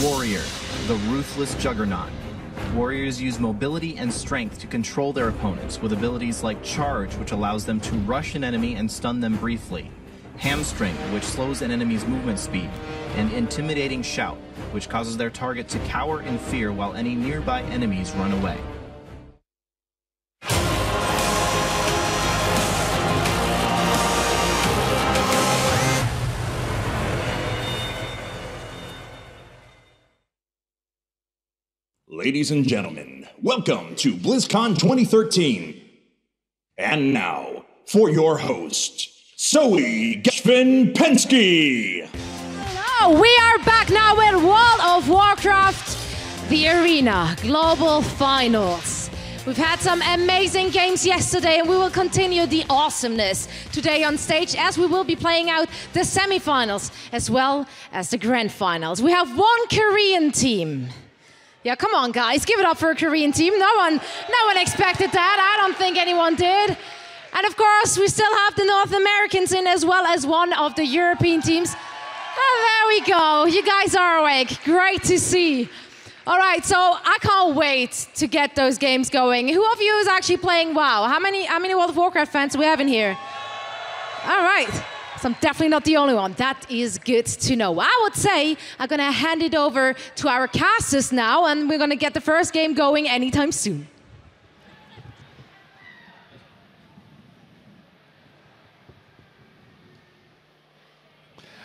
Warrior, the ruthless juggernaut. Warriors use mobility and strength to control their opponents with abilities like Charge, which allows them to rush an enemy and stun them briefly, Hamstring, which slows an enemy's movement speed, and Intimidating Shout, which causes their target to cower in fear while any nearby enemies run away. Ladies and gentlemen, welcome to BlizzCon 2013. And now, for your host, Zoe Gashvin-Pensky. Hello, we are back now with World of Warcraft, the Arena Global Finals. We've had some amazing games yesterday, and we will continue the awesomeness today on stage as we will be playing out the semifinals as well as the grand finals. We have one Korean team. Yeah, come on, guys, give it up for a Korean team. No one expected that. I don't think anyone did. And of course, we still have the North Americans in as well as one of the European teams. Oh, there we go. You guys are awake. Great to see. All right, so I can't wait to get those games going. Who of you is actually playing WoW? How many World of Warcraft fans do we have in here? All right. So I'm definitely not the only one. That is good to know. I would say I'm going to hand it over to our casters now, and we're going to get the first game going anytime soon.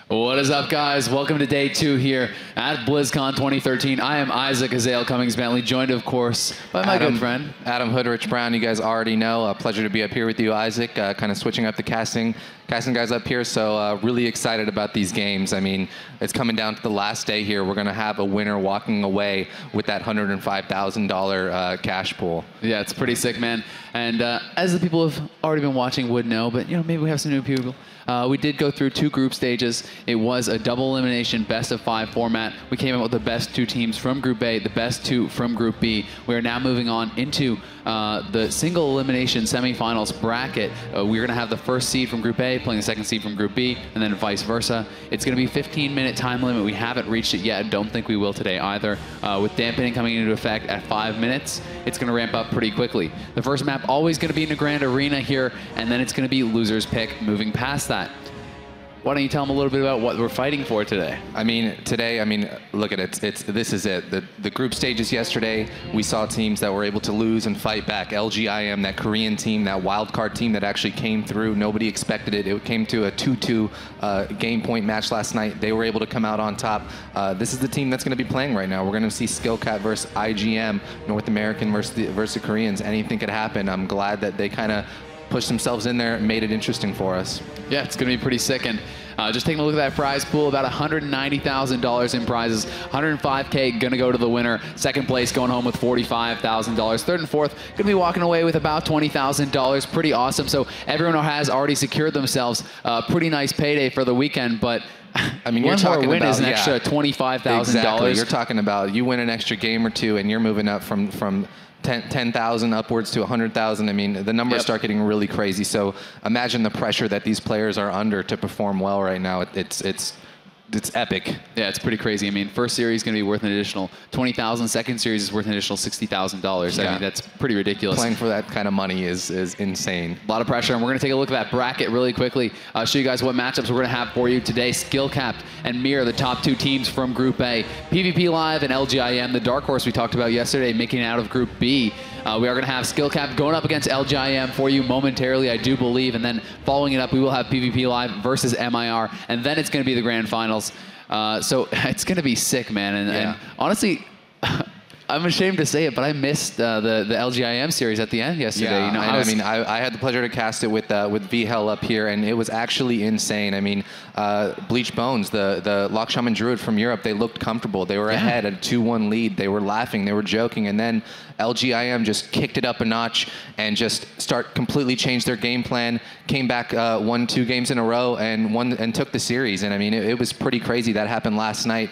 What is up, guys? Welcome to day 2 here at BlizzCon 2013. I am Isaac Azale Cummings-Bentley, joined, of course, by my good friend Adam Hoodrich Brown. You guys already know. A pleasure to be up here with you, Isaac. Kind of switching up the casting guys up here. So really excited about these games. I mean, it's coming down to the last day here. We're going to have a winner walking away with that $105,000 cash pool. Yeah, it's pretty sick, man. And as the people who have already been watching would know, but you know, maybe we have some new people. We did go through 2 group stages. It was a double elimination best-of-5 format. We came out with the best 2 teams from Group A, the best 2 from Group B. We are now moving on into the single elimination semifinals bracket. We're going to have the first seed from Group A playing the second seed from Group B, and then vice versa. It's going to be a 15-minute time limit. We haven't reached it yet. I don't think we will today either. With dampening coming into effect at 5 minutes, it's going to ramp up pretty quickly. The first map always going to be in a grand arena here, and then it's going to be loser's pick moving past that. Why don't you tell them a little bit about what we're fighting for today? I mean, today, look at it. This is it. The group stages yesterday, we saw teams that were able to lose and fight back. LGIM, that Korean team, that wildcard team that actually came through. Nobody expected it. It came to a 2-2 game point match last night. They were able to come out on top. This is the team that's going to be playing right now. We're going to see Skillcat versus IGM, North American versus the Koreans. Anything could happen. I'm glad that they kind of pushed themselves in there and made it interesting for us. Yeah, it's going to be pretty sick. And just taking a look at that prize pool, about $190,000 in prizes. $105K going to go to the winner. Second place going home with $45,000. Third and fourth going to be walking away with about $20,000. Pretty awesome. So everyone has already secured themselves a pretty nice payday for the weekend. But I mean, you're talking about is an extra $25,000. Exactly. You're talking about you win an extra game or 2, and you're moving up from 10,000 upwards to 100,000. I mean, the numbers start getting really crazy. So imagine the pressure that these players are under to perform well right now. It's epic. Yeah, it's pretty crazy. I mean, first series is going to be worth an additional $20,000. Second series is worth an additional $60,000. Yeah. I mean, that's pretty ridiculous. Playing for that kind of money is insane. A lot of pressure, and we're going to take a look at that bracket really quickly. I'll show you guys what matchups we're going to have for you today. Skillcapped and Mir, the top 2 teams from Group A. PvP Live and LGIM, the dark horse we talked about yesterday, making it out of Group B. We are going to have Skillcapped going up against LGIM for you momentarily, I do believe. And then following it up, we will have PvP Live versus MIR. And then it's going to be the grand finals. So it's going to be sick, man. And honestly, I'm ashamed to say it, but I missed the LGIM series at the end yesterday. Yeah, you know, I had the pleasure to cast it with VHEL up here, and it was actually insane. I mean, Bleach Bones, the Lock Shaman Druid from Europe, they looked comfortable. They were ahead at a 2-1 lead. They were laughing. They were joking. And then LGIM just kicked it up a notch and just completely changed their game plan, came back, won 2 games in a row, and took the series. And I mean, it was pretty crazy. That happened last night.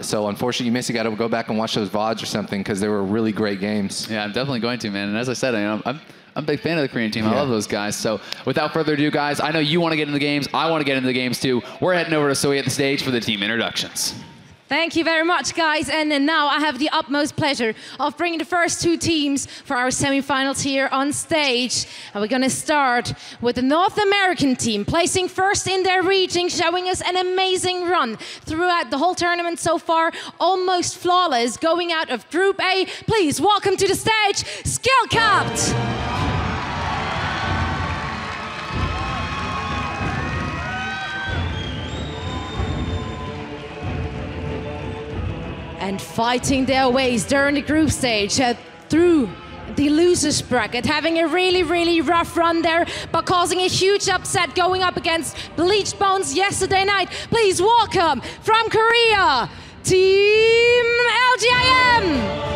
So unfortunately, you missed. You got to go back and watch those VODs or something, because they were really great games. Yeah, I'm definitely going to, man. And as I said, I'm a big fan of the Korean team. I love those guys. So without further ado, guys, I know you want to get into the games. I want to get into the games too. We're heading over to Zoe at the stage for the team introductions. Thank you very much, guys. And now I have the utmost pleasure of bringing the first two teams for our semifinals here on stage. And we're going to start with the North American team, placing first in their region, showing us an amazing run throughout the whole tournament so far, almost flawless, going out of Group A. Please welcome to the stage, Skillcapped. And fighting their ways during the group stage through the losers bracket, having a really rough run there, but causing a huge upset going up against Bleached Bones yesterday night. Please welcome from Korea, Team LGIM.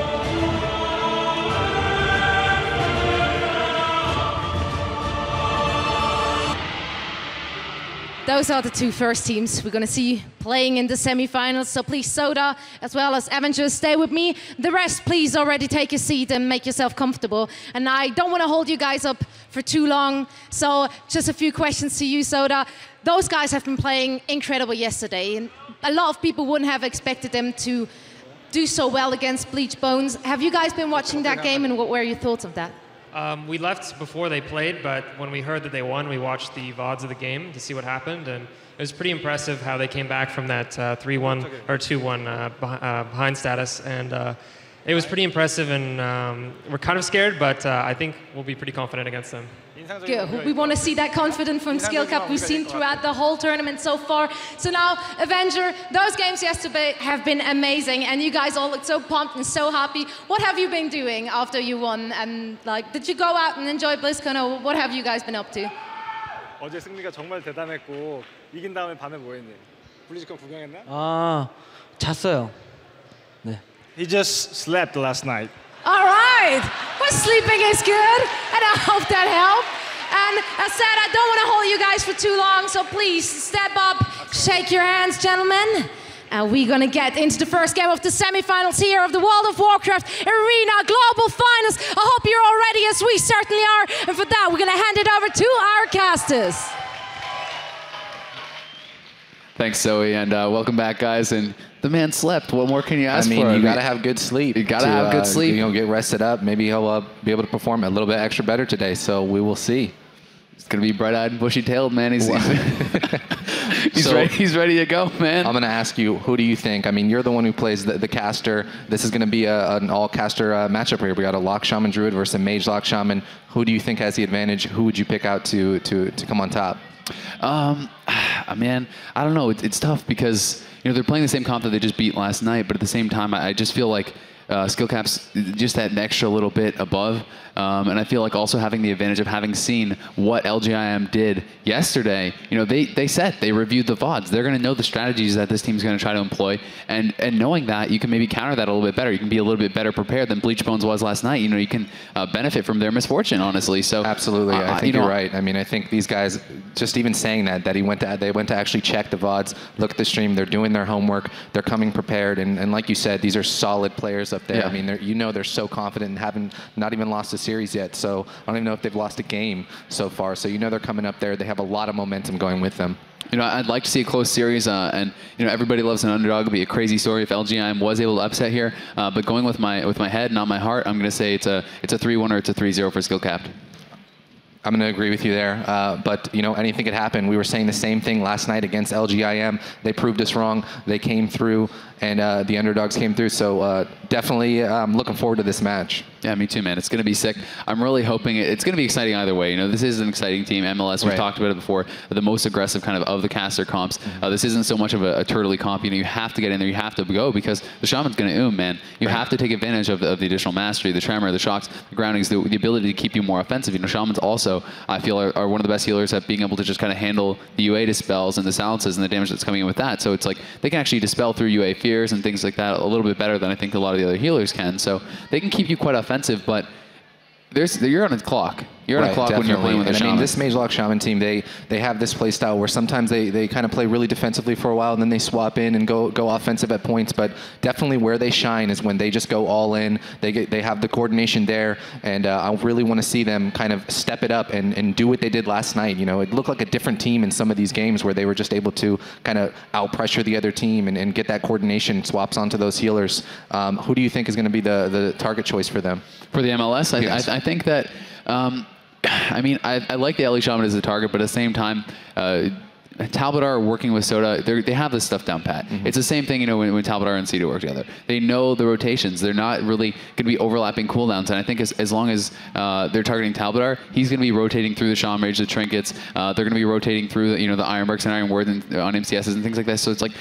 Those are the two first teams we're going to see playing in the semifinals. So please, Soda, as well as Avengers, stay with me. The rest, please already take a seat and make yourself comfortable. And I don't want to hold you guys up for too long. So just a few questions to you, Soda. Those guys have been playing incredible yesterday. And a lot of people wouldn't have expected them to do so well against Bleached Bones. Have you guys been watching that game, and what were your thoughts of that? We left before they played, but when we heard that they won, we watched the VODs of the game to see what happened, and it was pretty impressive how they came back from that 3-1 or 2-1 behind status, and it was pretty impressive, and we're kind of scared, but I think we'll be pretty confident against them. Good. We want to see that confidence from Skillcapped we've seen throughout the whole tournament so far. So now, Avenger, those games yesterday have been amazing, and you guys all look so pumped and so happy. What have you been doing after you won? And like, did you go out and enjoy BlizzCon, or what have you guys been up to? 어제 승리가 정말 대단했고 이긴 다음에 밤에 뭐 했니? 블리즈컨 구경했나? 잤어요. 네. He just slept last night. All right. Well, sleeping is good, and I hope that helped. And as said, I don't want to hold you guys for too long, so please step up, shake your hands, gentlemen. And we're going to get into the first game of the semifinals here of the World of Warcraft Arena Global Finals. I hope you're all ready, as we certainly are. And for that, we're going to hand it over to our casters. Thanks, Zoe, and welcome back, guys. And the man slept. What more can you ask for? You got to have good sleep. You got to have good sleep. You know, get rested up. Maybe he'll be able to perform a little bit extra better today. So we will see. It's gonna be bright-eyed and bushy-tailed, man. He's ready to go, man. I'm gonna ask you, who do you think? I mean, you're the one who plays the caster. This is gonna be an all-caster matchup here. We got a Lock Shaman Druid versus a Mage Lock Shaman. Who do you think has the advantage? Who would you pick out to come on top? Man, I don't know. It's tough because they're playing the same comp that they just beat last night, but at the same time, I just feel like Skillcapp's just that extra little bit above. And I feel like also having the advantage of having seen what LGIM did yesterday, they reviewed the VODs. They're going to know the strategies that this team's going to try to employ. And knowing that, you can maybe counter that a little bit better. You can be a little bit better prepared than Bleached Bones was last night. You can benefit from their misfortune, honestly. So absolutely. I think you're right. I mean, I think these guys, just even saying that they went to actually check the VODs, look at the stream. They're doing their homework. They're coming prepared. And like you said, these are solid players up there. Yeah. I mean, they're so confident and having not even lost a series yet. So I don't even know if they've lost a game so far. So they're coming up there. They have a lot of momentum going with them. I'd like to see a close series, and everybody loves an underdog. It'd be a crazy story if LGIM was able to upset here. But going with my head, not my heart, I'm going to say it's a 3-1 or it's a 3-0 for Skillcapped. I'm going to agree with you there, but anything could happen. We were saying the same thing last night against LGIM. They proved us wrong. They came through, and the underdogs came through. So definitely, I'm looking forward to this match. Yeah, me too, man. It's going to be sick. I'm really hoping it's going to be exciting either way. This is an exciting team. MLS, we've talked about it before, the most aggressive kind of the caster comps. This isn't so much of a turtley comp. You have to get in there. You have to go because the Shaman's going to man. You have to take advantage of the additional mastery, the tremor, the shocks, the groundings, the ability to keep you more offensive. Shamans also, I feel, are one of the best healers at being able to just kind of handle the UA dispels and the silences and the damage that's coming in with that. So it's like they can actually dispel through UA fears and things like that a little bit better than I think a lot of the other healers can. So they can keep you quite offensive, but you're on a clock. You're on a clock when you're playing with a shaman. I mean, this Mage Lock Shaman team, they have this play style where sometimes they kind of play really defensively for a while, and then they swap in and go offensive at points. But definitely where they shine is when they just go all in. They have the coordination there, and I really want to see them kind of step it up and do what they did last night. You know, it looked like a different team in some of these games where they were just able to kind of out pressure the other team and get that coordination swaps onto those healers. Who do you think is going to be the target choice for them? For the MLS, I think that. I mean, I like the LE Shaman as a target, but at the same time, Talbot working with Soda, they have this stuff down pat. It's the same thing, you know, when Talbot and Cedar work together. They know the rotations. They're not really going to be overlapping cooldowns. And I think as long as they're targeting Talbot, he's going to be rotating through the Shaman Rage, the Trinkets. They're going to be rotating through, you know, the Ironbarks and Iron Ward on MCSs and things like that. So it's like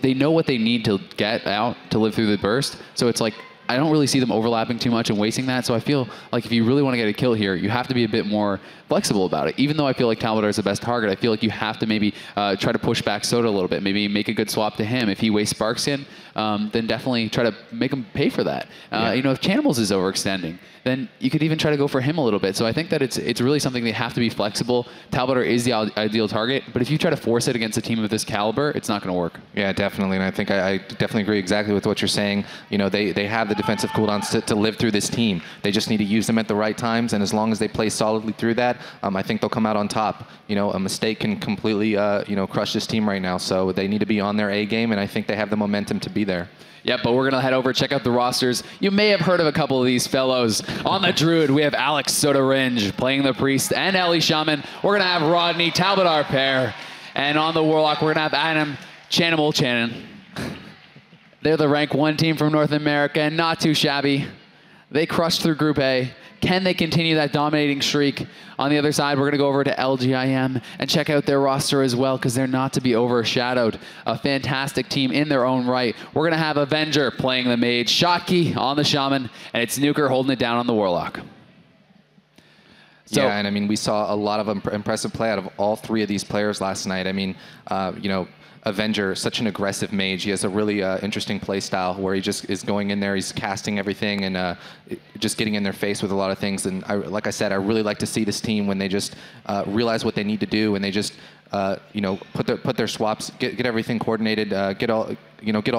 they know what they need to get out to live through the burst. So it's like, I don't really see them overlapping too much and wasting that. So I feel like if you really want to get a kill here, you have to be a bit more flexible about it. Even though I feel like Talbot is the best target, I feel like you have to maybe try to push back Soda a little bit. Maybe make a good swap to him. If he wastes Sparks in, then definitely try to make him pay for that. You know, if Chanimals is overextending, then you could even try to go for him a little bit. So I think that it's really something they have to be flexible. Talbot is the ideal target, but if you try to force it against a team of this caliber, it's not going to work. Yeah, definitely. And I think I definitely agree exactly with what you're saying. You know, they have the defensive cooldowns to live through this team. They just need to use them at the right times, and as long as they play solidly through that, I think they'll come out on top. You know, a mistake can completely, you know, crush this team right now. So they need to be on their A game, and I think they have the momentum to be there. Yep, but we're going to head over, check out the rosters. You may have heard of a couple of these fellows. On the Druid, we have Alex Soda-Ringe playing the Priest and Ellie Shaman. We're going to have Rodney Talbot, our pair. And on the Warlock, we're going to have Adam Channon. They're the rank 1 team from North America, and not too shabby. They crushed through Group A. Can they continue that dominating streak? On the other side, we're going to go over to LGIM and check out their roster as well, because they're not to be overshadowed. A fantastic team in their own right. We're going to have Avenger playing the Mage, Shotki on the Shaman, and it's Nuker holding it down on the Warlock. So, yeah, and I mean, we saw a lot of impressive play out of all 3 of these players last night. I mean, you know, Avenger, such an aggressive mage. He has a really interesting play style where he just is going in there, he's casting everything and just getting in their face with a lot of things. And like I said, I really like to see this team when they just realize what they need to do and they just you know, put their swaps, get everything coordinated, get all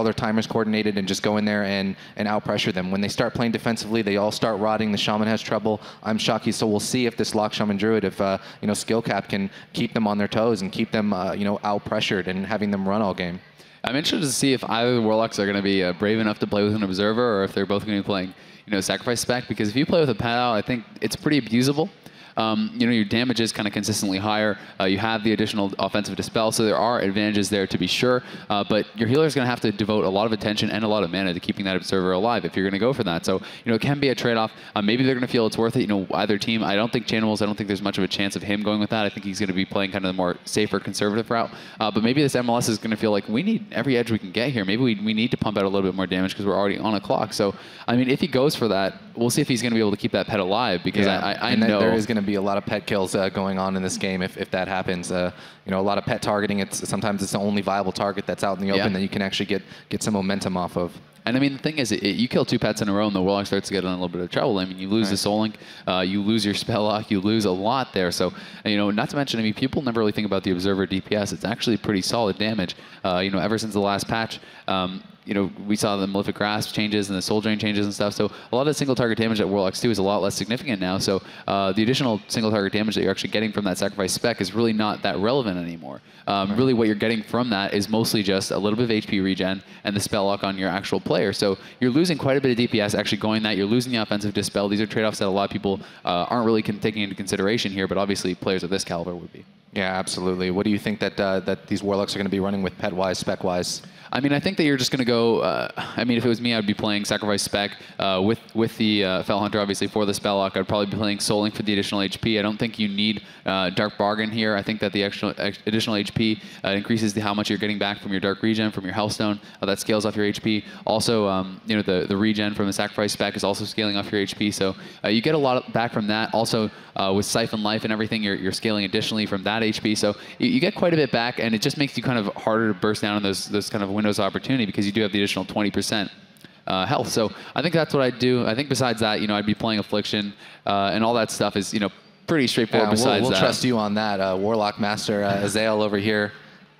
their timers coordinated, and just go in there and out pressure them. When they start playing defensively, they all start rotting. The Shaman has trouble. I'm Shotki, so we'll see if this Lock Shaman Druid, if you know, skill cap can keep them on their toes and keep them you know, out pressured and having them run all game. I'm interested to see if either of the Warlocks are going to be brave enough to play with an Observer, or if they're both going to be playing, you know, Sacrifice Spec. Because if you play with a Pal, I think it's pretty abusable. You know, your damage is kind of consistently higher. You have the additional offensive dispel, so there are advantages there to be sure. But your healer is going to have to devote a lot of attention and a lot of mana to keeping that Observer alive if you're going to go for that. So, you know, it can be a trade-off. Maybe they're going to feel it's worth it. You know, either team. I don't think Chanimals, I don't think there's much of a chance of him going with that. I think he's going to be playing kind of the more safer, conservative route. But maybe this MLS is going to feel like we need every edge we can get here. Maybe we need to pump out a little bit more damage because we're already on a clock. So, I mean, if he goes for that, we'll see if he's going to be able to keep that pet alive, because I know there is going to be a lot of pet kills going on in this game if that happens. You know, a lot of pet targeting. Sometimes it's the only viable target that's out in the open that you can actually get some momentum off of. And I mean, the thing is, you kill 2 pets in a row and the Warlock starts to get in a little bit of trouble. I mean, you lose the Soul Link, you lose your Spell Lock, you lose a lot there. So, you know, not to mention, I mean, people never really think about the Observer DPS. It's actually pretty solid damage. You know, ever since the last patch, you know, we saw the Malefic Grasp changes and the Soul Drain changes and stuff. So a lot of the single target damage at Warlocks 2 is a lot less significant now. So the additional single target damage that you're actually getting from that Sacrifice Spec is really not that relevant anymore. Really what you're getting from that is mostly just a little bit of HP regen and the Spell Lock on your actual player. So you're losing quite a bit of DPS actually going that. You're losing the offensive Dispel. These are trade-offs that a lot of people aren't really taking into consideration here, but obviously players of this caliber would be. Yeah, absolutely. What do you think that these Warlocks are going to be running with pet-wise, spec-wise? I mean, I think that you're just going to go, I mean, if it was me, I'd be playing Sacrifice Spec with the Fell Hunter, obviously, for the Spell Lock. I'd probably be playing Soul Link for the additional HP. I don't think you need Dark Bargain here. I think that the additional HP increases how much you're getting back from your Dark Regen, from your Hellstone. That scales off your HP. Also, you know, the Regen from the Sacrifice Spec is also scaling off your HP. So you get a lot back from that. Also, with Siphon Life and everything, you're scaling additionally from that HP. So you get quite a bit back, and it just makes you kind of harder to burst down in those kind of windows of opportunity, because you do have the additional 20% health. So I think that's what I'd do. I think besides that, you know, I'd be playing Affliction, and all that stuff is, you know, pretty straightforward besides we'll that. trust you on that. Warlock Master Azael over here,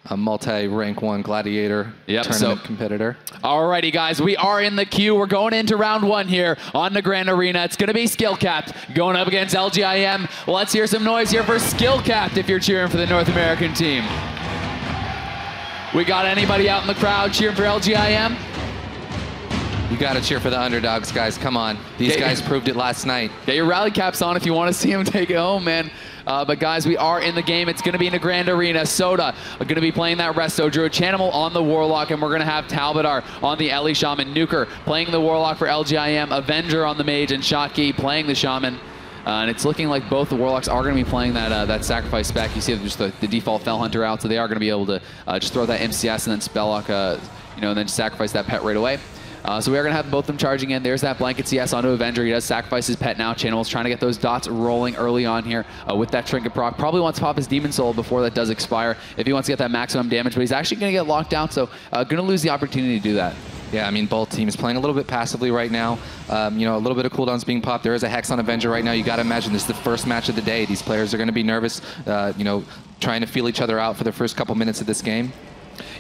a multi-rank 1 gladiator tournament competitor. Alrighty, guys, we are in the queue. We're going into round 1 here on the Grand Arena. It's going to be Skill Capped going up against LGIM. Let's hear some noise here for Skill Capped if you're cheering for the North American team. We got anybody out in the crowd cheering for LGIM? You got to cheer for the underdogs, guys. Come on. These guys proved it last night. Get your rally caps on if you want to see them take it home, man. But guys, we are in the game. It's going to be in the Grand Arena. Soda going to be playing that Resto Druid, Chanimal on the Warlock, and we're going to have Talbadar on the Ellie Shaman, Nuker playing the Warlock for LGIM, Avenger on the Mage, and Shotki playing the Shaman. And it's looking like both the Warlocks are going to be playing that Sacrifice spec. You see just the default Fell Hunter out, so they are going to be able to just throw that MCS and then Spelllock, and then sacrifice that pet right away. So we are going to have both of them charging in. There's that Blanket CS onto Avenger. He does sacrifice his pet now. Chanimal's trying to get those dots rolling early on here with that Trinket proc. Probably wants to pop his Demon Soul before that does expire if he wants to get that maximum damage, but he's actually going to get locked down, so going to lose the opportunity to do that. Yeah, I mean, both teams playing a little bit passively right now. A little bit of cooldowns being popped. There is a Hex on Avenger right now. You got to imagine this is the first match of the day. These players are going to be nervous, trying to feel each other out for the first couple minutes of this game.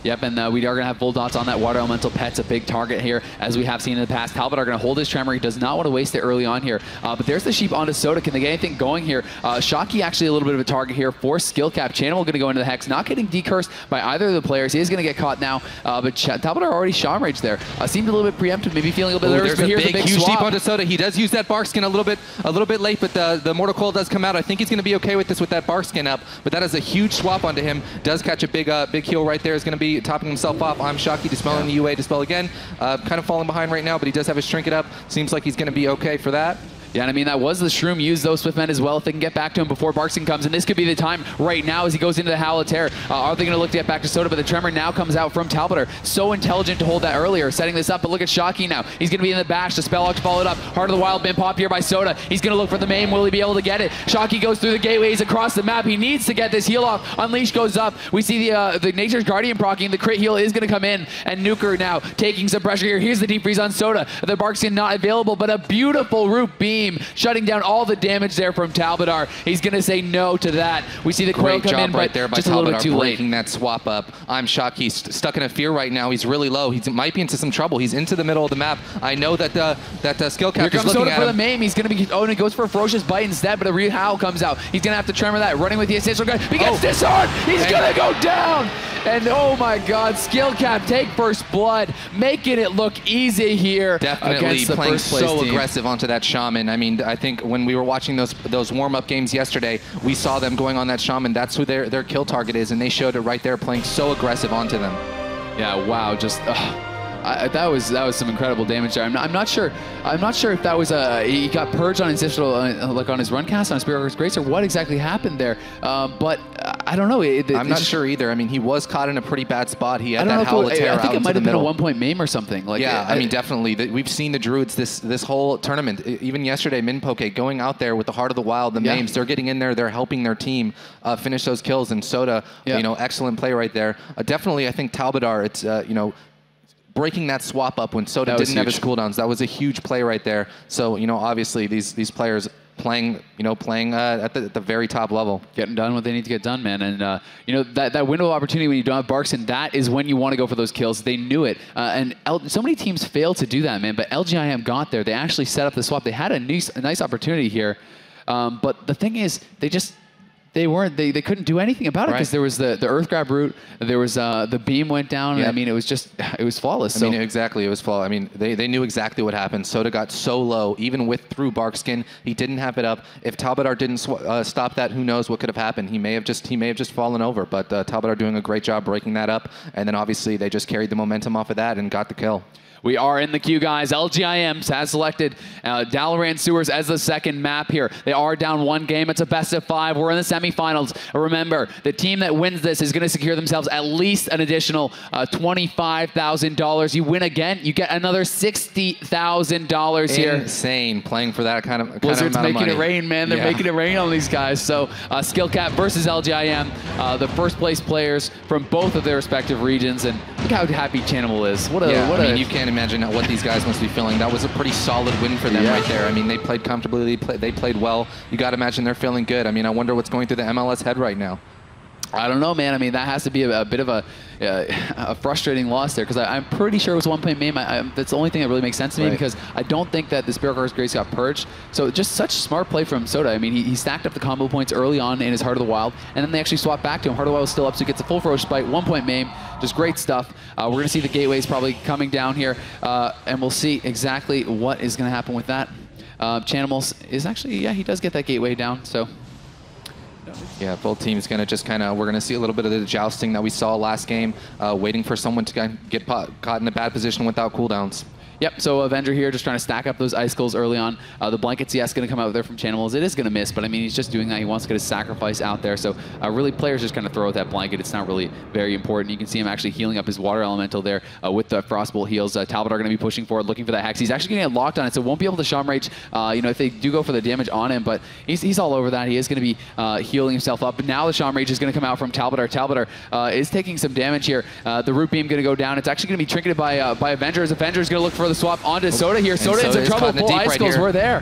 Yep, and we are going to have full dots on that Water Elemental Pet's a big target here, as we have seen in the past. Talbot are going to hold his Tremor. He does not want to waste it early on here. But there's the Sheep onto Soda. Can they get anything going here? Shotki actually a little bit of a target here for Skill Cap. Chanimal going to go into the Hex, not getting decursed by either of the players. He is going to get caught now, but Talbot are already Shaman Rage there. Seemed a little bit preemptive, maybe feeling a little bit nervous, but here's a big huge swap. Sheep onto Soda. He does use that Bark Skin a little bit late, but the Mortal Coil does come out. I think he's going to be okay with this with that Bark Skin up, but that is a huge swap onto him. Does catch a big heal right there. Is going to be topping himself off. I'm Shotki dispelling the UA, dispel again. Kind of falling behind right now, but he does have his Trinket up. Seems like he's going to be okay for that. Yeah, and I mean, that was the Shroom used those Swiftmen as well if they can get back to him before Barkskin comes, and this could be the time right now as he goes into the Howl of Terror. Are they going to look to get back to Soda, but the Tremor now comes out from Talbot. So intelligent to hold that earlier, setting this up, but look at Shotki now. He's going to be in the bash, the Spelllock followed up. Heart of the Wild been popped here by Soda. He's going to look for the main, will he be able to get it? Shotki goes through the gateways across the map. He needs to get this heal off. Unleash goes up. We see the Nature's Guardian proccing. The crit heal is going to come in, and Nuker now taking some pressure here. Here's the Deep Freeze on Soda. The Barkskin not available, but a beautiful Root Beam shutting down all the damage there from Talbadar. He's going to say no to that. We see the Coil come in, but there by just a little bit too late. Breaking that swap up. I'm shocked. He's stuck in a fear right now. He's really low. He might be into some trouble. He's into the middle of the map. I know that Skill Cap is looking Soda at for him. the maim. He's going to be, and he goes for a Ferocious Bite instead, but a real Howl comes out. He's going to have to Tremor that, running with the Essential Gun. He gets disarmed. He's going to go down. And oh my God, Skill Cap take first blood, making it look easy here. Definitely playing so aggressive onto that Shaman. I mean, I think when we were watching those warm-up games yesterday, we saw them going on that Shaman. That's who their kill target is, and they showed it right there, playing so aggressive onto them. Yeah, wow, just that was some incredible damage there. I'm not sure if that was he got purged on his like on his run cast on his Spirit Grace or what exactly happened there. But I don't know. I'm not sure either. I mean, he was caught in a pretty bad spot. He had that Howl of Terror. I think it might have been a 1-point maim or something. Like, yeah, I mean, definitely. We've seen the Druids this whole tournament. Even yesterday, Minpoke going out there with the Heart of the Wild, the maims. They're getting in there. They're helping their team finish those kills. And Soda, excellent play right there. Definitely, I think Talbadar. It's breaking that swap up when Soda didn't have his cooldowns. That was a huge play right there. So, obviously these players playing at the very top level. Getting done what they need to get done, man. And, that window of opportunity when you don't have Barkskin, that is when you want to go for those kills. They knew it. And so many teams failed to do that, man. But LGIM got there. They actually set up the swap. They had a nice opportunity here. But the thing is, they couldn't do anything about it because there was the Earth Grab route, there was the beam went down. Yep. I mean, it was flawless. I mean, exactly, it was flawless. I mean, they knew exactly what happened. Soda got so low, even through Barkskin, he didn't have it up. If Talbadar didn't stop that, who knows what could have happened? He may have just fallen over. But Talbadar doing a great job breaking that up, and then obviously they just carried the momentum off of that and got the kill. We are in the queue, guys. LGIM has selected Dalaran Sewers as the second map here. They are down one game. It's a best of 5. We're in the semifinals. Remember, the team that wins this is going to secure themselves at least an additional $25,000. You win again, you get another $60,000 here. Insane playing for that kind of Blizzard's amount of making money. it rain, man. They're making it rain on these guys. So Skill Cap versus LGIM, the first place players from both of their respective regions. And how happy Chanimal is. What a, I mean, you can't imagine what these guys must be feeling. That was a pretty solid win for them right there. I mean, they played comfortably, they played well. You got to imagine they're feeling good. I mean, I wonder what's going through the MLS head right now. I don't know, man. I mean, that has to be a bit of a frustrating loss there, because I'm pretty sure it was 1 point main. That's the only thing that really makes sense to me, because I don't think that the Spirit Guards Grace got purged. So just such smart play from Soda. I mean, he stacked up the combo points early on in his Heart of the Wild, and then they actually swapped back to him. Heart of the Wild was still up, so he gets a full Ferocious Bite, 1 point main. Just great stuff. We're going to see the gateways probably coming down here, and we'll see exactly what is going to happen with that. Chanimals is actually, yeah, he does get that gateway down, so... Yeah, both teams going to just kind of, we're going to see a little bit of the jousting that we saw last game, waiting for someone to get caught in a bad position without cooldowns. Yep, so Avenger here just trying to stack up those icicles early on. The blankets, yes, going to come out there from Chanimals. It is going to miss, but I mean, he's just doing that. He wants to get his sacrifice out there. So really, players just kind of throw out that blanket. It's not really very important. You can see him actually healing up his water elemental there with the Frostbolt heals. Talbot are going to be pushing forward, looking for that Hex. He's actually going to get locked on it, so won't be able to Shaman Rage, you know, if they do go for the damage on him, but he's all over that. He is going to be healing himself up. But now the Shaman Rage is going to come out from Talbot. Talbot is taking some damage here. The Root Beam going to go down. It's actually going to be trinketed by Avenger, as Avenger is going to look for the swap onto Soda here. Soda in some trouble. Full icicles were there.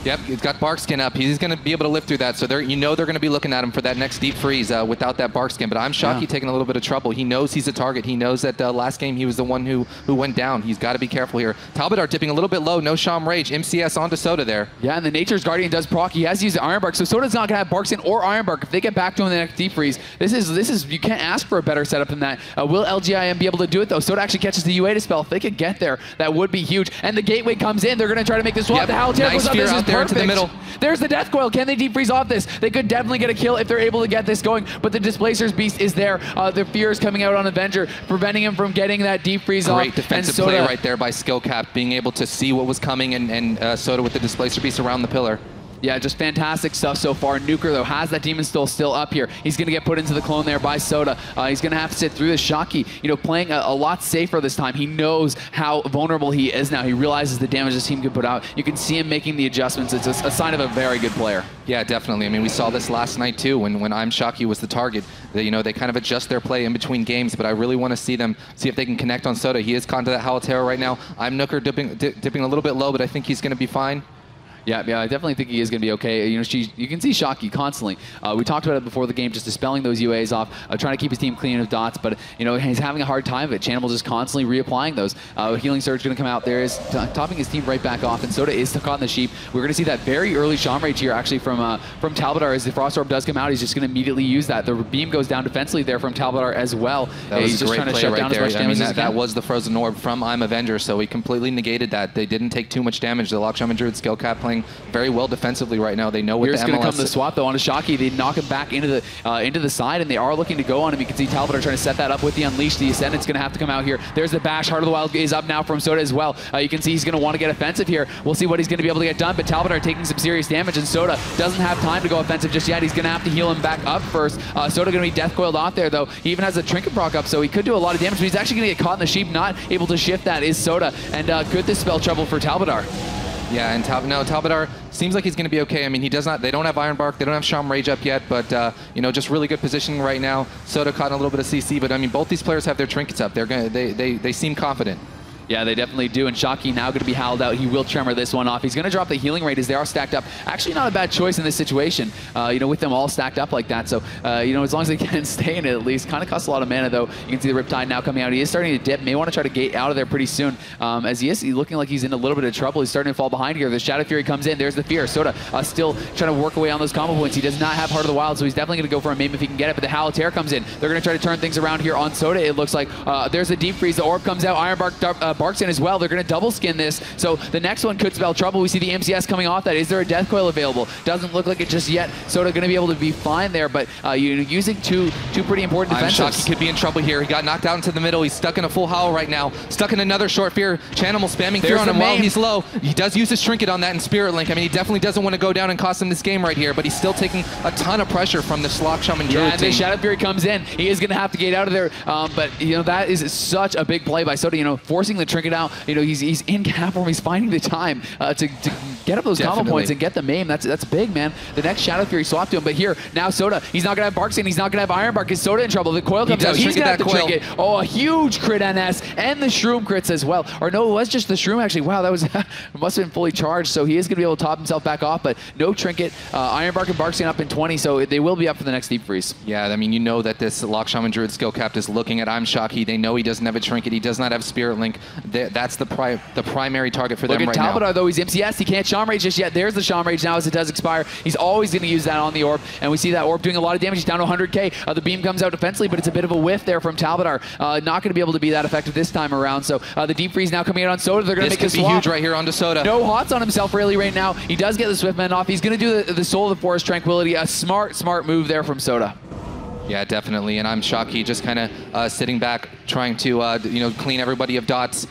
Yep, he's got bark skin up. He's going to be able to live through that. So you know they're going to be looking at him for that next deep freeze without that bark skin. But I'm shocked he's taking a little bit of trouble. He knows he's a target. He knows that last game he was the one who went down. He's got to be careful here. Talbot are dipping a little bit low. No Shaman Rage. MCS onto Soda there. Yeah, and the Nature's Guardian does proc. He has to use the Iron Bark. So Soda's not going to have bark skin or Iron Bark. If they get back to him in the next deep freeze, this is you can't ask for a better setup than that. Will LGIM be able to do it though? Soda actually catches the UA to spell. If they could get there, that would be huge. And the gateway comes in. They're going to try to make this swap. The Haltear goes up. This is there into the middle. There's the Death Coil. Can they deep freeze off this? They could definitely get a kill if they're able to get this going, but the Displacer's Beast is there. The Fear is coming out on Avenger, preventing him from getting that deep freeze off. Great defensive play right there by Skillcap, being able to see what was coming, and Soda with the Displacer Beast around the pillar. Yeah, just fantastic stuff so far. Nuker, though, has that Demon Soul still up here. He's going to get put into the clone there by Soda. He's going to have to sit through the Shocky, you know, playing a lot safer this time. He knows how vulnerable he is now. He realizes the damage this team can put out. You can see him making the adjustments. It's a sign of a very good player. Yeah, definitely. I mean, we saw this last night, too, when I'm Shocky was the target. You know, they kind of adjust their play in between games, but I really want to see if they can connect on Soda. He is caught to that Haltear right now. I'm Nuker dipping a little bit low, but I think he's going to be fine. Yeah, I definitely think he is going to be okay. You know, you can see Shocky constantly. We talked about it before the game, just dispelling those UAs off, trying to keep his team clean of dots, but, you know, he's having a hard time of it. Chanimal just constantly reapplying those. Healing Surge going to come out there, is topping his team right back off, and Soda is caught in the sheep. We're going to see that very early Shaman Rage here, actually, from Talbot. As the Frost Orb does come out, he's just going to immediately use that. The beam goes down defensively there from Talbot as well. That was he's a just great trying to play shut right down there. as much damage as that was the Frozen Orb from I'm Avenger, so he completely negated that. They didn't take too much damage. The Lock Shaman Druid Skill Cap playing very well defensively right now. They know what Here's the MLS... Here's going to come the swap, though, on a Shocky. They knock him back into the side, and they are looking to go on him. You can see Talbot are trying to set that up with the Unleash. The Ascendant's going to have to come out here. There's the Bash. Heart of the Wild is up now from Soda as well. You can see he's going to want to get offensive here. We'll see what he's going to be able to get done, but Talbot are taking some serious damage, and Soda doesn't have time to go offensive just yet. He's going to have to heal him back up first. Soda going to be Death Coiled off there, though. He even has a Trinket proc up, so he could do a lot of damage, but he's actually going to get caught in the sheep. Not able to shift that is Soda, and good dispel trouble for Talbot. Yeah, and Talbot seems like he's going to be okay. I mean, they don't have Iron Bark, they don't have Shaman Rage up yet, but you know, just really good positioning right now. Soda caught in a little bit of CC, but I mean, both these players have their trinkets up. They seem confident. Yeah, they definitely do, and Shocky now going to be howled out. He will tremor this one off. He's going to drop the healing rate as they are stacked up. Actually, not a bad choice in this situation, you know, with them all stacked up like that. So, you know, as long as they can stay in it at least. Kind of costs a lot of mana, though. You can see the Riptide now coming out. He is starting to dip. May want to try to gate out of there pretty soon, as he's looking like he's in a little bit of trouble. He's starting to fall behind here. The Shadow Fury comes in. There's the Fear. Soda still trying to work away on those combo points. He does not have Heart of the Wild, so he's definitely going to go for a maim if he can get it, but the Haltear comes in. They're going to try to turn things around here on Soda, it looks like. There's a Deep Freeze. The Orb comes out. Iron Bark barks in as well. They're going to double skin this, so the next one could spell trouble. We see the MCS coming off that. Is there a Death Coil available? Doesn't look like it just yet. Soda going to be able to be fine there, but you're using two pretty important defenses. Shocky could be in trouble here. He got knocked out into the middle. He's stuck in a full howl right now. Stuck in another short Fear. Chanimal spamming Fear on him while he's low. He does use his Trinket on that in Spirit Link. I mean, he definitely doesn't want to go down and cost him this game right here, but he's still taking a ton of pressure from the Lock Shaman Druid team. Yeah, the Shadow Fury comes in. He is going to have to get out of there, but you know, that is such a big play by Soda, you know, forcing the trinket out. You know, he's in cap form. He's finding the time to get up those combo points and get the maim. That's big, man. The next Shadow Fury swap to him, but here, now Soda, he's not going to have Barkskin, he's not going to have Ironbark. Is Soda in trouble? The coil comes out, he's going to have to trinket. Oh, a huge crit NS, and the Shroom crits as well. Or no, it was just the Shroom, actually. Wow, that was must have been fully charged, so he is going to be able to top himself back off, but no trinket. Ironbark and Barkskin up in 20, so they will be up for the next Deep Freeze. Yeah, I mean, you know that this Lock Shaman Druid skill capped is looking at I'm Shocky. They know he doesn't have a trinket. He does not have Spirit Link. That's the primary target for them right now. Look at Talbot, though. He's MCS. He can't Shaman Rage just yet. There's the Shaman Rage now as it does expire. He's always going to use that on the orb, and we see that orb doing a lot of damage. He's down to 100k. The beam comes out defensively, but it's a bit of a whiff there from Talbot. Not going to be able to be that effective this time around. So the Deep Freeze now coming out on Soda. They're going to make a swap. This could be huge right here onto Soda. No hots on himself really right now. He does get the Swiftman off. He's going to do the Soul of the Forest Tranquility. A smart move there from Soda. Yeah, definitely, and I'm Shocky just kind of sitting back, trying to clean everybody of dots.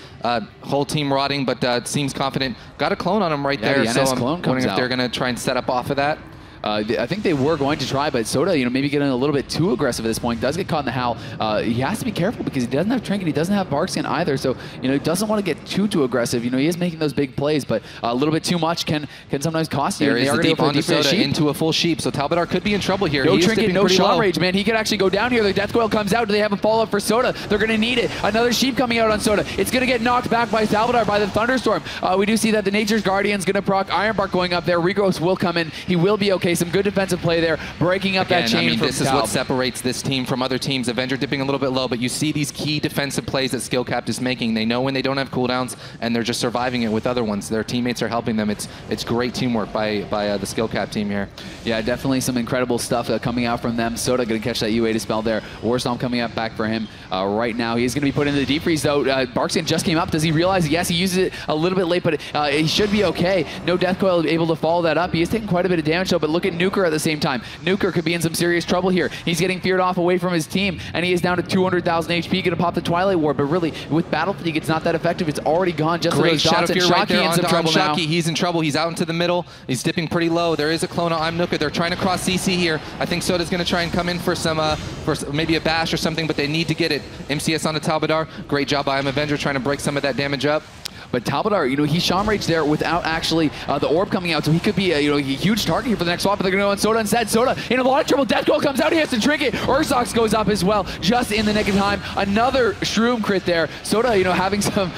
Whole team rotting, but seems confident. Got a clone on him right there, the so NS I'm clone wondering if out. they're going to try and set up off of that. I think they were going to try, but Soda, maybe getting a little bit too aggressive at this point. Does get caught in the howl. He has to be careful because he doesn't have Trinket. He doesn't have Barkskin either. So, he doesn't want to get too aggressive. He is making those big plays, but a little bit too much can sometimes cost you. There is the deep onto Soda into a full sheep. So Talbot could be in trouble here. No Trinket, no Shaman Rage, man. He could actually go down here. The Death Coil comes out. Do they have a follow-up for Soda? They're going to need it. Another sheep coming out on Soda. It's going to get knocked back by Talbot by the Thunderstorm. We do see that the Nature's Guardian's going to proc. Ironbark going up there. Regros will come in. He will be okay. Some good defensive play there, breaking up that chain. I mean, this is what separates this team from other teams. Avenger dipping a little bit low, but you see these key defensive plays that Skill Capped is making. They know when they don't have cooldowns, and they're just surviving it with other ones. Their teammates are helping them. It's great teamwork by the Skill Capped team here. Yeah, definitely some incredible stuff coming out from them. Soda going to catch that UA dispel there. Warstomp coming up back for him right now. He's going to be put into the Deep Freeze, though. Barkskin just came up. Does he realize it? Yes, he uses it a little bit late, but he should be okay. No Death Coil able to follow that up. He is taking quite a bit of damage, though, but look at Nuker at the same time. Nuker could be in some serious trouble here. He's getting feared off away from his team, and he is down to 200,000 HP. Going to pop the Twilight Ward, but really, with Battle Fatigue, it's not that effective. It's already gone just Great Shadow Fury right there in some trouble now. He's in trouble. He's out into the middle. He's dipping pretty low. There is a clone on Nuker. They're trying to cross CC here. I think Soda's going to try and come in for some, for maybe a bash or something, but they need to get it. MCS on the Talbot. Great job by him. Avenger trying to break some of that damage up. But Talbot, he Shaman Rage there without actually the orb coming out, so he could be a huge target here for the next swap, but they're going to go on Soda instead. Soda in a lot of trouble. Death Coil comes out. He has to trinket. Ursox goes up as well, just in the nick of time. Another Shroom crit there. Soda, having some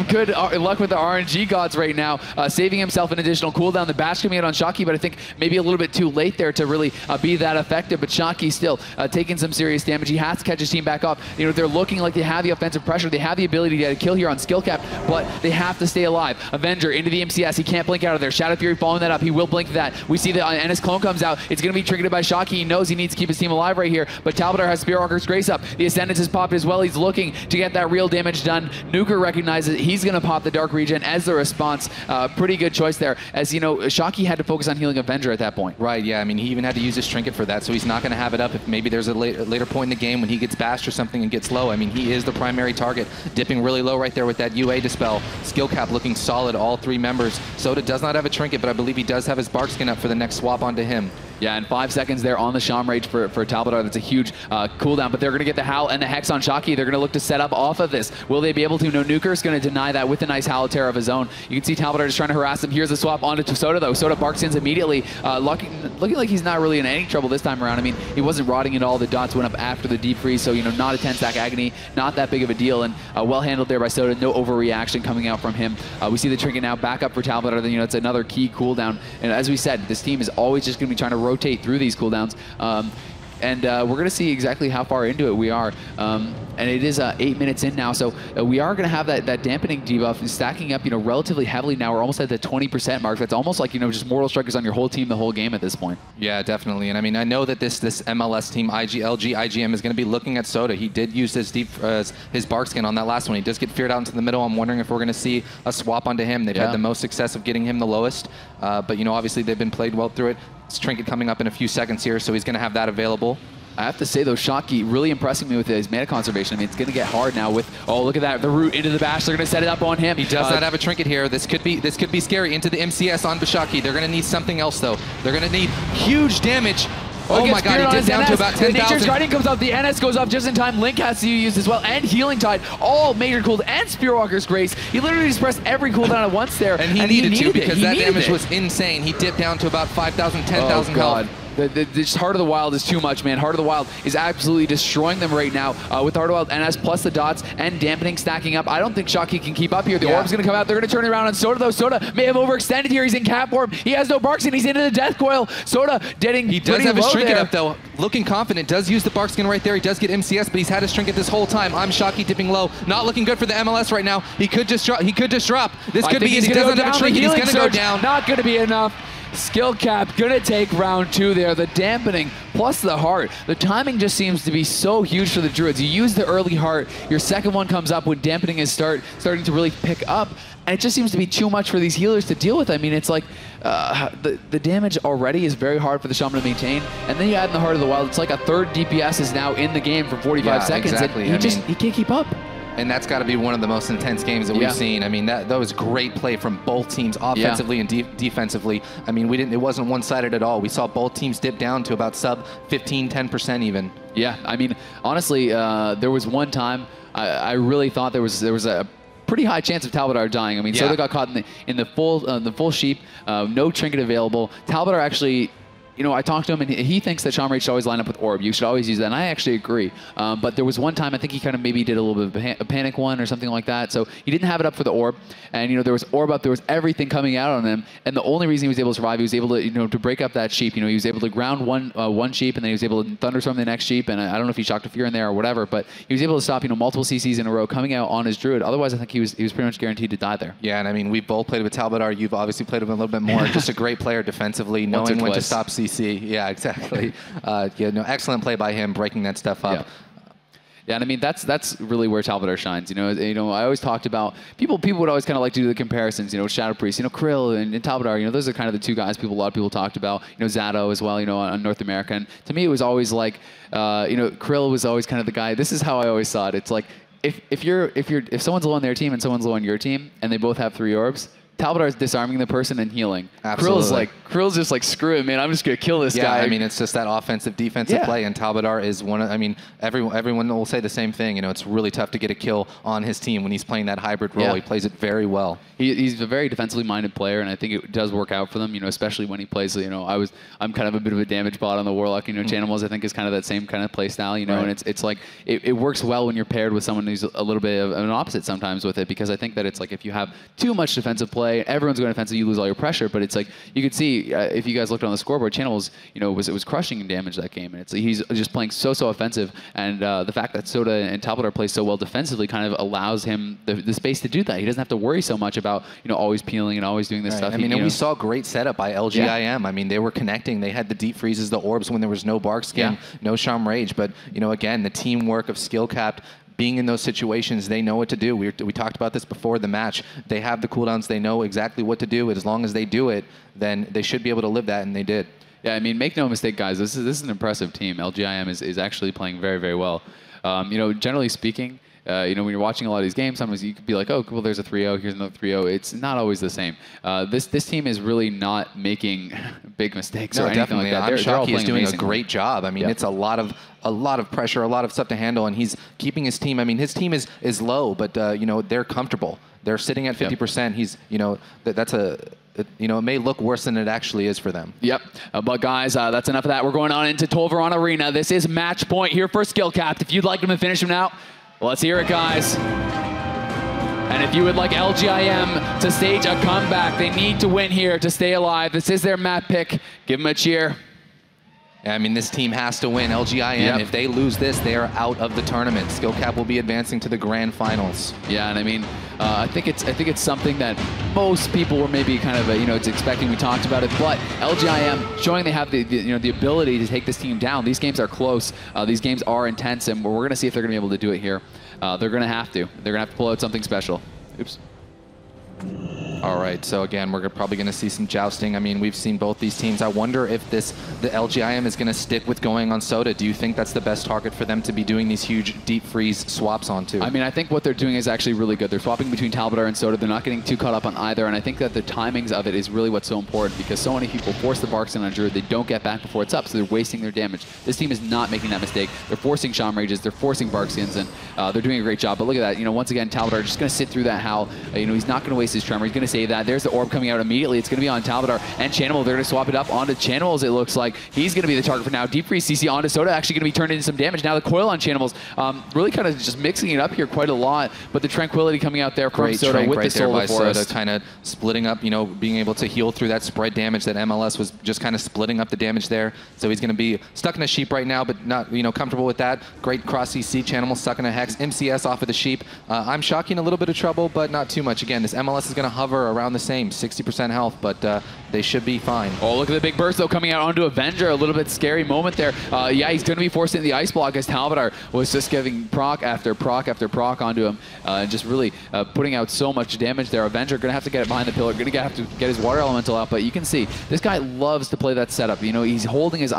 good luck with the RNG gods right now, saving himself an additional cooldown. The bash coming out on Shocky, but I think maybe a little bit too late there to really be that effective. But Shocky still taking some serious damage. He has to catch his team back up. They're looking like they have the offensive pressure. They have the ability to get a kill here on skill cap, but they have to stay alive. Avenger into the MCS. He can't blink out of there. Shadow Fury following that up. He will blink that. We see that NS clone comes out. It's going to be triggered by Shocky. He knows he needs to keep his team alive right here, but Talbot has Spearwalker's Grace up. The Ascendance is popped as well. He's looking to get that real damage done. Nuker recognizes he's going to pop the Dark Regen as the response. Pretty good choice there, as Shocky had to focus on healing Avenger at that point. Right, yeah. I mean, he even had to use his trinket for that, so he's not going to have it up if maybe there's a later point in the game when he gets bashed or something and gets low. I mean, he is the primary target, dipping really low right there with that UA dispel. Skill cap looking solid, all three members. Soda does not have a trinket, but I believe he does have his Barkskin up for the next swap onto him. Yeah, and 5 seconds there on the Shaman Rage for Talbot. That's a huge cooldown, but they're going to get the Howl and the Hex on Shocky. They're going to look to set up off of this. Will they be able to? No, Nuker's going to deny that with a nice Howl Terror of his own. You can see Talbot just trying to harass him. Here's the swap onto Soda, though. Soda Barksins immediately, looking like he's not really in any trouble this time around. I mean, he wasn't rotting at all. The dots went up after the Deep Freeze, so, not a 10-stack agony, not that big of a deal, and well handled there by Soda. No overreaction coming out from him. We see the trinket now back up for Talbot. It's another key cooldown, and as we said, this team is always just going to be trying to rotate through these cooldowns. And we're going to see exactly how far into it we are. And it is 8 minutes in now, so we are going to have that dampening debuff stacking up, relatively heavily now. We're almost at the 20% mark. That's almost like, just Mortal Strikers on your whole team the whole game at this point. Yeah, definitely. And I mean, I know that this MLS team, LG, IGM, is going to be looking at Soda. He did use his Barkskin on that last one. He does get feared out into the middle. I'm wondering if we're going to see a swap onto him. They've had the most success of getting him the lowest. But, obviously they've been played well through it. It's Trinket coming up in a few seconds here, so he's going to have that available. I have to say, though, Shocky really impressing me with his mana conservation. I mean, it's going to get hard now with, look at that, the root into the bash. They're going to set it up on him. He does not have a trinket here. This could be scary into the MCS on Shocky. They're going to need something else, though. They're going to need huge damage. Oh my god, he dipped down to about 10,000. The Nature's Guardian comes up, the NS goes up just in time, Link has to be used as well, and Healing Tide, all major cooled, and Spearwalker's Grace. He literally just pressed every cooldown at once there. And he needed to because that damage was insane. He dipped down to about 5,000, 10,000 health. The Heart of the Wild is too much, man. Heart of the Wild is absolutely destroying them right now with Heart of the Wild NS plus the dots and dampening stacking up. I don't think Shocky can keep up here. The orb's going to come out. They're going to turn it around on Soda, though. Soda may have overextended here. He's in cap form. He has no bark skin. He's into the death coil. Soda getting He does have his trinket there. up, though. Looking confident. Does use the bark skin right there. He does get MCS, but he's had his trinket this whole time. I'm Shocky dipping low. Not looking good for the MLS right now. He could just drop. This could be it. He doesn't have a trinket. He's going to go down. Not going to be enough. Skill cap gonna take round 2 there. The dampening plus the heart. The timing just seems to be so huge for the Druids. You use the early heart, your second one comes up when dampening is starting to really pick up, and it just seems to be too much for these healers to deal with. I mean, it's like the damage already is very hard for the Shaman to maintain, and then you add in the Heart of the Wild. It's like a third DPS is now in the game for 45 seconds. Exactly. And he can't keep up. And that's got to be one of the most intense games that we've seen. I mean, that was great play from both teams, offensively and defensively. I mean, it wasn't one-sided at all. We saw both teams dip down to about sub 15, 10% even. Yeah, I mean, honestly, there was one time I really thought there was a pretty high chance of Talbottar dying. I mean, Soda got caught in the full sheep, no trinket available. Talbottar actually. You know, I talked to him, and he thinks that Shaman Rage should always line up with Orb. You should always use that, and I actually agree. But there was one time, I think he kind of maybe did a little bit of a panic one or something like that, so he didn't have it up for the Orb. And, you know, there was Orb up, there was everything coming out on him, and the only reason he was able to survive, he was able to, you know, to break up that sheep. You know, he was able to ground one sheep, and then he was able to Thunderstorm the next sheep, and I don't know if he shocked a fear in there or whatever, but he was able to stop, you know, multiple CCs in a row coming out on his Druid. Otherwise, I think he was pretty much guaranteed to die there. Yeah, and I mean, we both played with Talbottar. You've obviously played with him a little bit more. Just a great player defensively, knowing when to stop CC. Yeah, exactly. Excellent play by him, breaking that stuff up. Yeah, and I mean that's really where Talbottar shines. You know, I always talked about people would always kind of like to do the comparisons. You know, Shadow Priest, you know, Krill and Talbottar. You know, those are kind of the two guys a lot of people talked about. You know, Zato as well. You know, on North America. And to me, it was always like, you know, Krill was always kind of the guy. This is how I always saw it. It's like if someone's low on their team and someone's low on your team, and they both have 3 orbs. Talbottar is disarming the person and healing. Absolutely. Krill's just like, screw it, man. I'm just going to kill this guy. Yeah, I mean, it's just that offensive, defensive play, and Talbottar is one of, I mean, everyone will say the same thing. You know, it's really tough to get a kill on his team when he's playing that hybrid role. He plays it very well. He's a very defensively minded player, and I think it does work out for them, you know, especially when he plays, you know, I'm kind of a bit of a damage bot on the Warlock. You know, Chanimals, I think, is kind of that same kind of play style, you know, and it's like, it works well when you're paired with someone who's a little bit of an opposite sometimes with it, because I think that it's like if you have too much defensive play, everyone's going defensive, you lose all your pressure, but it's like, you could see, if you guys looked on the scoreboard, Chanimals, you know, was crushing damage that game, and he's just playing so offensive, and the fact that Soda and Talbottar play so well defensively kind of allows him the space to do that. He doesn't have to worry so much about, you know, always peeling and always doing this stuff. I mean, and we saw great setup by LGIM. I mean, they were connecting. They had the deep freezes, the orbs when there was no bark skin, no Shaman Rage, but, you know, again, the teamwork of skill capped, being in those situations, they know what to do. We talked about this before the match. They have the cooldowns. They know exactly what to do. As long as they do it, then they should be able to live that, and they did. Yeah, I mean, make no mistake, guys. This is an impressive team. LGIM is actually playing very, very well. You know, generally speaking, you know, when you're watching a lot of these games, sometimes you could be like, oh, well, there's a 3-0, here's another 3-0. It's not always the same. This team is really not making big mistakes or anything like that. I'm shocked he's doing a great job. I mean, it's a lot of pressure, a lot of stuff to handle, and he's keeping his team. I mean, his team is low, but you know, they're comfortable. They're sitting at 50%. He's, you know, that's a. You know, it may look worse than it actually is for them. Yep. But guys, that's enough of that. We're going on into Tolvaron Arena. This is match point here for Skill Capped. If you'd like them to finish him now, let's hear it, guys. And if you would like LGIM to stage a comeback, they need to win here to stay alive. This is their map pick. Give them a cheer. I mean, this team has to win. LGIM, if they lose this, they are out of the tournament. Skill Cap will be advancing to the grand finals. Yeah, and I mean, I think it's something that most people were maybe kind of you know, it's expecting. We talked about it, but LGIM showing they have the you know, the ability to take this team down. These games are close. These games are intense, and we're going to see if they're going to be able to do it here. They're going to have to. They're going to have to pull out something special. Oops. All right, so again, we're probably going to see some jousting. I mean, we've seen both these teams. I wonder if the LGIM is going to stick with going on Soda. Do you think that's the best target for them to be doing these huge deep freeze swaps onto? I mean, I think what they're doing is actually really good. They're swapping between Talbadar and Soda. They're not getting too caught up on either, and I think that the timings of it is really what's so important because so many people force the Barkskin on Druid. They don't get back before it's up, so they're wasting their damage. This team is not making that mistake. They're forcing Shaman Rages. They're forcing Barkskins, and they're doing a great job. But look at that. You know, once again, Talbadar just going to sit through that Howl. You know, he's not going to waste his Tremor. He's going to save that. There's the Orb coming out immediately. It's going to be on Talbadar and Chanimal. They're going to swap it up onto Chanimals, it looks like. He's going to be the target for now. Deep Freeze CC onto Soda, actually going to be turned into some damage. Now the coil on Chanimals, really kind of just mixing it up here quite a lot, but the Tranquility coming out there from Soda with the Solar Forest. Soda kind of splitting up, you know, being able to heal through that spread damage that MLS was just kind of splitting up the damage there. So he's going to be stuck in a Sheep right now, but not, you know, comfortable with that. Great cross CC, Chanimal stuck in a Hex, MCS off of the Sheep. I'm shocking a little bit of trouble, but not too much. Again, this MLS is going to hover around the same, 60% health, but they should be fine. Oh, look at the big burst, though, coming out onto Avenger. A little bit scary moment there. Yeah, he's going to be forced into the Ice Block as Talbadar was just giving proc after proc after proc onto him, just really putting out so much damage there. Avenger going to have to get it behind the pillar, going to have to get his Water Elemental out, but you can see this guy loves to play that setup. You know, he's holding his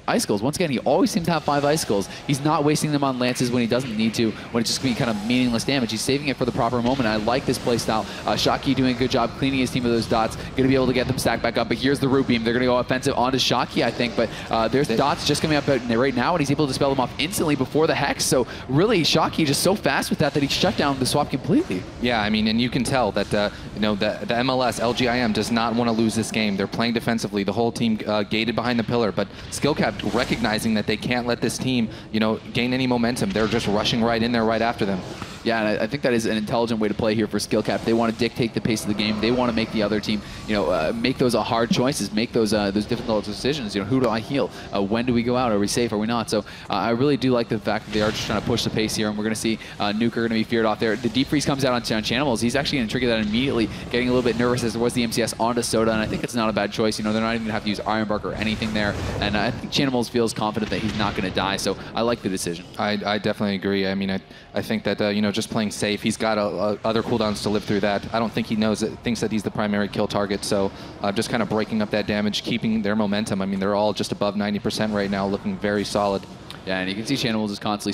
Icicles. Once again, he always seems to have 5 Icicles. He's not wasting them on Lances when he doesn't need to, when it's just going to be kind of meaningless damage. He's saving it for the proper moment. I like this playstyle. Shockey doing a good job cleaning his team of those dots. Going to be able to get them stacked back up, but here's the Root Beam. They're going to go offensive onto Shockey, I think, but there's dots just coming up right now, and he's able to dispel them off instantly before the Hex. So really, Shockey just so fast with that he shut down the swap completely. Yeah, I mean, and you can tell that you know, the MLS, LGIM does not want to lose this game. They're playing defensively. The whole team gated behind the pillar, but Skillcap recognizing that they can't let this team, you know, gain any momentum. They're just rushing right in there right after them. Yeah, and I think that is an intelligent way to play here for Skillcap. They want to dictate the pace of the game. They want to make the other team, you know, make those hard choices, make those difficult decisions. You know, who do I heal? When do we go out? Are we safe? Are we not? So I really do like the fact that they are just trying to push the pace here, and we're going to see Nuker going to be feared off there. The Deep Freeze comes out on Chanimals. He's actually going to trigger that immediately, getting a little bit nervous as there was the MCS onto Soda, and I think it's not a bad choice. You know, they're not even going to have to use Ironbark or anything there, and I think Chanimals feels confident that he's not going to die, so I like the decision. I definitely agree. I mean, I think that, you know, just playing safe, he's got other cooldowns to live through that. I don't think he thinks that he's the primary kill target, so just kind of breaking up that damage, keeping their momentum. I mean, they're all just above 90% right now, looking very solid. Yeah, and you can see Chanimal just constantly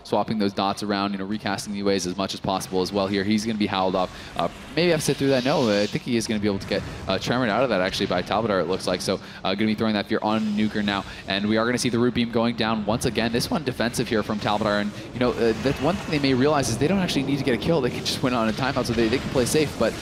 swapping those dots around, you know, recasting the UAs as much as possible as well here. He's going to be howled off. Maybe have to sit through that. No, I think he is going to be able to get tremored out of that, actually, by Talbadar, it looks like. So going to be throwing that fear on Nuker now. And we are going to see the Root Beam going down once again. This one defensive here from Talbadar. And, you know, that's one thing they may realize is they don't actually need to get a kill. They can just win on a timeout, so they can play safe. But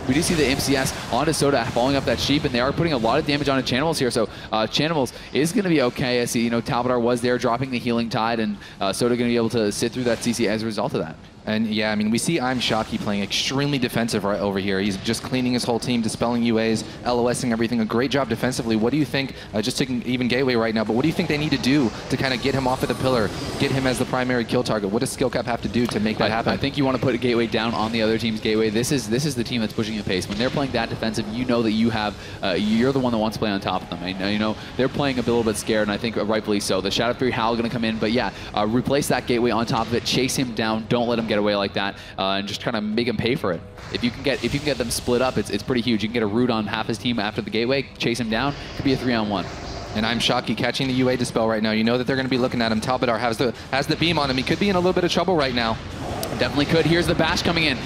we do see the MCS onto Soda following up that Sheep, and they are putting a lot of damage onto Chanimals here. So Chanimals is going to be okay. I see, you know, Talbadar was there dropping the Healing Tide, and Soda going to be able to sit through that CC as a result of that. And yeah, I mean, we see I'm Shockey playing extremely defensive right over here. He's just cleaning his whole team, dispelling UAs, LOSing everything. A great job defensively. What do you think, just taking even Gateway right now, but what do you think they need to do to kind of get him off of the pillar, get him as the primary kill target? What does Skillcap have to do to make that happen? I think you want to put a Gateway down on the other team's Gateway. This is the team that's pushing the pace. When they're playing that defensive, you know that you have, you're the one that wants to play on top of them. And, you know, they're playing a little bit scared, and I think rightfully so. The Shadow Fury Howl going to come in, but yeah, replace that Gateway on top of it, chase him down, don't let him get away like that. And just trying to make him pay for it. If you can get them split up, it's pretty huge. You can get a root on half his team after the Gateway, chase him down. Could be a 3-on-1. And I'm Shockey catching the UA dispel right now. You know that they're going to be looking at him. Talbadar has the beam on him. He could be in a little bit of trouble right now. Definitely could. Here's the bash coming in.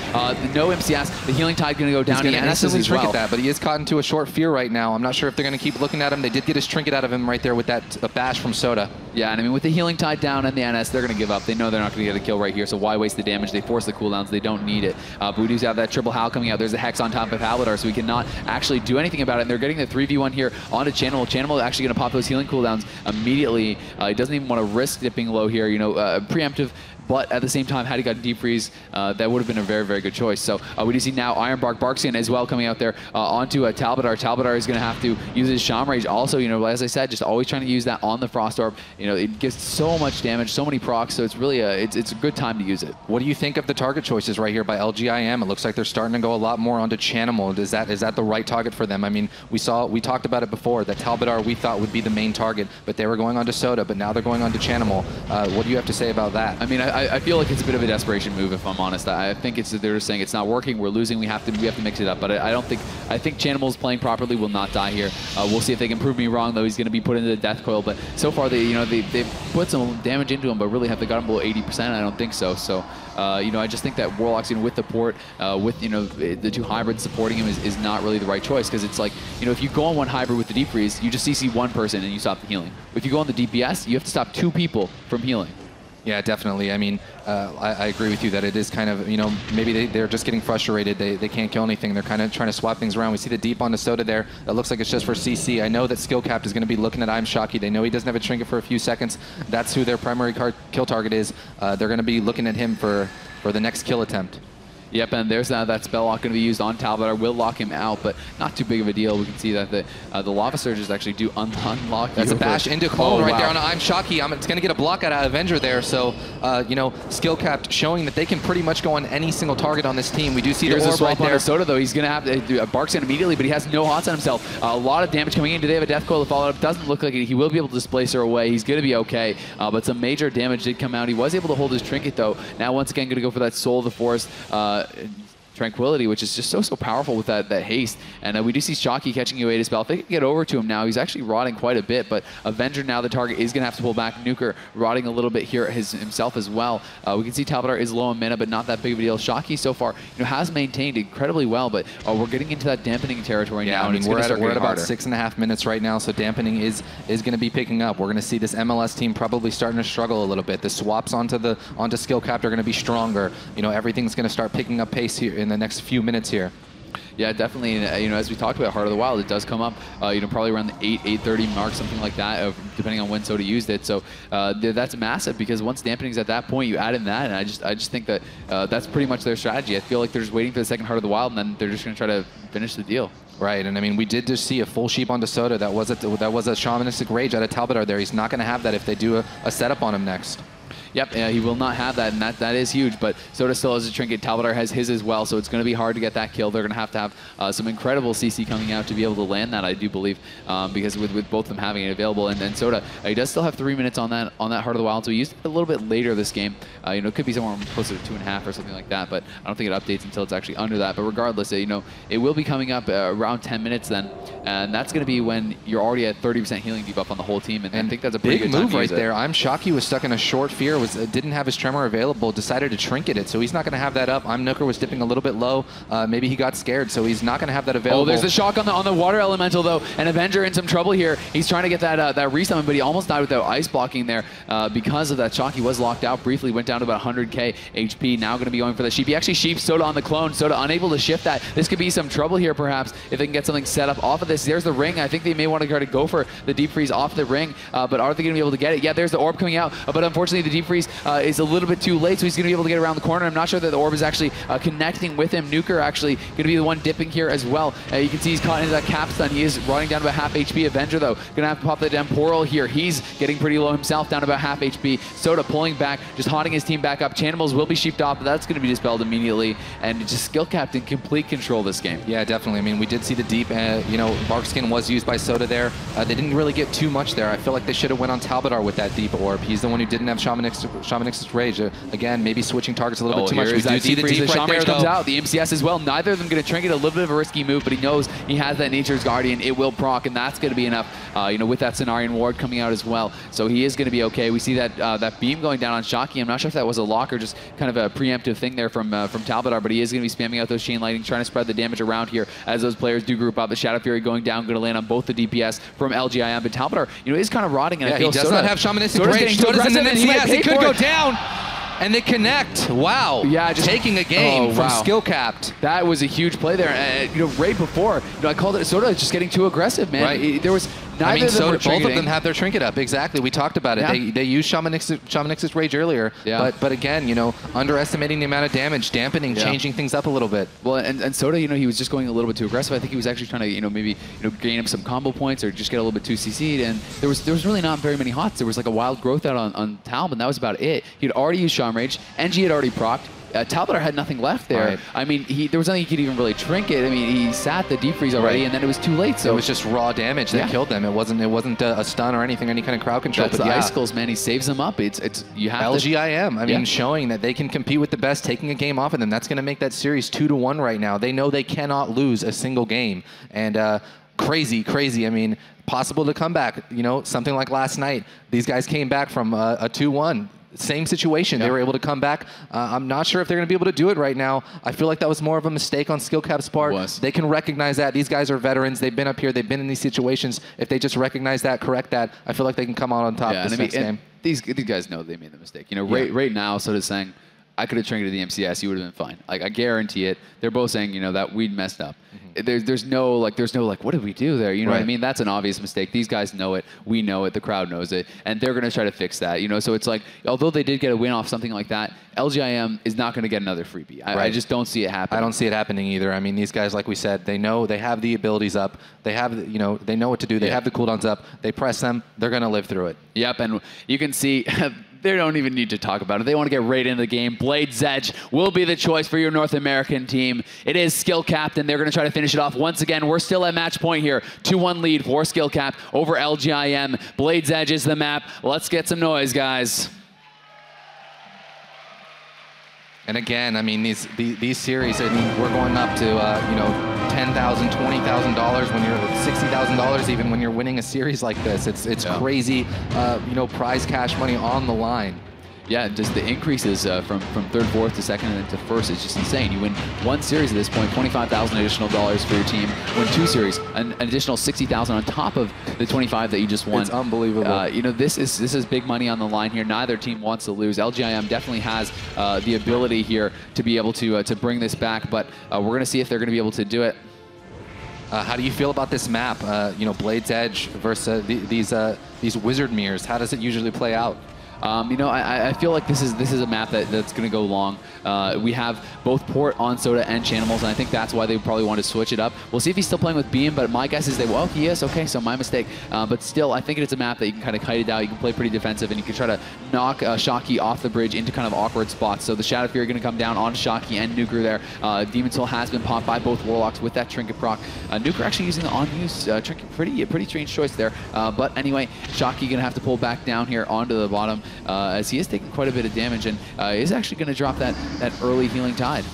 No MCS. The Healing Tide going to go down. He's going to instantly trinket that, but he is caught into a short fear right now. I'm not sure if they're going to keep looking at him. They did get his trinket out of him right there with that bash from Soda. Yeah, and I mean, with the Healing Tide down and the NS, they're going to give up. They know they're not going to get a kill right here, so why waste the damage? They force the cooldowns. They don't need it. But we do have that triple Howl coming out. There's a Hex on top of Halidar, so we cannot actually do anything about it. And they're getting the 3v1 here onto Chanimal. Chanimal actually going to pop those healing cooldowns immediately. He doesn't even want to risk dipping low here. You know, preemptive. But at the same time, had he gotten Deep Freeze, that would have been a very, very good choice. So we do see now Ironbark Barkskin as well coming out there onto Talbadar. Talbadar is going to have to use his Shaman Rage. Also, you know, as I said, just always trying to use that on the Frost Orb. You know, it gives so much damage, so many procs, so it's really it's a good time to use it. What do you think of the target choices right here by LGIM? It looks like they're starting to go a lot more onto Chanimal. Is that the right target for them? I mean, we talked about it before, that Talbadar we thought would be the main target, but they were going onto Soda, but now they're going onto Chanimal. What do you have to say about that? I mean, I feel like it's a bit of a desperation move, if I'm honest. I think they're just saying it's not working, we're losing, we have to mix it up. But I think Chanimal's playing properly will not die here. We'll see if they can prove me wrong, though. He's going to be put into the death coil. But so far, they've put some damage into him, but really have they got him below 80%? I don't think so. So, I just think that Warlock's with the port, with the two hybrids supporting him is not really the right choice, because it's like, if you go on one hybrid with the deep freeze, you just CC one person and you stop the healing. If you go on the DPS, you have to stop two people from healing. Yeah, definitely. I mean, I agree with you that it is kind of, maybe they're just getting frustrated. They can't kill anything. They're kind of trying to swap things around. We see the deep on the Soda there. It looks like it's just for CC. I know that Skill Capped is going to be looking at I'm Shocky. They know he doesn't have a trinket for a few seconds. That's who their primary kill target is. They're going to be looking at him for the next kill attempt. Yep, and there's that spell lock going to be used on Talbot. Will lock him out, but not too big of a deal. We can see that the Lava Surges actually do unlock. That's a bash into clone right there on I'm Shocky. It's going to get a block out of Avenger there. So, Skill Capped showing that they can pretty much go on any single target on this team. We do see the orb right there. Soda, though. He's going to have to Barks in immediately, but he has no hots on himself. A lot of damage coming in. Do they have a death coil to follow up? Doesn't look like it. He will be able to displace her away. He's going to be okay, but some major damage did come out. He was able to hold his trinket, though. Now, once again, going to go for that Soul of the Forest. Tranquility, which is just so powerful with that haste. And we do see Shocky catching away to spell. If they can get over to him now, he's actually rotting quite a bit, but Avenger now the target is going to have to pull back. Nuker rotting a little bit here himself as well. We can see Talbot is low on mana, but not that big of a deal. Shocky so far has maintained incredibly well, but we're getting into that dampening territory now. I mean, we're at about 6.5 minutes right now, so dampening is going to be picking up. We're going to see this MLS team probably starting to struggle a little bit. The swaps onto Skill Capped are going to be stronger. Everything's going to start picking up pace here in the next few minutes here. Yeah, definitely. And, as we talked about Heart of the Wild, it does come up, probably around the 8:30 mark, something like that, depending on when Soda used it. So that's massive, because once dampening's at that point, you add in that, and I just think that that's pretty much their strategy. I feel like they're just waiting for the second Heart of the Wild, and then they're just going to try to finish the deal. Right, and I mean, we did just see a full sheep onto Soda. That was a shamanistic rage out of Talbot there. He's not going to have that if they do a setup on him next. Yep, he will not have that, and that is huge, but Soda still has a trinket. Talbot has his as well, so it's going to be hard to get that kill. They're going to have some incredible CC coming out to be able to land that, I do believe, because with both of them having it available. And Soda, he does still have 3 minutes on that Heart of the Wild, so he used it a little bit later this game. It could be somewhere closer to 2.5 or something like that, but I don't think it updates until it's actually under that. But regardless, it will be coming up around 10 minutes then, and that's going to be when you're already at 30% healing debuff on the whole team, and I think that's a pretty big good move right there. I'm Shocky was stuck in a short fear, didn't have his Tremor available, decided to trinket it, so he's not going to have that up. Nooker was dipping a little bit low. Maybe he got scared, so he's not going to have that available. Oh, there's the shock on the water elemental, though, and Avenger in some trouble here. He's trying to get that resummon, but he almost died without ice blocking there because of that shock. He was locked out briefly, went down to about 100k HP. Now going to be going for the sheep. He actually sheeps Soda on the clone. Soda unable to shift that. This could be some trouble here, perhaps, if they can get something set up off of this. There's the ring. I think they may want to try to go for the deep freeze off the ring, but are they going to be able to get it? Yeah, there's the orb coming out, but unfortunately the deep freeze is a little bit too late, so he's going to be able to get around the corner. I'm not sure that the orb is actually connecting with him. Nuker actually going to be the one dipping here as well. You can see he's caught into that cap stun. He is running down to about half HP. Avenger, though, going to have to pop the temporal here. He's getting pretty low himself, down to about half HP. Soda pulling back, just haunting his team back up. Chanimals will be sheeped off, but that's going to be dispelled immediately. And just Skill Capped in complete control this game. Yeah, definitely. I mean, we did see the deep, Barkskin was used by Soda there. They didn't really get too much there. I feel like they should have went on Talbot with that deep orb. He's the one who didn't have Shamanic's Rage. Again, maybe switching targets a little bit too much. We do see the deep right there, comes out. The MCS as well. Neither of them going to trinket. A little bit of a risky move, but he knows he has that Nature's Guardian. It will proc, and that's going to be enough. With that Cenarian Ward coming out as well, so he is going to be okay. We see that beam going down on Shocky. I'm not sure if that was a lock or just kind of a preemptive thing there from Talbot, but he is going to be spamming out those chain lightning, trying to spread the damage around here as those players do group up. The Shadow Fury going down, going to land on both the DPS from LGIM, but Talbot, is kind of rotting. And I feel he does not have Shamanistic Rage. Soda's in the MCS. He could go down. And they connect. Wow. Yeah, just taking a game from Skill Capped. That was a huge play there. Right before, I called it Soda just getting too aggressive, man. Right. There was neither of them both of them have their trinket up. Exactly. We talked about it. Yeah. They used Shamanic's Rage earlier. Yeah. But again, underestimating the amount of damage, dampening, changing things up a little bit. Well, and Soda, he was just going a little bit too aggressive. I think he was actually trying to, maybe gain up some combo points or just get a little bit too CC'd. And there was really not very many hots. There was like a wild growth out on Talb, and that was about it. He'd already used Sham Rage. NG had already procced. Talbot had nothing left there. Right. I mean, there was nothing he could even really trinket. I mean, he sat the deep freeze already, and then it was too late. So it was just raw damage that killed them. It wasn't a stun or anything, any kind of crowd control. That's but the icicles, man. He saves them up. It's you have LGIM. I mean, showing that they can compete with the best, taking a game off of them. That's going to make that series 2-1 right now. They know they cannot lose a single game, and crazy. I mean, possible to come back. You know, something like last night. These guys came back from a 2-1. Same situation. They were able to come back. I'm not sure if they're going to be able to do it right now. I feel like that was more of a mistake on Skill-Cap's part. They can recognize that. These guys are veterans. They've been up here. They've been in these situations. If they just recognize that, correct that, I feel like they can come out on top this next game. These guys know they made the mistake. You know, right now, Soda's saying, I could have trinketed the MCS, you would have been fine. Like, I guarantee it. They're both saying, you know, that we'd messed up. There's no like, what did we do there? You know what I mean? That's an obvious mistake. These guys know it. We know it. The crowd knows it. And they're going to try to fix that, you know? So it's like, although they did get a win off something like that, LGIM is not going to get another freebie. I just don't see it happening. I don't see it happening either. I mean, these guys, like we said, they know they have the abilities up. They have, you know, they know what to do. They have the cooldowns up. They press them. They're going to live through it. Yep, and you can see they don't even need to talk about it. They want to get right into the game. Blade's Edge will be the choice for your North American team. It is Skill Captain. They're going to try to finish it off. Once again, we're still at match point here. 2-1 lead for Skill Cap over LGIM. Blade's Edge is the map. Let's get some noise, guys. And again, I mean, these series, I mean, we're going up to, you know, $10,000, $20,000 when you're $60,000 even when you're winning a series like this. It's crazy, you know, prize cash money on the line. Yeah, just the increases from third, fourth to second, and then to first is just insane. You win one series at this point, $25,000 additional dollars for your team. Win two series, an additional $60,000 on top of the 25 that you just won. It's unbelievable. You know, this is big money on the line here. Neither team wants to lose. LGIM definitely has the ability here to be able to bring this back, but we're going to see if they're going to be able to do it. How do you feel about this map? You know, Blade's Edge versus these Wizard Mirrors. How does it usually play out? You know, I feel like this is a map that's going to go long. We have both port on Soda and Chanimals, and I think that's why they probably want to switch it up. We'll see if he's still playing with Beam, but my guess is well, he is. Okay, so my mistake. But still, I think it's a map that you can kind of kite it out. You can play pretty defensive, and you can try to knock Shocky off the bridge into kind of awkward spots. So the Shadow Fury going to come down on Shocky and Nuker there. Demon Soul has been popped by both Warlocks with that trinket proc. Nuker actually using the on-use trinket. Pretty strange choice there. But anyway, Shocky going to have to pull back down here onto the bottom. As he is taking quite a bit of damage and is actually going to drop that early healing tide.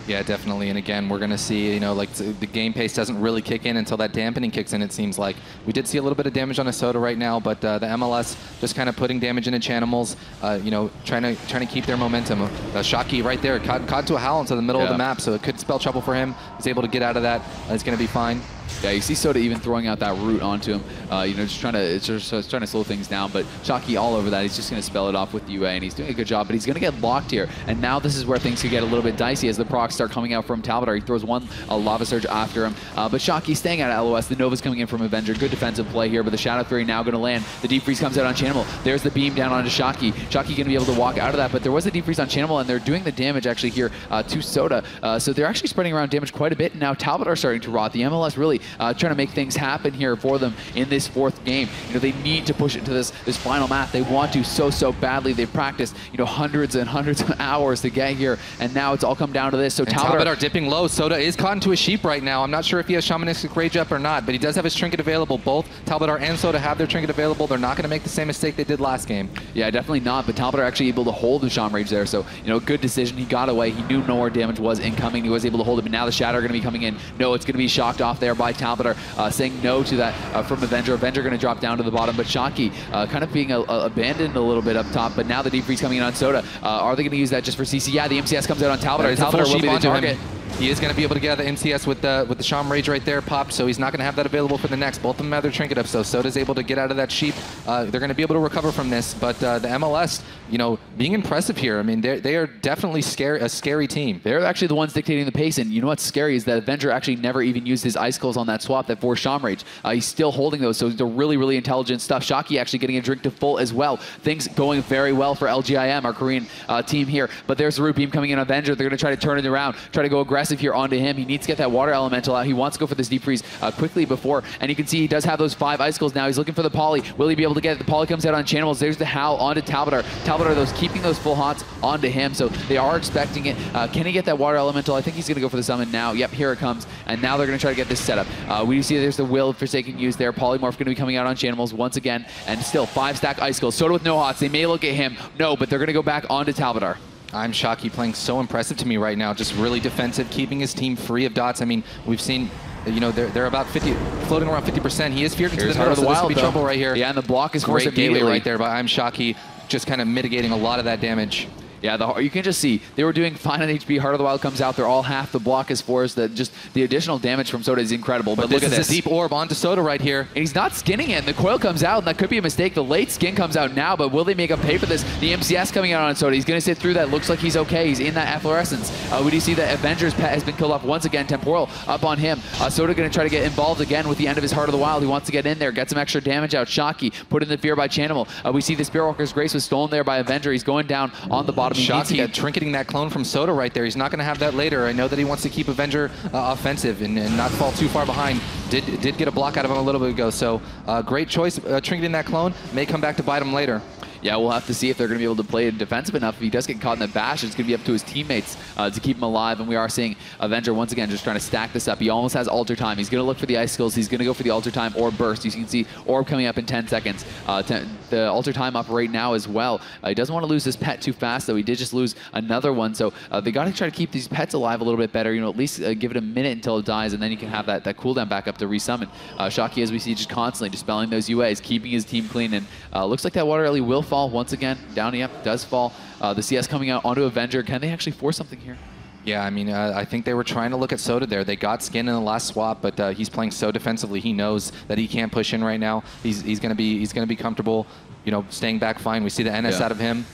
Yeah, definitely. And again, we're going to see, you know, like the game pace doesn't really kick in until that dampening kicks in, it seems like. We did see a little bit of damage on a Soda right now, but the MLS just kind of putting damage into Chanimals, you know, trying to keep their momentum. Shocky right there, caught to a howl into the middle of the map, so it could spell trouble for him. He's able to get out of that. It's going to be fine. Yeah, you see Soda even throwing out that root onto him, you know, just trying to slow things down. But Shocky all over that. He's just going to spell it off with UA, and he's doing a good job. But he's going to get locked here, and now this is where things could get a little bit dicey as the procs start coming out from Talbot. He throws one Lava Surge after him, but Shocky staying out of LOS. The Nova's coming in from Avenger. Good defensive play here, but the Shadow Fury now going to land. The Deep Freeze comes out on Chanimal. There's the beam down onto Shocky. Shocky going to be able to walk out of that, but there was a Deep Freeze on Chanimal, and they're doing the damage actually here to Soda. So they're actually spreading around damage quite a bit, and now Talbot are starting to rot. The MLS really trying to make things happen here for them in this fourth game. You know, they need to push it to this final map. They want to so badly. They've practiced, you know, hundreds and hundreds of hours to get here, and now it's all come down to this. So Talbot are dipping low. Soda is caught into a sheep right now. I'm not sure if he has Shamanistic Rage up or not, but he does have his trinket available. Both Talbot and Soda have their trinket available. They're not going to make the same mistake they did last game. Yeah, definitely not, but Talbot are actually able to hold the Shaman Rage there, so, you know, good decision. He got away. He knew no more damage was incoming. He was able to hold it, but now the Shadow are going to be coming in. No, it's going to be shocked off there by Talbot, saying no to that from Avenger. Avenger going to drop down to the bottom, but Shocky kind of being abandoned a little bit up top, but now the Deep Freeze coming in on Soda. Are they going to use that just for CC? Yeah, the MCS comes out on Talbot. Talbot will be the target. He is going to be able to get out the MCS with the Shaman Rage right there popped, so he's not going to have that available for the next. Both of them have their trinket up, so Soda's able to get out of that sheep. They're going to be able to recover from this, but the MLS, you know, being impressive here. I mean, they are definitely a scary team. They're actually the ones dictating the pace, and you know what's scary is that Avenger actually never even used his Icicles on that swap that forced Shaman Rage. He's still holding those, so they're really intelligent stuff. Shocky actually getting a drink to full as well. Things going very well for LGIM, our Korean team here, but there's the root beam coming in on Avenger. They're going to try to turn it around, try to go aggressive. aggressive here onto him. He needs to get that water elemental out. He wants to go for this deep freeze quickly before, and you can see he does have those 5 icicles now. He's looking for the poly. Will he be able to get it? The poly comes out on channels. There's the Howl onto Talbot. Talbot those keeping those full hots onto him, so they are expecting it. Can he get that water elemental? I think he's going to go for the summon now. Yep, here it comes, and now they're going to try to get this set up. We see there's the Will Forsaken use there. Polymorph going to be coming out on channels once again, and still 5-stack icicles. Soda with no hots. They may look at him. No, but they're going to go back onto Talbot. I'm Shockey playing so impressive to me right now, just really defensive, keeping his team free of dots. I mean, we've seen, you know, they're about 50, floating around 50%. He is feared into the middle, so this could be trouble right here. Yeah, and the block is great gateway right there, but I'm Shockey just kind of mitigating a lot of that damage. Yeah, you can just see they were doing fine on HP. Heart of the Wild comes out. They're all half. The block is forced. Just the additional damage from Soda is incredible. But look at this. This is a deep orb onto Soda right here. And he's not skinning it. And the coil comes out, and that could be a mistake. The late skin comes out now, but will they make him pay for this? The MCS coming out on Soda. He's going to sit through that. Looks like he's okay. He's in that efflorescence. We do see that Avenger's pet has been killed off once again. Temporal up on him. Soda going to try to get involved again with the end of his Heart of the Wild. He wants to get in there, get some extra damage out. Shockey put in the fear by Chanimal. We see the Spiritwalker's Grace was stolen there by Avenger. He's going down on the bottom. Shockey getting that clone from Soda right there. He's not going to have that later. I know that he wants to keep Avenger offensive and not fall too far behind. Did get a block out of him a little bit ago, so great choice. Trinketing that clone may come back to bite him later. Yeah, we'll have to see if they're going to be able to play defensive enough. If he does get caught in the bash, it's going to be up to his teammates to keep him alive. And we are seeing Avenger once again just trying to stack this up. He almost has Alter Time. He's going to look for the Icicles. He's going to go for the Alter Time or Burst. You can see Orb coming up in 10 seconds. The Alter Time up right now as well. He doesn't want to lose this pet too fast, though. He did just lose another one. So they got to try to keep these pets alive a little bit better. You know, at least give it a minute until it dies, and then you can have that cooldown back up to resummon. Shockey, as we see, just constantly dispelling those UAs, keeping his team clean. And looks like that Water Ellie will fall once again. Down, yep, does fall. The CS coming out onto Avenger. Can they actually force something here? Yeah, I mean, I think they were trying to look at Soda there. They got skin in the last swap, but he's playing so defensively. He knows that he can't push in right now. He's gonna be comfortable, you know, staying back fine. We see the NS out of him.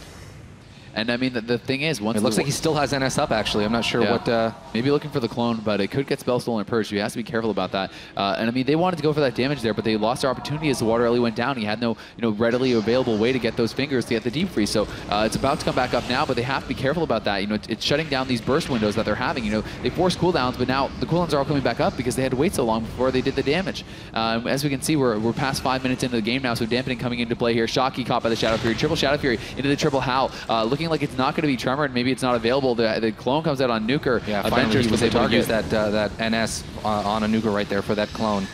And I mean, the thing is, once it looks like he still has NS up. Actually, I'm not sure what. Maybe looking for the clone, but it could get spell stolen or purged. So he has to be careful about that. And I mean, they wanted to go for that damage there, but they lost their opportunity as the Water Ellie went down. He had no, readily available way to get those fingers to get the deep freeze. So it's about to come back up now, but they have to be careful about that. You know, it's shutting down these burst windows that they're having. You know, they force cooldowns, but now the cooldowns are all coming back up because they had to wait so long before they did the damage. As we can see, we're past 5 minutes into the game now, so dampening coming into play here. Shockey caught by the Shadow Fury, triple Shadow Fury into the triple Howl, looking like it's not going to be Tremor, and maybe it's not available. The clone comes out on Nuker. Yeah, finally he was able to use that NS on a Nuker right there for that clone.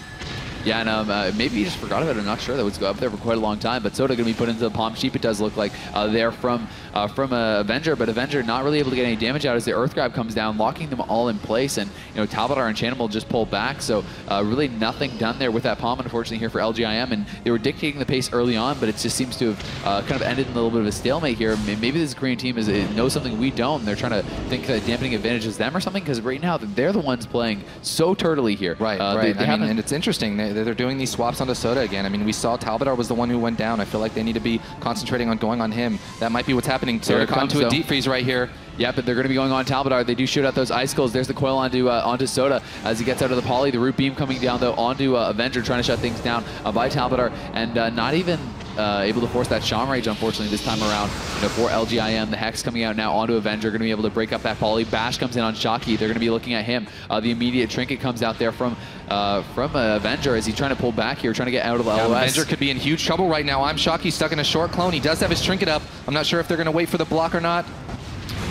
Yeah, and maybe he just forgot about it. I'm not sure. That was up there for quite a long time. But Soda going to be put into the Palm Sheep. It does look like there from Avenger, but Avenger not really able to get any damage out as the Earth Grab comes down, locking them all in place. And Talbot and Chanimal just pull back. So really nothing done there with that Palm, unfortunately, here for LGIM. And they were dictating the pace early on, but it just seems to have kind of ended in a little bit of a stalemate here. Maybe this Korean team knows something we don't. And they're trying to think that dampening advantage is them or something, because right now they're the ones playing so turtly here. Right, right. I mean, and it's interesting. They're doing these swaps onto Soda again. I mean, we saw Talbot was the one who went down. I feel like they need to be concentrating on going on him. That might be what's happening. Soda caught into a deep freeze right here. Yeah, but they're going to be going on Talbot. They do shoot out those icicles. There's the coil onto Soda as he gets out of the poly. The root beam coming down, though, onto Avenger, trying to shut things down by Talbot. And not even able to force that Shaman Rage, unfortunately, this time around. For LGIM, the Hex coming out now onto Avenger, going to be able to break up that poly. Bash comes in on Shockey. They're going to be looking at him. The immediate Trinket comes out there from Avenger as he's trying to pull back here, trying to get out of the LOS. Avenger could be in huge trouble right now. I'm Shockey stuck in a short clone. He does have his Trinket up. I'm not sure if they're going to wait for the block or not.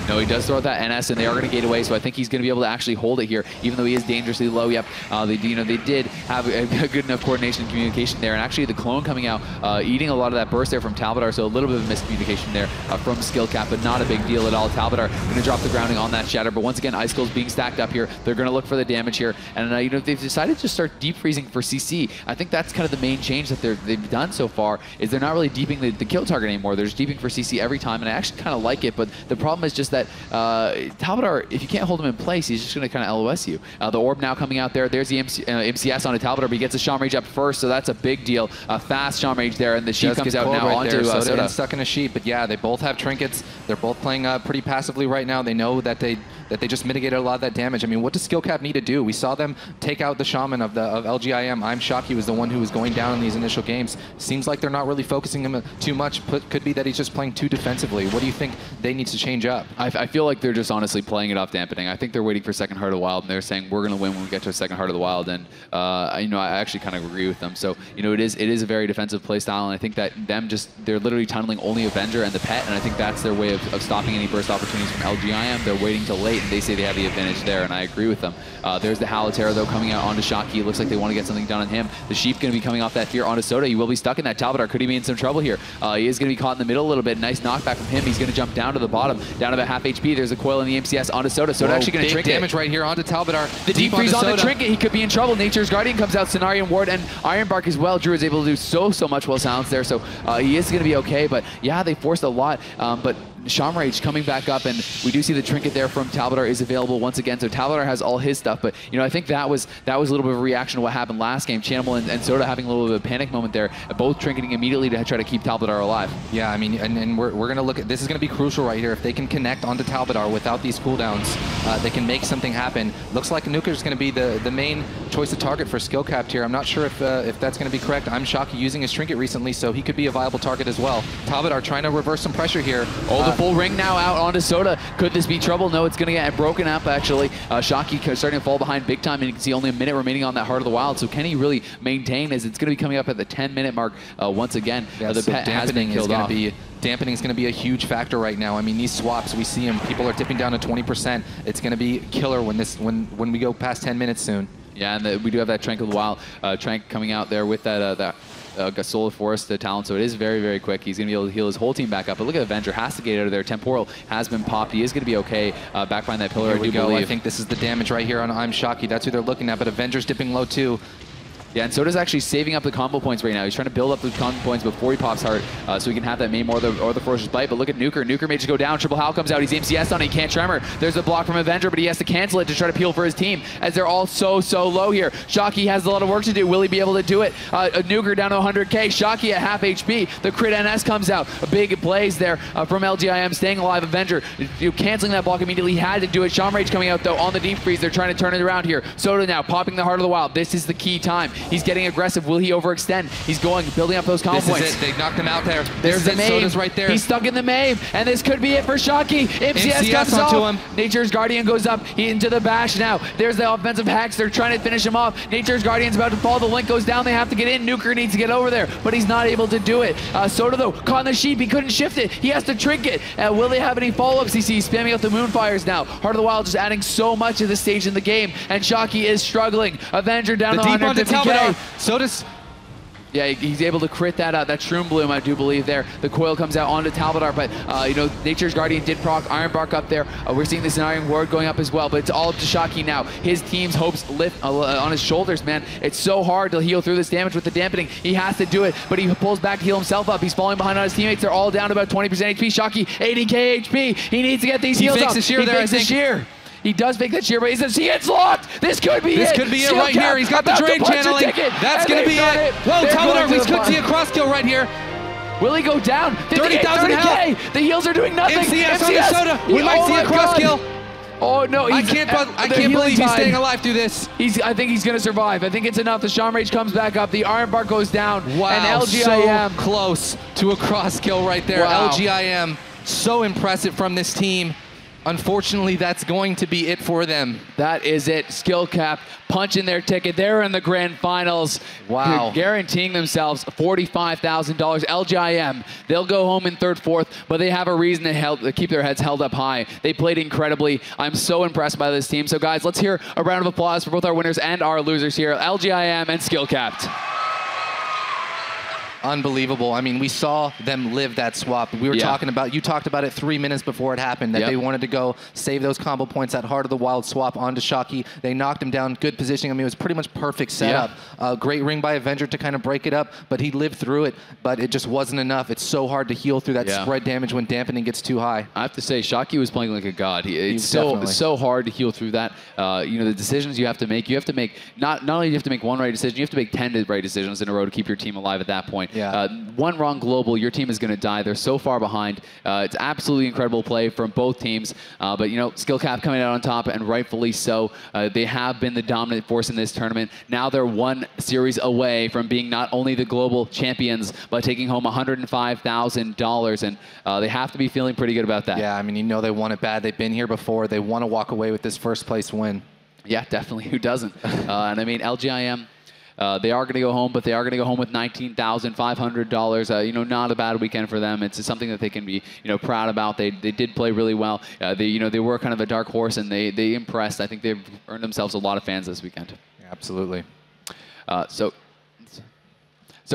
No, he does throw that NS, and they are going to gate away, so I think he's going to be able to actually hold it here, even though he is dangerously low. Yep, they did have a good enough coordination and communication there, and actually the clone coming out, eating a lot of that burst there from Talbot, so a little bit of miscommunication there from Skill Cap, but not a big deal at all. Talbot going to drop the grounding on that Shatter, but once again, Icicles being stacked up here. They're going to look for the damage here, and they've decided to start deep freezing for CC. I think that's kind of the main change that they've done so far, is they're not really deeping the kill target anymore. They're just deeping for CC every time, and I actually kind of like it, but the problem is just that Talbot, if you can't hold him in place, he's just going to kind of LOS you. The Orb now coming out there. There's the MCS on a Talbot, but he gets a Shaman Rage up first, so that's a big deal. A fast Shaman Rage there, and the Sheep comes out now onto Soda. Stuck in a Sheep, but yeah, they both have Trinkets. They're both playing pretty passively right now. They know that they that they just mitigated a lot of that damage. I mean, what does Skill Cap need to do? We saw them take out the Shaman of LGIM. I'm Shocky was the one who was going down in these initial games. Seems like they're not really focusing him too much. Could be that he's just playing too defensively. What do you think they need to change up? I feel like they're just honestly playing it off dampening. I think they're waiting for second Heart of the Wild, and they're saying we're going to win when we get to a second Heart of the Wild. And you know, I actually kind of agree with them. So you know, it is a very defensive play style, and I think that they're literally tunneling only Avenger and the Pet, and I think that's their way of stopping any burst opportunities from LGIM. They're waiting till late, and they say they have the advantage there, and I agree with them. There's the Halotera, though, coming out onto Shocky. It looks like they want to get something done on him. The Sheep going to be coming off that fear onto Soda. He will be stuck in that. Talbot could he be in some trouble here? He is going to be caught in the middle a little bit. Nice knockback from him. He's going to jump down to the bottom, down to about half HP. There's a coil in the MCS onto Soda. Soda actually going to trinket. Damage right here onto Talbot. The deep freeze on the trinket. He could be in trouble. Nature's Guardian comes out. Cenarian Ward and Ironbark as well. Drew is able to do so much while silenced there, so he is going to be okay. But yeah, they forced a lot. But Shamrage coming back up, and we do see the trinket there from Talbot is available once again. So Talbot has all his stuff, but you know, I think that was a little bit of a reaction to what happened last game. Chanimal and Soda having a little bit of a panic moment there, both trinketing immediately to try to keep Talbot alive. Yeah, I mean, and we're going to look at this is going to be crucial right here. If they can connect onto Talbot without these cooldowns, they can make something happen. Looks like Nuker is going to be the main choice of target for Skill Capped here. I'm not sure if that's going to be correct. I'm Shocky using his trinket recently, so he could be a viable target as well. Talbot are trying to reverse some pressure here. Oh, the full ring now out onto Soda. Could this be trouble? No, it's going to get broken up, actually. Shocky starting to fall behind big time, and you can see only a minute remaining on that Heart of the Wild. So can he really maintain as it's going to be coming up at the 10-minute mark once again? Yeah, the so Pet has been killed off. Dampening is going to be a huge factor right now. I mean, these swaps, we see them. People are dipping down to 20%. It's going to be killer when we go past 10 minutes soon. Yeah, and we do have that Trank of the Wild, Trank coming out there with that Solar Forest talent, so it is very quick. He's going to be able to heal his whole team back up. But look at Avenger, has to get out of there. Temporal has been popped. He is going to be okay back behind that pillar. Here we go. I think this is the damage right here on I'm Shocky. That's who they're looking at, but Avenger's dipping low too. Yeah, and Soda's actually saving up the combo points right now. He's trying to build up the combo points before he pops Heart, so he can have that maim or the Ferocious Bite. But look at Nuker. Nuker may just go down. Triple Howl comes out. He's MCS on it. He can't Tremor. There's a block from Avenger, but he has to cancel it to try to peel for his team, as they're all so low here. Shocky has a lot of work to do. Will he be able to do it? Nuker down to 100k. Shocky at half HP. The crit NS comes out. A big blaze there from LGIM, staying alive. Avenger canceling that block immediately. He had to do it. Shamrage coming out, though, on the deep freeze. They're trying to turn it around here. Soda now popping the Heart of the Wild. This is the key time. He's getting aggressive. Will he overextend? He's building up those combo points. This is it. They knocked him out there. There's the maim. Soda's right there. He's stuck in the maim, and this could be it for Shocky. MCS comes onto off. him. Nature's Guardian goes up. He into the bash now. There's the offensive hacks. They're trying to finish him off. Nature's Guardian's about to fall. The link goes down. They have to get in. Nuker needs to get over there, but he's not able to do it. Soda, though, caught in the sheep. He couldn't shift it. He has to trinket. Will they have any follow-ups? He's spamming out the Moonfires now. Heart of the Wild just adding so much at this stage in the game, and Shocky is struggling. Avenger down to 150k. Soda's... Yeah, he's able to crit that Shroom Bloom, I do believe there. The coil comes out onto Talbot, but you know, Nature's Guardian did proc Ironbark up there. We're seeing this Iron Ward going up as well, but it's all up to Shocky now. His team's hopes lift on his shoulders, man. It's so hard to heal through this damage with the dampening. He has to do it, but he pulls back to heal himself up. He's falling behind on his teammates. They're all down to about 20% HP. Shocky, 80k HP. He needs to get these heals up. He fakes the shear. He does make that shear, but he gets locked. This could be it. This could be it right here. He's got the drain channeling. That's going to be it. Whoa, Talbot, we could see a cross kill right here. Will he go down? 30,000 health. The heals are doing nothing. MCS on the Soda. We might see a cross kill. Oh no! I can't believe he's staying alive through this. I think he's going to survive. I think it's enough. The Shamrage comes back up. The Ironbark goes down. Wow, and LGIM so close to a cross kill right there. Wow. LGIM, so impressive from this team. Unfortunately, that's going to be it for them. That is it. Skill Cap punching their ticket. They're in the grand finals. Wow. They're guaranteeing themselves $45,000. LGIM, they'll go home in third, fourth, but they have a reason to keep their heads held up high. They played incredibly. I'm so impressed by this team. So guys, let's hear a round of applause for both our winners and our losers here, LGIM and Skill Capped. Unbelievable. I mean, we saw them live that swap. We were talking about, you talked about it 3 minutes before it happened, that they wanted to go save those combo points, that Heart of the Wild swap onto Shocky. They knocked him down, good positioning. I mean, it was pretty much perfect setup. Great ring by Avenger to kind of break it up, but he lived through it, but it just wasn't enough. It's so hard to heal through that spread damage when dampening gets too high. I have to say, Shocky was playing like a god. It's so hard to heal through that. You know, the decisions you have to make, not only do you have to make one right decision, you have to make 10 right decisions in a row to keep your team alive at that point. Yeah. One wrong global, your team is going to die. They're so far behind. It's absolutely incredible play from both teams. But, you know, SkillCap coming out on top, and rightfully so. They have been the dominant force in this tournament. Now they're one series away from being not only the global champions, but taking home $105,000. And they have to be feeling pretty good about that. Yeah, I mean, you know they want it bad. They've been here before. They want to walk away with this first place win. Yeah, definitely. Who doesn't? And I mean, LGIM, they are going to go home, but they are going to go home with $19,500. You know, not a bad weekend for them. It's something that they can be, you know, proud about. They did play really well. You know, they were kind of a dark horse, and they impressed. I think they've earned themselves a lot of fans this weekend. Yeah, absolutely. So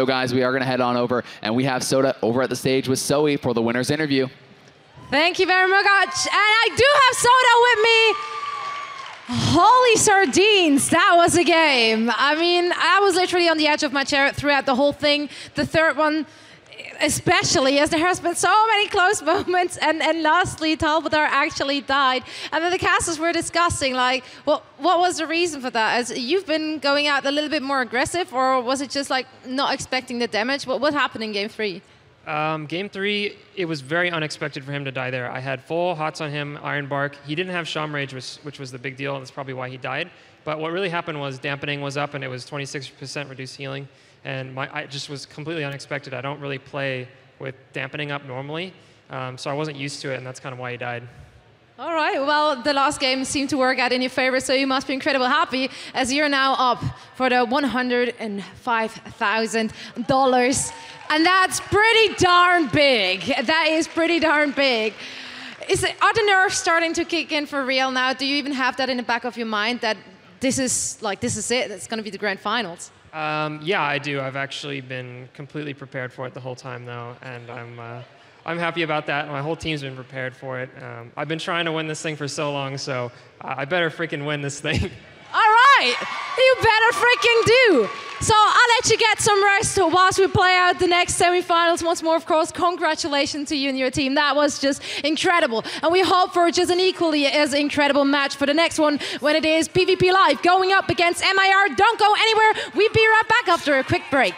guys, we are going to head on over, and we have Soda over at the stage with Zoe for the winner's interview. Thank you very much. And I do have Soda with me. Holy sardines, that was a game. I mean, I was literally on the edge of my chair throughout the whole thing. The third one, especially, as there has been so many close moments. And lastly, Talbottar actually died. And then the casters were discussing, like, what was the reason for that? As you've been going out a little bit more aggressive, or was it just like not expecting the damage? What happened in game 3? Game 3, it was very unexpected for him to die there. I had full hots on him, Iron Bark. He didn't have Shaman Rage, which was the big deal, and that's probably why he died. But what really happened was dampening was up, and it was 26% reduced healing. And I just was completely unexpected. I don't really play with dampening up normally, so I wasn't used to it, and that's kind of why he died. All right, well, the last game seemed to work out in your favor, so you must be incredibly happy, as you're now up for the $105,000. And that's pretty darn big. That is pretty darn big. Are the nerves starting to kick in for real now? Do you even have that in the back of your mind, that this is it, it's going to be the grand finals? Yeah, I do. I've actually been completely prepared for it the whole time, though, and I'm happy about that. My whole team's been prepared for it. I've been trying to win this thing for so long, so I better freaking win this thing. All right, you better freaking do. So I'll let you get some rest whilst we play out the next semifinals. Once more, of course, congratulations to you and your team. That was just incredible. And we hope for just an equally as incredible match for the next one, when it is PvP Live going up against MIR. Don't go anywhere. We'll be right back after a quick break.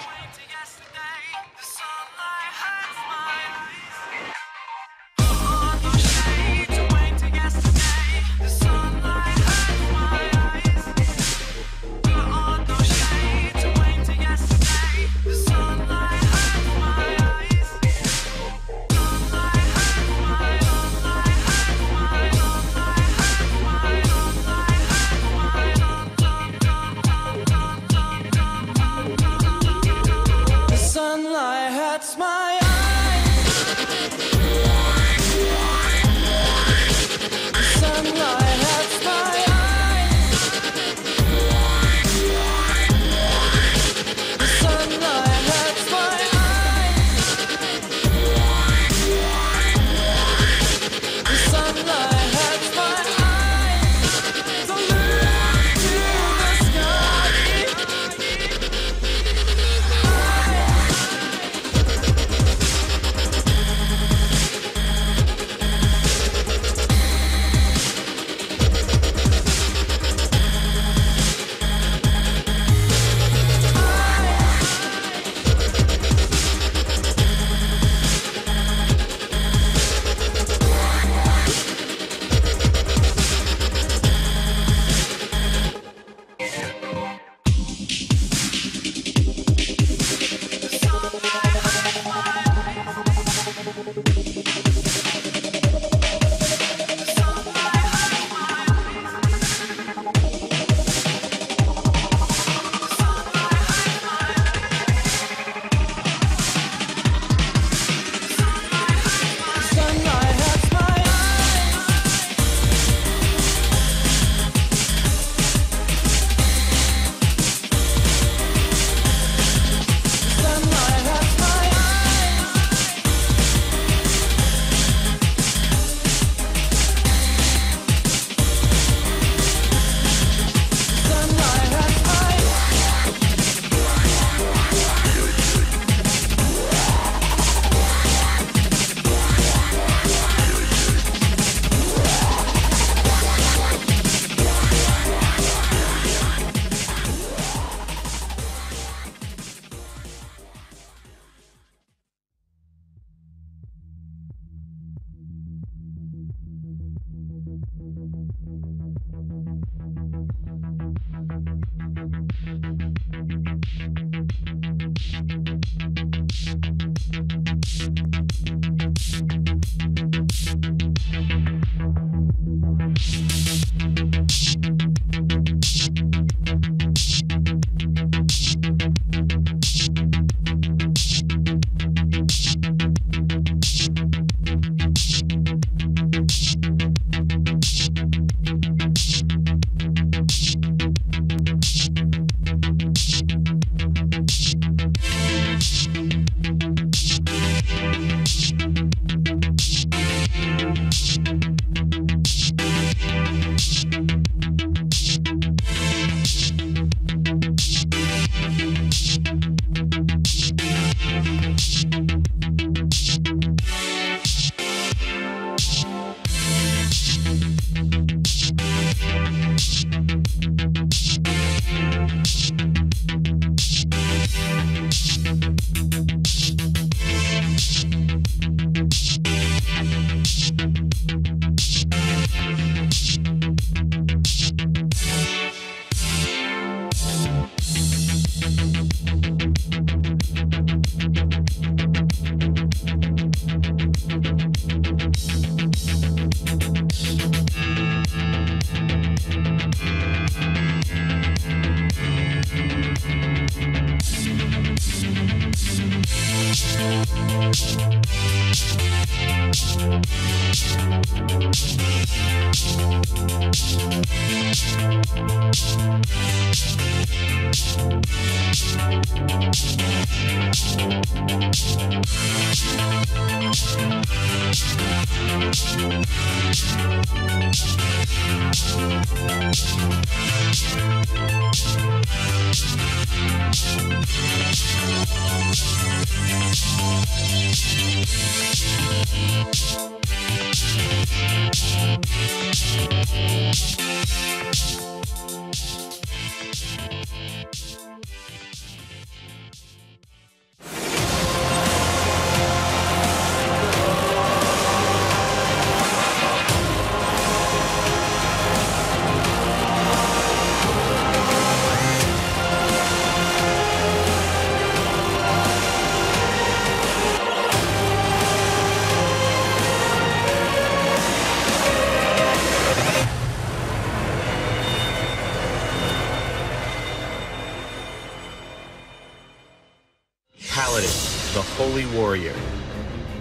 Paladin, the Holy Warrior.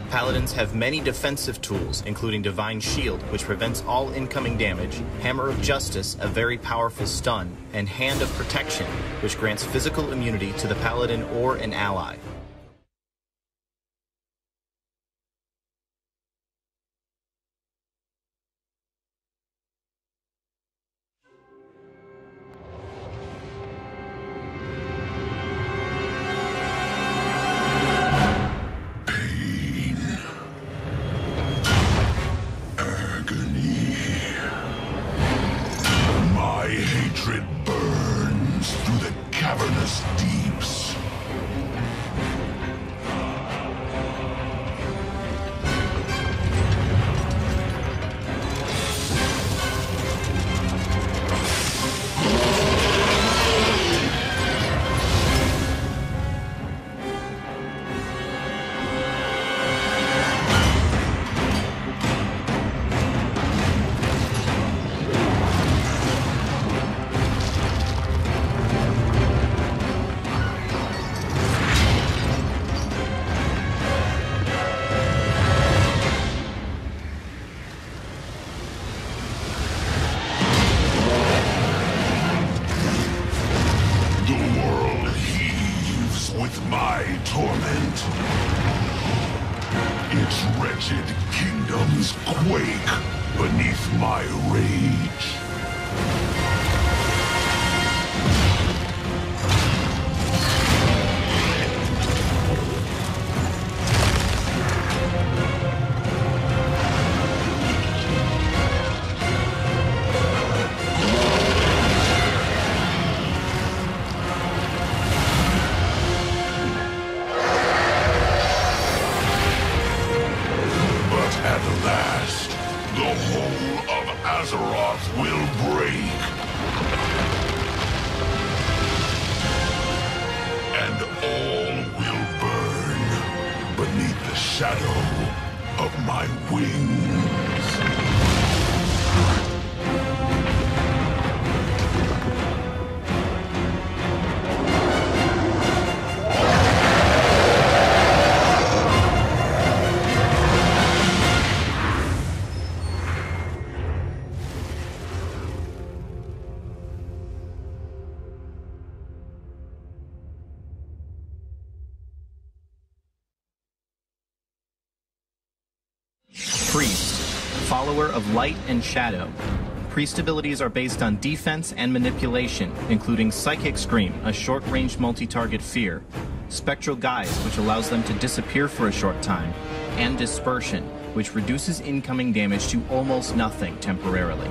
Paladins have many defensive tools, including Divine Shield, which prevents all incoming damage, Hammer of Justice, a very powerful stun, and Hand of Protection, which grants physical immunity to the Paladin or an ally. Its wretched kingdoms quake beneath my rage. Priest, follower of light and shadow. Priest abilities are based on defense and manipulation, including Psychic Scream, a short-range multi-target fear, Spectral Guise, which allows them to disappear for a short time, and Dispersion, which reduces incoming damage to almost nothing temporarily.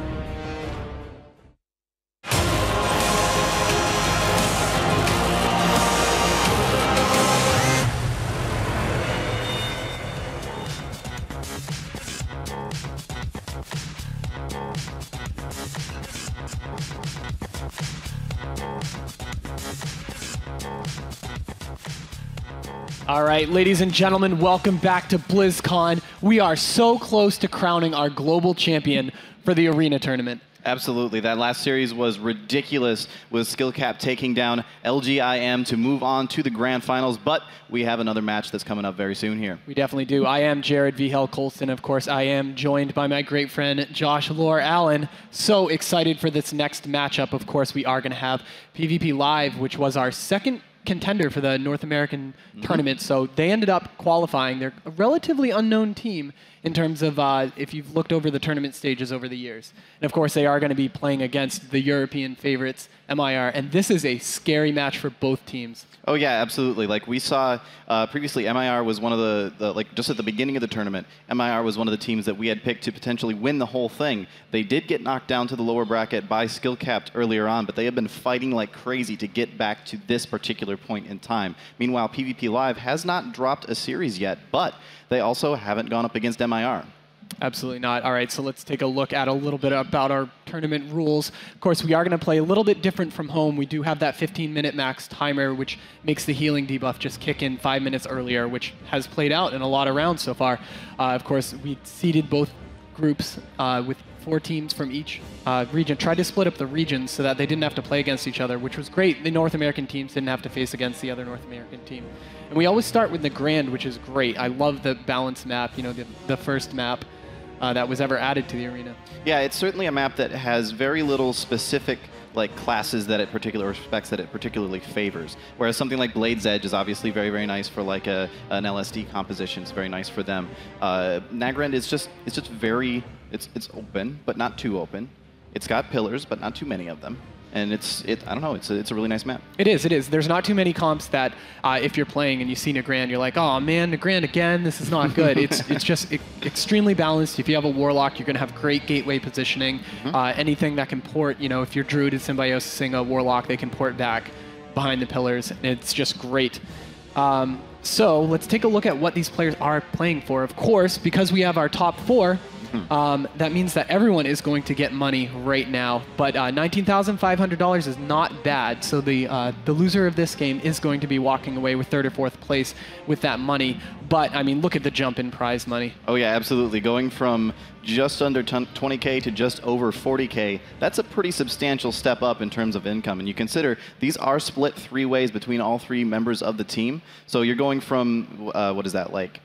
All right, ladies and gentlemen, welcome back to BlizzCon. We are so close to crowning our global champion for the Arena tournament. Absolutely. That last series was ridiculous with SkillCap taking down LGIM to move on to the grand finals, but we have another match that's coming up very soon here. We definitely do. I am Jared Vihel Colston. Of course, I am joined by my great friend Josh Lore Allen. So excited for this next matchup. Of course, we are going to have PvP Live, which was our second contender for the North American tournament. So they ended up qualifying. They're a relatively unknown team in terms of if you've looked over the tournament stages over the years. And of course, they are going to be playing against the European favorites, MIR. And this is a scary match for both teams. Oh yeah, absolutely. Like we saw previously, MIR was one of the like just at the beginning of the tournament, MIR was one of the teams that we had picked to potentially win the whole thing. They did get knocked down to the lower bracket by SkillCapped earlier on, but they have been fighting like crazy to get back to this particular point in time. Meanwhile, PvP Live has not dropped a series yet, but they also haven't gone up against MIR. Absolutely not. All right, so let's take a look at a little bit about our tournament rules. Of course, we are going to play a little bit different from home. We do have that 15-minute max timer, which makes the healing debuff just kick in 5 minutes earlier, which has played out in a lot of rounds so far. Of course, we seeded both groups with 4 teams from each region. Tried to split up the regions so that they didn't have to play against each other, which was great. The North American teams didn't have to face against the other North American team. And we always start with the Grand, which is great. I love the balance map, you know, the first map that was ever added to the arena. Yeah, it's certainly a map that has very little specific like classes that it particularly specs that it particularly favors. Whereas something like Blade's Edge is obviously very, very nice for like an LSD composition. It's very nice for them. Nagrand is just very it's open, but not too open. It's got pillars, but not too many of them. And I don't know, it's a really nice map. It is. There's not too many comps that if you're playing and you see Nagrand, you're like, oh man, Nagrand again, this is not good. it's just extremely balanced. If you have a Warlock, you're going to have great gateway positioning. Anything that can port, you know, if your Druid is symbiosing a Warlock, they can port back behind the pillars. It's just great. So let's take a look at what these players are playing for. Of course, because we have our top 4, that means that everyone is going to get money right now, but $19,500 is not bad. So the loser of this game is going to be walking away with 3rd or 4th place with that money. But I mean, look at the jump in prize money. Oh yeah, absolutely. Going from just under 20K to just over 40K, that's a pretty substantial step up in terms of income. And you consider these are split 3 ways between all 3 members of the team. So you're going from, what is that, like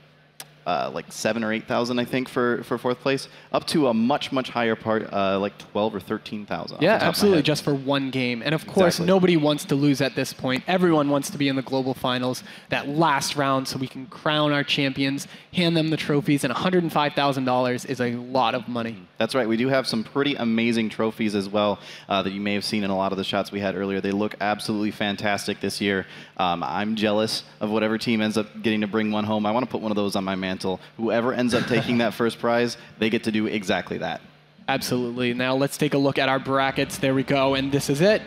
7,000 or 8,000, I think, for 4th place, up to a much, much higher part, like 12 or 13,000. Yeah, absolutely, just for one game. And of course, nobody wants to lose at this point. Everyone wants to be in the global finals, that last round, so we can crown our champions, hand them the trophies, and $105,000 is a lot of money. That's right. We do have some pretty amazing trophies as well that you may have seen in a lot of the shots we had earlier. They look absolutely fantastic this year. I'm jealous of whatever team ends up getting to bring one home. I want to put one of those on my mantle. Whoever ends up taking that first prize, they get to do exactly that. Absolutely. Now let's take a look at our brackets. There we go, and this is it.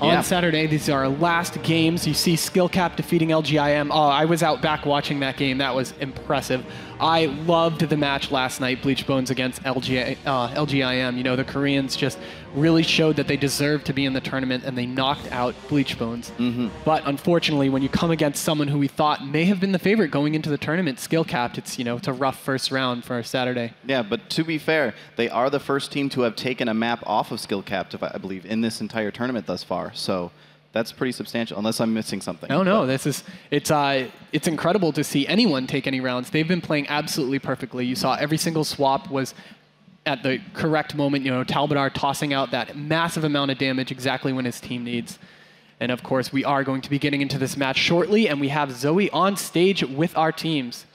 On Saturday, these are our last games. You see SkillCap defeating LGIM. Oh, I was out back watching that game. That was impressive. I loved the match last night, Bleachbones against LGIM. You know, the Koreans just really showed that they deserved to be in the tournament, and they knocked out Bleachbones. But unfortunately, when you come against someone who we thought may have been the favorite going into the tournament, SkillCap, it's a rough first round for Saturday. Yeah, but to be fair, they are the first team to have taken a map off of SkillCap, I believe, in this entire tournament thus far. So that's pretty substantial, unless I'm missing something. No, it's incredible to see anyone take any rounds. They've been playing absolutely perfectly. You saw every single swap was at the correct moment. You know, Talbadar tossing out that massive amount of damage exactly when his team needs. And of course, we are going to be getting into this match shortly, and we have Zoe on stage with our teams.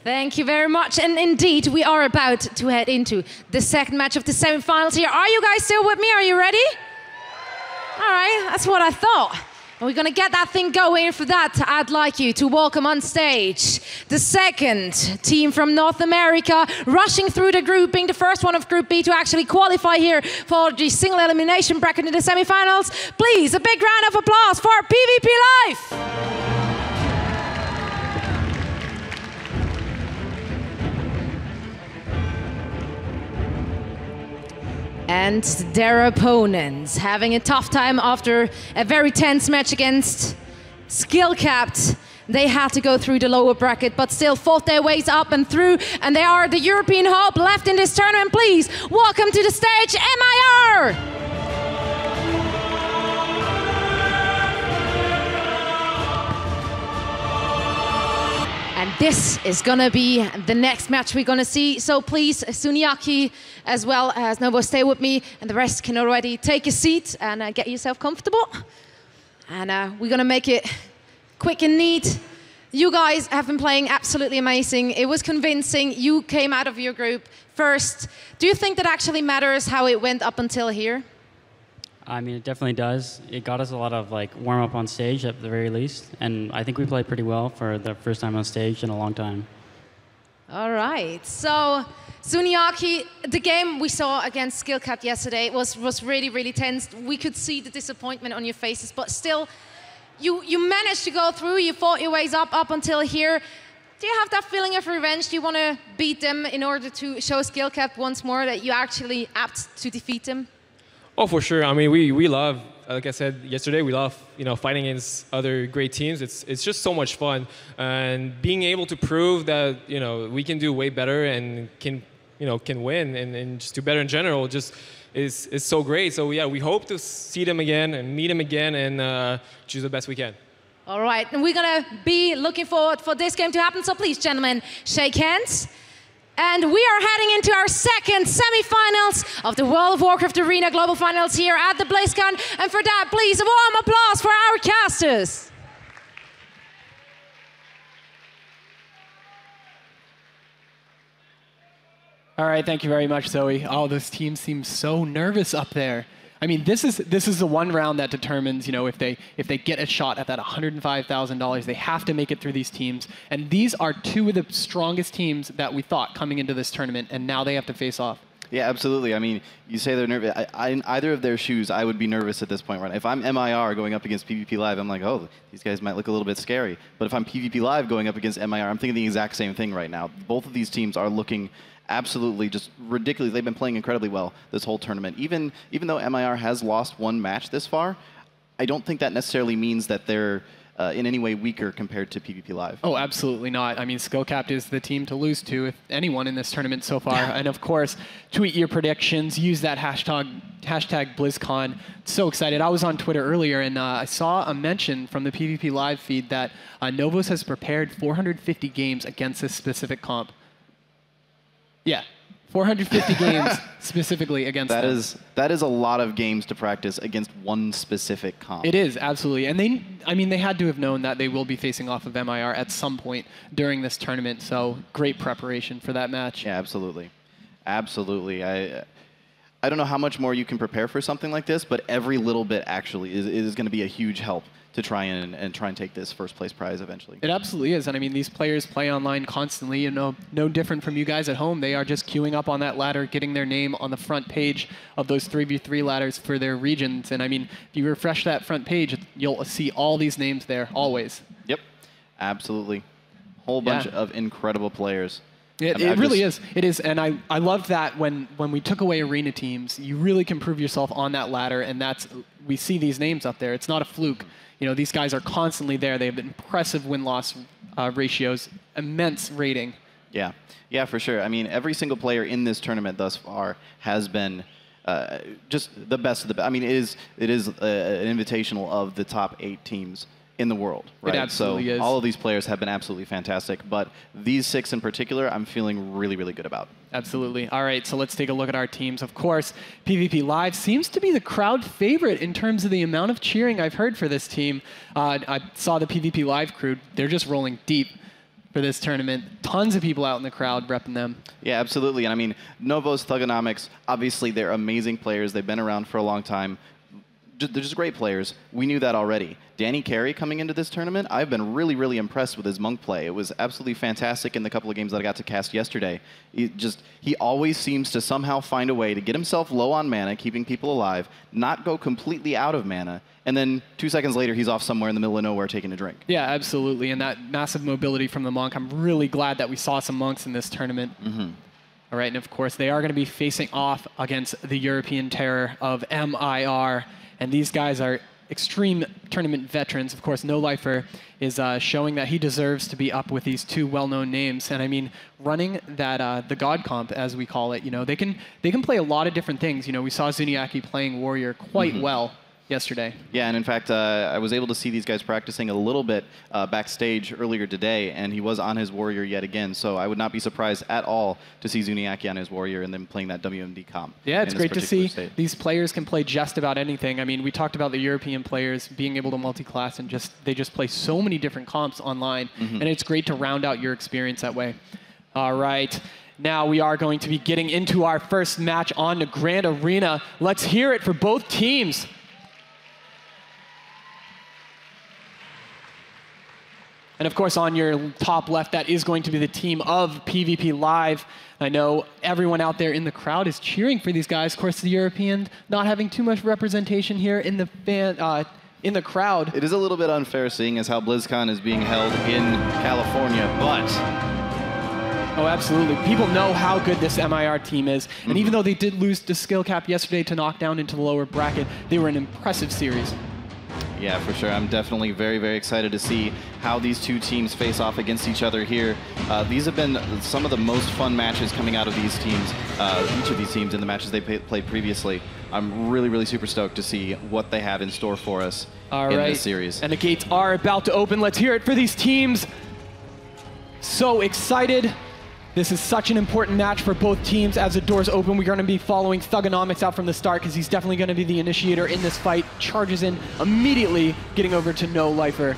Thank you very much. And indeed, we are about to head into the second match of the semifinals here. Are you guys still with me? Are you ready? All right, that's what I thought. And we're going to get that thing going. For that, I'd like you to welcome on stage the second team from North America, rushing through the group, being the first one of Group B to actually qualify here for the single elimination bracket in the semifinals. Please, a big round of applause for PvP Live! And their opponents having a tough time after a very tense match against SkillCapped. they had to go through the lower bracket, but still fought their ways up and through, and they are the European hope left in this tournament. Please welcome to the stage, MIR! And this is gonna be the next match we're gonna see. So please, Suniaki, as well as Novo, stay with me, and the rest can already take a seat and get yourself comfortable. And we're gonna make it quick and neat. You guys have been playing absolutely amazing. It was convincing. You came out of your group first. Do you think that actually matters how it went up until here? I mean, it definitely does. It got us a lot of warm up on stage at the very least, and I think we played pretty well for the first time on stage in a long time. All right. So, Suniaki, the game we saw against Skillcat yesterday was really, really tense. We could see the disappointment on your faces, but still, you managed to go through. You fought your ways up until here. Do you have that feeling of revenge? Do you want to beat them in order to show Skillcat once more that you actually apt to defeat them? Oh, for sure. I mean, we love, like I said yesterday, we love fighting against other great teams. It's just so much fun, and being able to prove that we can do way better and can win and just do better in general just is so great. So yeah, we hope to see them again and meet them again and choose the best we can. All right, and we're gonna be looking forward for this game to happen. So please, gentlemen, shake hands. And we are heading into our second semi-finals of the World of Warcraft Arena Global Finals here at the BlizzCon. And for that, please, a warm applause for our casters. All right, thank you very much, Zoe. Oh, those teams seem so nervous up there. I mean, this is the one round that determines, if they get a shot at that $105,000, they have to make it through these teams. And these are two of the strongest teams that we thought coming into this tournament, and now they have to face off. Yeah, absolutely. I mean, you say they're nervous. In either of their shoes, I would be nervous at this point, right? If I'm MIR going up against PvP Live, I'm like, oh, these guys might look a little bit scary. But if I'm PvP Live going up against MIR, I'm thinking the exact same thing right now. Both of these teams are looking absolutely just ridiculous. They've been playing incredibly well this whole tournament. Even though MIR has lost one match this far, I don't think that necessarily means that they're in any way weaker compared to PvP Live. Oh, absolutely not. I mean, Skullcapped is the team to lose to, if anyone in this tournament so far. And of course, tweet your predictions, use that hashtag BlizzCon. So excited. I was on Twitter earlier and I saw a mention from the PvP Live feed that Novos has prepared 450 games against this specific comp. Yeah, 450 games specifically against them. That is a lot of games to practice against one specific comp. It is, absolutely. And they had to have known that they will be facing off of MIR at some point during this tournament, so great preparation for that match. Yeah, absolutely. Absolutely. I don't know how much more you can prepare for something like this, but every little bit actually is going to be a huge help to try and take this first place prize eventually. It absolutely is, and I mean, these players play online constantly, no different from you guys at home. They are just queuing up on that ladder, getting their name on the front page of those 3v3 ladders for their regions, and I mean, if you refresh that front page, you'll see all these names there, always. Yep, absolutely. Whole bunch of incredible players. It really is. It is, and I loved that when we took away arena teams, you really can prove yourself on that ladder, and we see these names up there. It's not a fluke. These guys are constantly there. They have impressive win-loss ratios, immense rating. Yeah, for sure. I mean, every single player in this tournament thus far has been just the best of the best. I mean, it is an invitational of the top 8 teams in the world, right? It absolutely is. All of these players have been absolutely fantastic, but these 6 in particular, I'm feeling really, really good about. Absolutely. All right, so let's take a look at our teams. Of course, PvP Live seems to be the crowd favorite in terms of the amount of cheering I've heard for this team. I saw the PvP Live crew. They're just rolling deep for this tournament. Tons of people out in the crowd repping them. Yeah, absolutely. And I mean, Novos, Thugonomics, obviously they're amazing players. They've been around for a long time. They're just great players. We knew that already. Danny Carey coming into this tournament, I've been really, really impressed with his monk play. It was absolutely fantastic in the couple of games that I got to cast yesterday. He always seems to somehow find a way to get himself low on mana, keeping people alive, not go completely out of mana, and then 2 seconds later, he's off somewhere in the middle of nowhere taking a drink. Yeah, absolutely. And that massive mobility from the monk, I'm really glad that we saw some monks in this tournament. Mm-hmm. All right, and of course, they are going to be facing off against the European terror of MIR. And these guys are extreme tournament veterans. Of course, No Lifer is showing that he deserves to be up with these two well-known names. And I mean, running that the God comp, as we call it, you know, they can play a lot of different things. You know, we saw Zuniaki playing Warrior quite well yesterday. Yeah, and in fact, I was able to see these guys practicing a little bit backstage earlier today, and he was on his Warrior yet again. So I would not be surprised at all to see Zuniaki on his Warrior and then playing that WMD comp. Yeah, it's great to see these players can play just about anything. I mean, we talked about the European players being able to multi-class, and they just play so many different comps online, and it's great to round out your experience that way. All right. Now we are going to be getting into our first match on the Grand Arena. Let's hear it for both teams. And of course, on your top left, that is going to be the team of PvP Live. I know everyone out there in the crowd is cheering for these guys. Of course, the European not having too much representation here in the crowd. It is a little bit unfair seeing as how BlizzCon is being held in California, but... Oh, absolutely. People know how good this MIR team is. And even though they did lose the skill cap yesterday to knock down into the lower bracket, they were an impressive series. Yeah, for sure. I'm definitely very, very excited to see how these two teams face off against each other here. These have been some of the most fun matches coming out of these teams, each of these teams in the matches they played previously. I'm really, really super stoked to see what they have in store for us in this series. And the gates are about to open. Let's hear it for these teams. So excited. This is such an important match for both teams. As the doors open, we're going to be following Thugonomics out from the start because he's definitely going to be the initiator in this fight. Charges in immediately, getting over to No Lifer.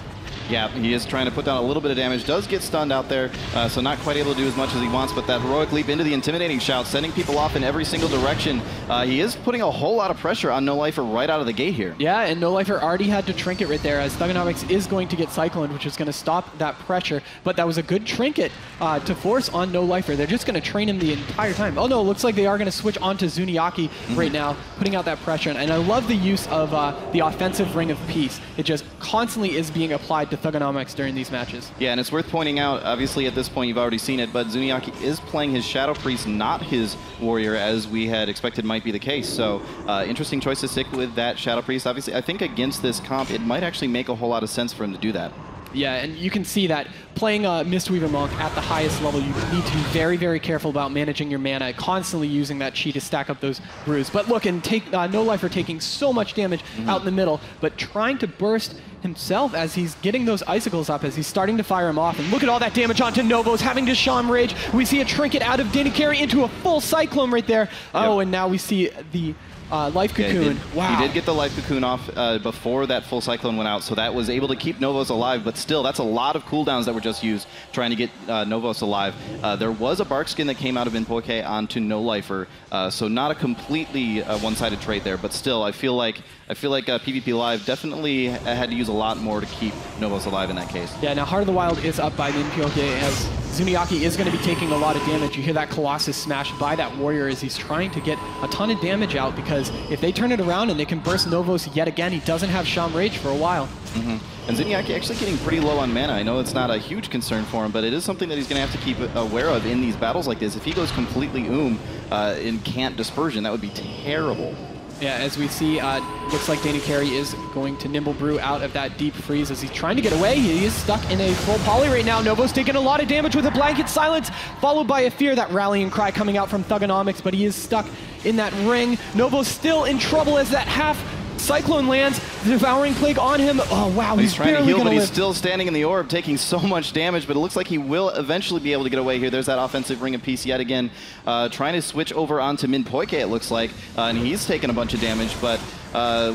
Yeah, he is trying to put down a little bit of damage. Does get stunned out there, so not quite able to do as much as he wants, but that heroic leap into the intimidating shout, sending people off in every single direction. He is putting a whole lot of pressure on No Lifer right out of the gate here. Yeah, and No Lifer already had to trinket right there, as Thugonomics is going to get Cyclone, which is going to stop that pressure. But that was a good trinket to force on No Lifer. They're just going to train him the entire time. Oh no, looks like they are going to switch onto Zuniaki right now, putting out that pressure. And I love the use of the offensive Ring of Peace. It just constantly is being applied to Thugonomics during these matches. Yeah, and it's worth pointing out, obviously at this point you've already seen it, but Zuniaki is playing his Shadow Priest, not his Warrior, as we had expected might be the case. So interesting choice to stick with that Shadow Priest. Obviously, I think against this comp, it might actually make a whole lot of sense for him to do that. Yeah, and you can see that playing a Mistweaver Monk at the highest level, you need to be very, very careful about managing your mana, constantly using that chi to stack up those brews. But look, and No Lifer taking so much damage out in the middle, but trying to burst himself as he's getting those icicles up, as he's starting to fire him off. And look at all that damage onto Novos, having to Shaman Rage. We see a trinket out of Danny Carey into a full Cyclone right there. Oh, and now we see the Life Cocoon. Wow. He did get the Life Cocoon off before that full Cyclone went out, so that was able to keep Novos alive, but still, that's a lot of cooldowns that were just used trying to get Novos alive. There was a Bark Skin that came out of Inpoke onto No Lifer, so not a completely one-sided trade there, but still, I feel like PvP Live definitely had to use a lot more to keep Novos alive in that case. Yeah, now Heart of the Wild is up by Inpoke, as Zuniaki is going to be taking a lot of damage. You hear that Colossus smash by that Warrior as he's trying to get a ton of damage out, because if they turn it around and they can burst Novos yet again, he doesn't have Shaman Rage for a while. And Zuniaki actually getting pretty low on mana. I know it's not a huge concern for him, but it is something that he's going to have to keep aware of in these battles like this. If he goes completely and can't Dispersion, that would be terrible. Yeah, as we see, looks like Danny Carey is going to Nimble Brew out of that deep freeze as he's trying to get away. He is stuck in a full poly right now. Novos taking a lot of damage with a Blanket Silence, followed by a Fear, that rallying cry coming out from Thugonomics, but he is stuck in that ring. Novos still in trouble as that half Cyclone lands, Devouring Plague on him. Oh wow, he's trying to heal, but he's still standing in the orb, taking so much damage, but it looks like he will eventually be able to get away here. There's that offensive Ring of Peace yet again, trying to switch over onto Minpoike, it looks like, and he's taking a bunch of damage, but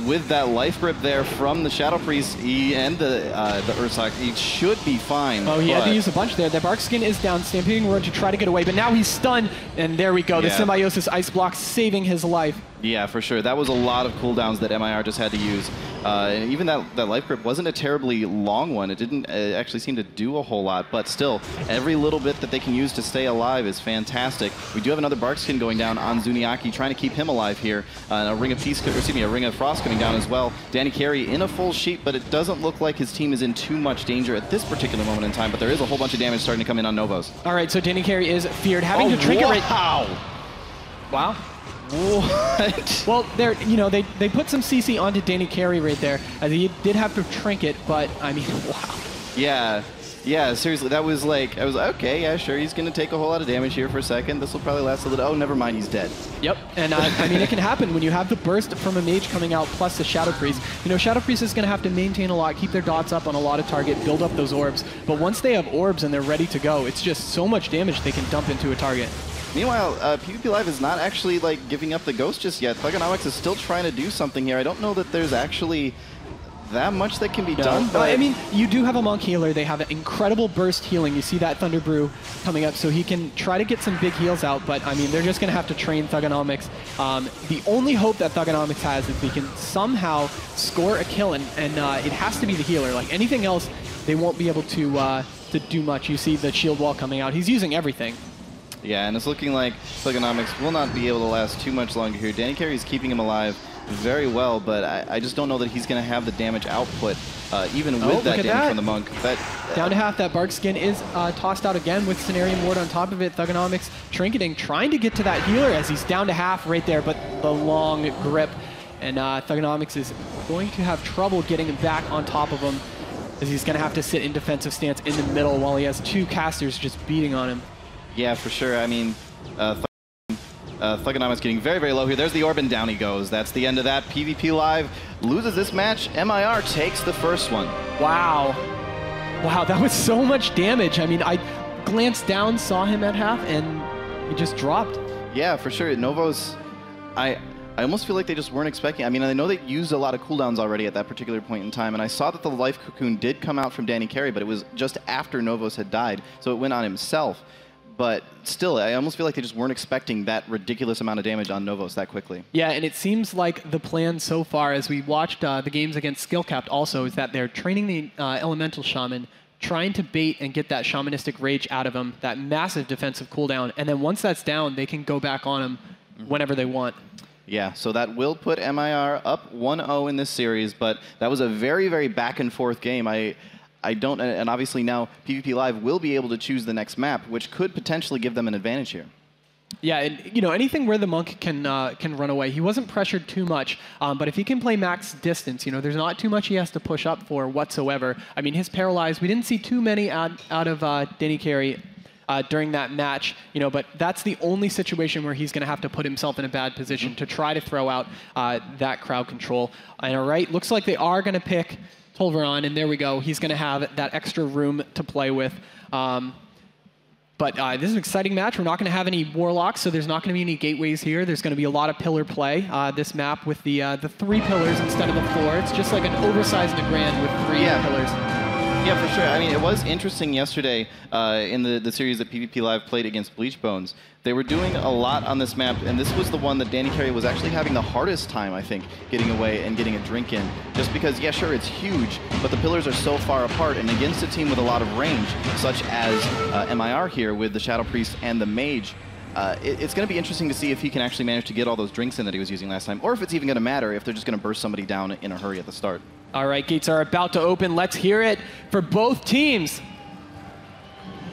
with that life grip there from the Shadow Priest and the Ursak, he should be fine. Oh, he had to use a bunch there. The Bark Skin is down, Stampeding Road to try to get away, but now he's stunned, and there we go. The Symbiosis Ice Block saving his life. Yeah, for sure. That was a lot of cooldowns that MIR just had to use. And even that life grip wasn't a terribly long one. It didn't actually seem to do a whole lot, but still, every little bit that they can use to stay alive is fantastic. We do have another Bark Skin going down on Zuniaki, trying to keep him alive here. And a Ring of Peace, a Ring of Frost coming down as well. Danny Carey in a full sheet, but it doesn't look like his team is in too much danger at this particular moment in time, but there is a whole bunch of damage starting to come in on Novos. All right, so Danny Carey is feared, having to trinket right... Wow! Wow. What? Well, they put some CC onto Danny Carey right there, as he did have to trinket, but I mean, wow. Yeah, seriously, that was like, I was like, okay, yeah, sure, he's going to take a whole lot of damage here for a second. This will probably last a little. Oh, never mind, he's dead. Yep, and I mean, it can happen when you have the burst from a mage coming out plus the Shadow Priest. Shadow Priest is going to have to maintain a lot, keep their dots up on a lot of target, build up those orbs. But once they have orbs and they're ready to go, it's just so much damage they can dump into a target. Meanwhile, PvP Live is not actually like giving up the ghost just yet. Thugonomics is still trying to do something here. I don't know that there's actually that much that can be done. But I mean, you do have a monk healer. They have an incredible burst healing. You see that Thunder Brew coming up, so he can try to get some big heals out. But I mean, they're just going to have to train Thugonomics. The only hope that Thugonomics has is they can somehow score a kill, and it has to be the healer. Like anything else, they won't be able to do much. You see the shield wall coming out. He's using everything. Yeah, and it's looking like Thugonomics will not be able to last too much longer here. Danny Carey's keeping him alive very well, but I just don't know that he's going to have the damage output, even with that damage from the monk. Down to half. That bark skin is tossed out again with Cenarian Ward on top of it. Thugonomics trinketing, trying to get to that healer as he's down to half right there, but the long grip. And Thugonomics is going to have trouble getting him back on top of him, as he's going to have to sit in defensive stance in the middle while he has two casters just beating on him. Yeah, for sure. I mean, Thugonomics getting very, very low here. There's the orb, and down he goes. That's the end of that. PvP Live loses this match. MIR takes the first one. Wow. Wow, that was so much damage. I mean, I glanced down, saw him at half, and he just dropped. Yeah, for sure. Novos, I almost feel like they just weren't expecting. I mean, I know they used a lot of cooldowns already at that particular point in time, and I saw that the life cocoon did come out from Danny Carey, but it was just after Novos had died, so it went on himself. But still, I almost feel like they just weren't expecting that ridiculous amount of damage on Novos that quickly. Yeah, and it seems like the plan so far, as we watched the games against Skillcapped also, is that they're training the Elemental Shaman, trying to bait and get that Shamanistic Rage out of him, that massive defensive cooldown, and then once that's down, they can go back on him whenever they want. Yeah, so that will put MIR up 1-0 in this series, but that was a very, very back-and-forth game. I don't, and obviously now PvP Live will be able to choose the next map, which could potentially give them an advantage here. Yeah, and anything where the monk can run away. He wasn't pressured too much, but if he can play max distance, there's not too much he has to push up for whatsoever. I mean, his paralyzed, we didn't see too many out of Danny Carey during that match, but that's the only situation where he's going to have to put himself in a bad position to try to throw out that crowd control. And all right, looks like they are going to pick Tolveron, and there we go. He's going to have that extra room to play with. But this is an exciting match. We're not going to have any Warlocks, so there's not going to be any gateways here. There's going to be a lot of pillar play. This map with the 3 pillars instead of the 4. It's just like an oversized Nagrand with 3 pillars. Yeah, for sure. I mean, it was interesting yesterday in the series that PvP Live played against Bleachbones. They were doing a lot on this map, and this was the one that Danny Carey was actually having the hardest time, I think, getting away and getting a drink in. Just because, yeah, sure, it's huge, but the pillars are so far apart, and against a team with a lot of range, such as MIR here with the Shadow Priest and the Mage, it's going to be interesting to see if he can actually manage to get all those drinks in that he was using last time, or if it's even going to matter if they're just going to burst somebody down in a hurry at the start. All right, gates are about to open. Let's hear it for both teams.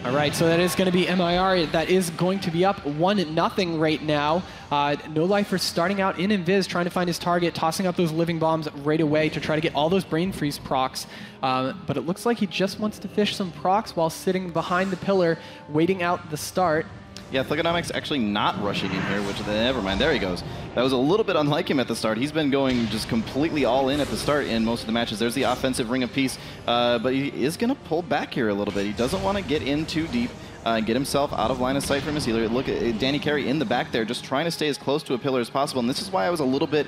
All right, so that is going to be MIR. That is going to be up 1-0 right now. No Lifer starting out in Invis, trying to find his target, tossing up those living bombs right away to try to get all those brain freeze procs. But it looks like he just wants to fish some procs while sitting behind the pillar, waiting out the start. Yeah, Thugonomics actually not rushing in here, which, never mind, there he goes. That was a little bit unlike him at the start. He's been going just completely all in at the start in most of the matches. There's the offensive Ring of Peace, but he is going to pull back here a little bit. He doesn't want to get in too deep and get himself out of line of sight from his healer. Look at Danny Carey in the back there, just trying to stay as close to a pillar as possible. And this is why I was a little bit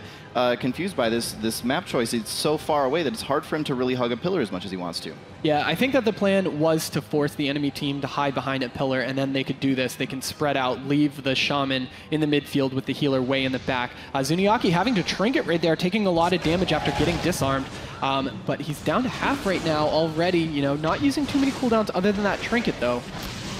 confused by this map choice. It's so far away that it's hard for him to really hug a pillar as much as he wants to. Yeah, I think that the plan was to force the enemy team to hide behind a pillar, and then they could do this. They can spread out, leave the Shaman in the midfield with the healer way in the back. Zuniaki having to trinket right there, taking a lot of damage after getting disarmed. But he's down to half right now already, not using too many cooldowns other than that trinket, though.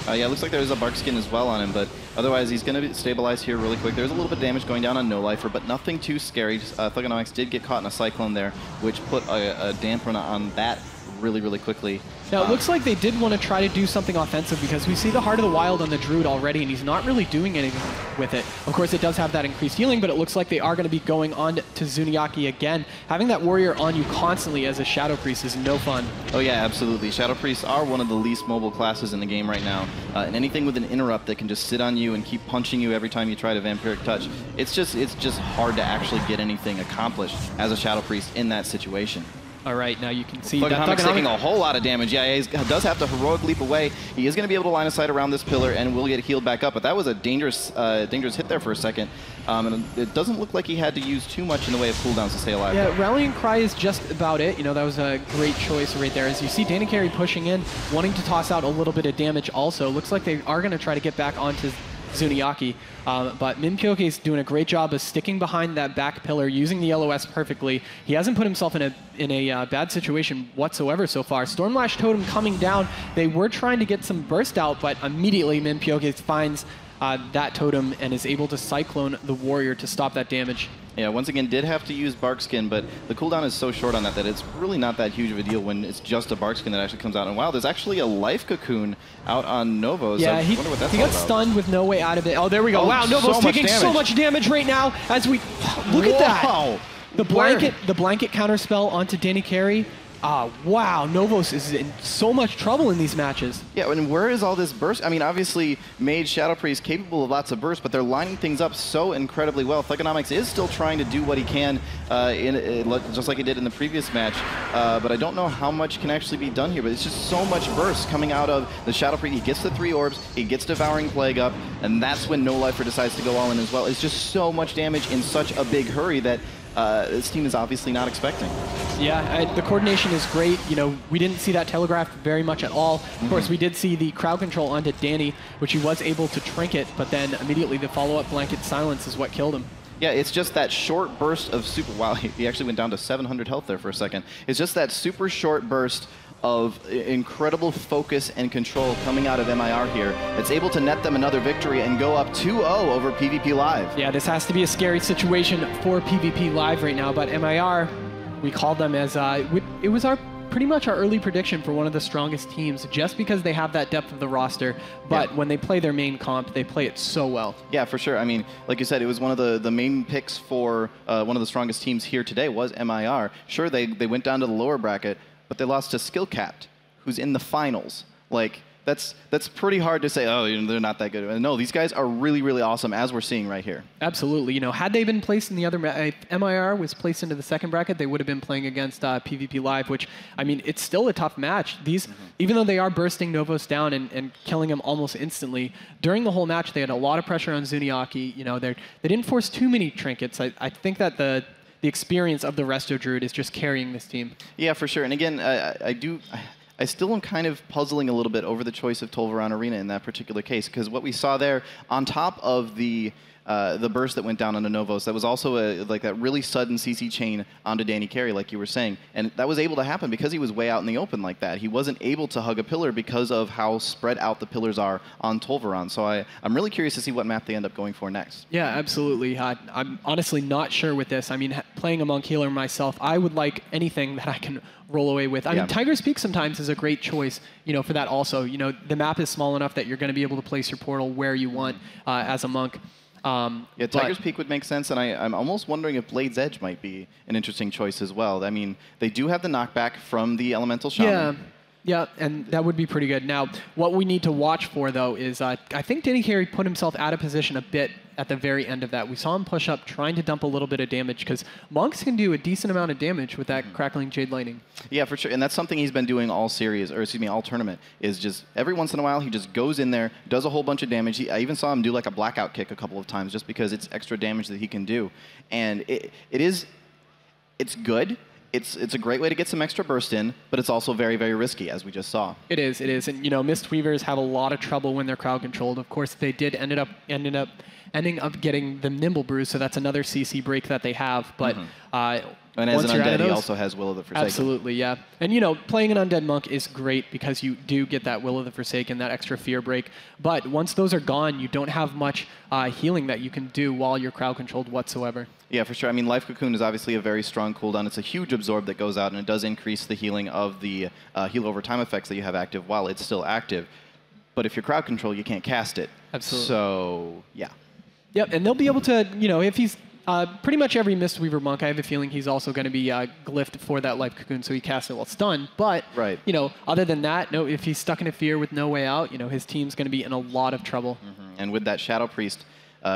Yeah, it looks like there's a bark skin as well on him, but Otherwise, he's going to stabilize here really quick. There's a little bit of damage going down on No Lifer, but nothing too scary. Thuganomics did get caught in a Cyclone there, which put a damper on that really quickly. Now, it looks like they did want to try to do something offensive because we see the Heart of the Wild on the Druid already, and he's not really doing anything with it. Of course, it does have that increased healing, but it looks like they are going to be going on to Zuniaki again. Having that warrior on you constantly as a Shadow Priest is no fun. Oh yeah, absolutely. Shadow Priests are one of the least mobile classes in the game right now. And anything with an interrupt that can just sit on you and keep punching you every time you try to Vampiric Touch, it's just hard to actually get anything accomplished as a Shadow Priest in that situation. All right, now you can see that Thuganomics taking a whole lot of damage. Yeah, he does have to heroic leap away. He is going to be able to line of sight around this pillar and will get healed back up. But that was a dangerous hit there for a second. And it doesn't look like he had to use too much in the way of cooldowns to stay alive. Yeah, Rallying Cry is just about it. You know, that was a great choice right there. As you see Danny Carey pushing in, wanting to toss out a little bit of damage also. Looks like they are going to try to get back onto Zuniaki. But Minpyoke is doing a great job of sticking behind that back pillar, using the LOS perfectly. He hasn't put himself in a bad situation whatsoever so far. Stormlash Totem coming down. They were trying to get some burst out, but immediately Minpyoke finds that totem and is able to Cyclone the warrior to stop that damage. Yeah, once again, did have to use Bark Skin, but the cooldown is so short on that it's really not that huge of a deal when it's just a Bark Skin that actually comes out. And wow, there's actually a Life Cocoon out on Novos. Yeah, I wonder what that's he all got about. stunned with no way out of it. Oh, there we go. Oh, wow, Novos taking so much damage right now as we... Look at that! The blanket counterspell onto Danny Carey. Wow, Novos is in so much trouble in these matches. Yeah, and where is all this burst? I mean, obviously, Mage Shadow Priest capable of lots of burst, but they're lining things up so incredibly well. Thuganomics is still trying to do what he can, just like he did in the previous match, but I don't know how much can actually be done here, but it's just so much burst coming out of the Shadow Priest. He gets the 3 orbs, he gets Devouring Plague up, and that's when No Lifer decides to go all in as well. It's just so much damage in such a big hurry that this team is obviously not expecting. Yeah, the coordination is great. You know, we didn't see that telegraphed very much at all. Of course, we did see the crowd control onto Danny, which he was able to trinket, but then immediately the follow-up blanket silence is what killed him. Yeah, it's just that short burst of super... Wow, he actually went down to 700 health there for a second. It's just that super short burst of incredible focus and control coming out of MIR here. It's able to net them another victory and go up 2-0 over PvP Live. Yeah, this has to be a scary situation for PvP Live right now, but MIR, we called them as... it was pretty much our early prediction for one of the strongest teams, just because they have that depth of the roster, but when they play their main comp, they play it so well. Yeah, for sure. I mean, like you said, it was one of the main picks for one of the strongest teams here today was MIR. Sure, they went down to the lower bracket, but they lost to Skillcapped, who's in the finals. Like, that's pretty hard to say, oh, they're not that good. No, these guys are really, really awesome, as we're seeing right here. Absolutely. You know, had they been placed in the other... If MIR was placed into the second bracket, they would have been playing against PvP Live, which, I mean, it's still a tough match. These, even though they are bursting Novos down and killing him almost instantly, during the whole match, they had a lot of pressure on Zuniaki. You know, they didn't force too many trinkets. I think that the experience of the Resto Druid is just carrying this team. Yeah, for sure. And again, I still am kind of puzzling a little bit over the choice of Tolvaran Arena in that particular case, because what we saw there, on top of the burst that went down onto Novos, that was also like that really sudden CC chain onto Danny Carey, like you were saying. And that was able to happen because he was way out in the open like that. He wasn't able to hug a pillar because of how spread out the pillars are on Tolvaran. So I'm really curious to see what map they end up going for next. Yeah, absolutely. I'm honestly not sure with this. I mean, playing a monk healer myself, I would like anything that I can roll away with. I mean, Tiger's Peak sometimes is a great choice, you know, for that also. You know, the map is small enough that you're going to be able to place your portal where you want as a monk. Yeah, Tiger's Peak would make sense, and I'm almost wondering if Blade's Edge might be an interesting choice as well. I mean, they do have the knockback from the Elemental Shaman. Yeah, and that would be pretty good. Now, what we need to watch for, though, is I think Danny Carey put himself out of position a bit at the very end of that. We saw him push up, trying to dump a little bit of damage, because monks can do a decent amount of damage with that Crackling Jade Lightning. Yeah, for sure, and that's something he's been doing all series, or excuse me, all tournament, is just every once in a while he just goes in there, does a whole bunch of damage. I even saw him do like a blackout kick a couple of times just because it's extra damage that he can do. And it's good. It's a great way to get some extra burst in, but it's also very, very risky, as we just saw. It is. And, you know, Mistweavers have a lot of trouble when they're crowd controlled. Of course, they did ending up getting the Nimble Brew, so that's another CC break that they have. But And as once an you're out undead, of he those, also has Will of the Forsaken. Absolutely, yeah. And playing an undead monk is great because you do get that Will of the Forsaken, that extra fear break. But once those are gone, you don't have much healing that you can do while you're crowd controlled whatsoever. Yeah, for sure. I mean, Life Cocoon is obviously a very strong cooldown. It's a huge absorb that goes out, and it does increase the healing of the heal over time effects that you have active while it's still active. But if you're crowd control, you can't cast it. Absolutely. So, yeah. Yep, and they'll be able to, if he's pretty much every Mistweaver monk, I have a feeling he's also going to be glyphed for that Life Cocoon, so he casts it while stunned. But, other than that, if he's stuck in a fear with no way out, his team's going to be in a lot of trouble. And with that Shadow Priest,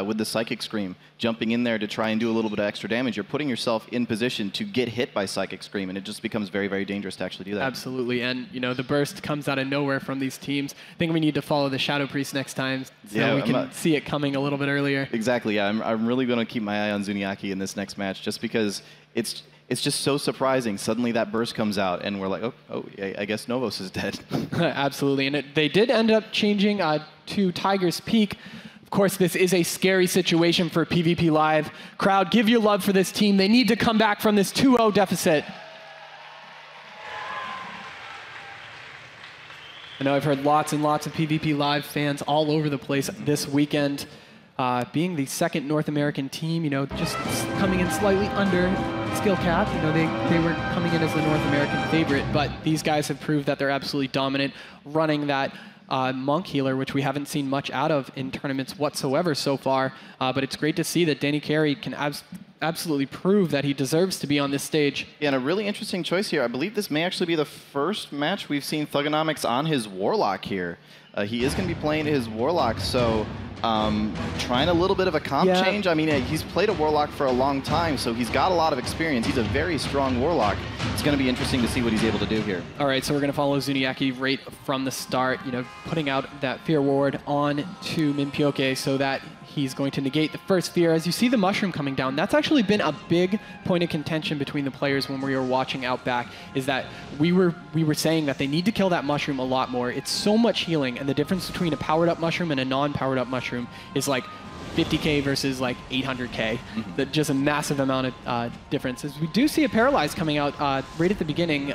with the Psychic Scream, jumping in there to try and do a little bit of extra damage, you're putting yourself in position to get hit by Psychic Scream, and it just becomes very, very dangerous to actually do that. Absolutely, and the burst comes out of nowhere from these teams. I think we need to follow the Shadow Priest next time so we can see it coming a little bit earlier. Exactly, yeah. I'm really going to keep my eye on Zuniaki in this next match just because it's just so surprising. Suddenly that burst comes out, and we're like, oh, I guess Novos is dead. Absolutely, and they did end up changing to Tiger's Peak. Of course, this is a scary situation for PvP Live. Crowd, give your love for this team. They need to come back from this 2-0 deficit. I know I've heard lots and lots of PvP Live fans all over the place this weekend. Being the second North American team, just coming in slightly under skill cap. They were coming in as the North American favorite, but these guys have proved that they're absolutely dominant, running that monk healer, which we haven't seen much out of in tournaments whatsoever so far. But it's great to see that Danny Carey can absolutely prove that he deserves to be on this stage. Yeah, and a really interesting choice here. I believe this may actually be the first match we've seen Thugonomics on his Warlock here. He is going to be playing his Warlock, so trying a little bit of a comp change. I mean, he's played a Warlock for a long time, so he's got a lot of experience. He's a very strong Warlock. It's going to be interesting to see what he's able to do here. All right, so we're going to follow Zuniaki right from the start, putting out that Fear Ward on to Minpyoke so that he's going to negate the first fear. As you see the mushroom coming down, that's actually been a big point of contention between the players when we were watching Outback, is that we were saying that they need to kill that mushroom a lot more. It's so much healing, and the difference between a powered up mushroom and a non-powered up mushroom is like 50k versus like 800k. Just a massive amount of differences. We do see a Paralyze coming out right at the beginning.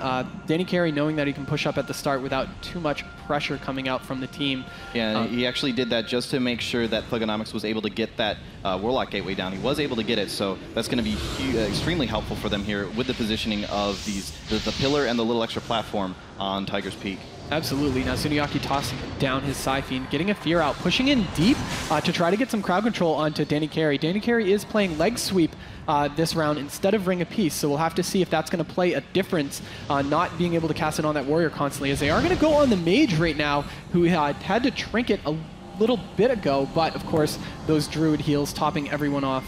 Danny Carey knowing that he can push up at the start without too much pressure coming out from the team. Yeah, he actually did that just to make sure that Thugonomics was able to get that Warlock Gateway down. He was able to get it, so that's going to be extremely helpful for them here with the positioning of the pillar and the little extra platform on Tiger's Peak. Absolutely. Now Zuniaki tossing down his Siphene, getting a fear out, pushing in deep to try to get some crowd control onto Danny Carey. Danny Carey is playing leg sweep this round instead of Ring of Peace, so we'll have to see if that's going to play a difference, not being able to cast it on that warrior constantly, as they are going to go on the mage right now, who had to trinket a little bit ago, but of course those druid heals topping everyone off.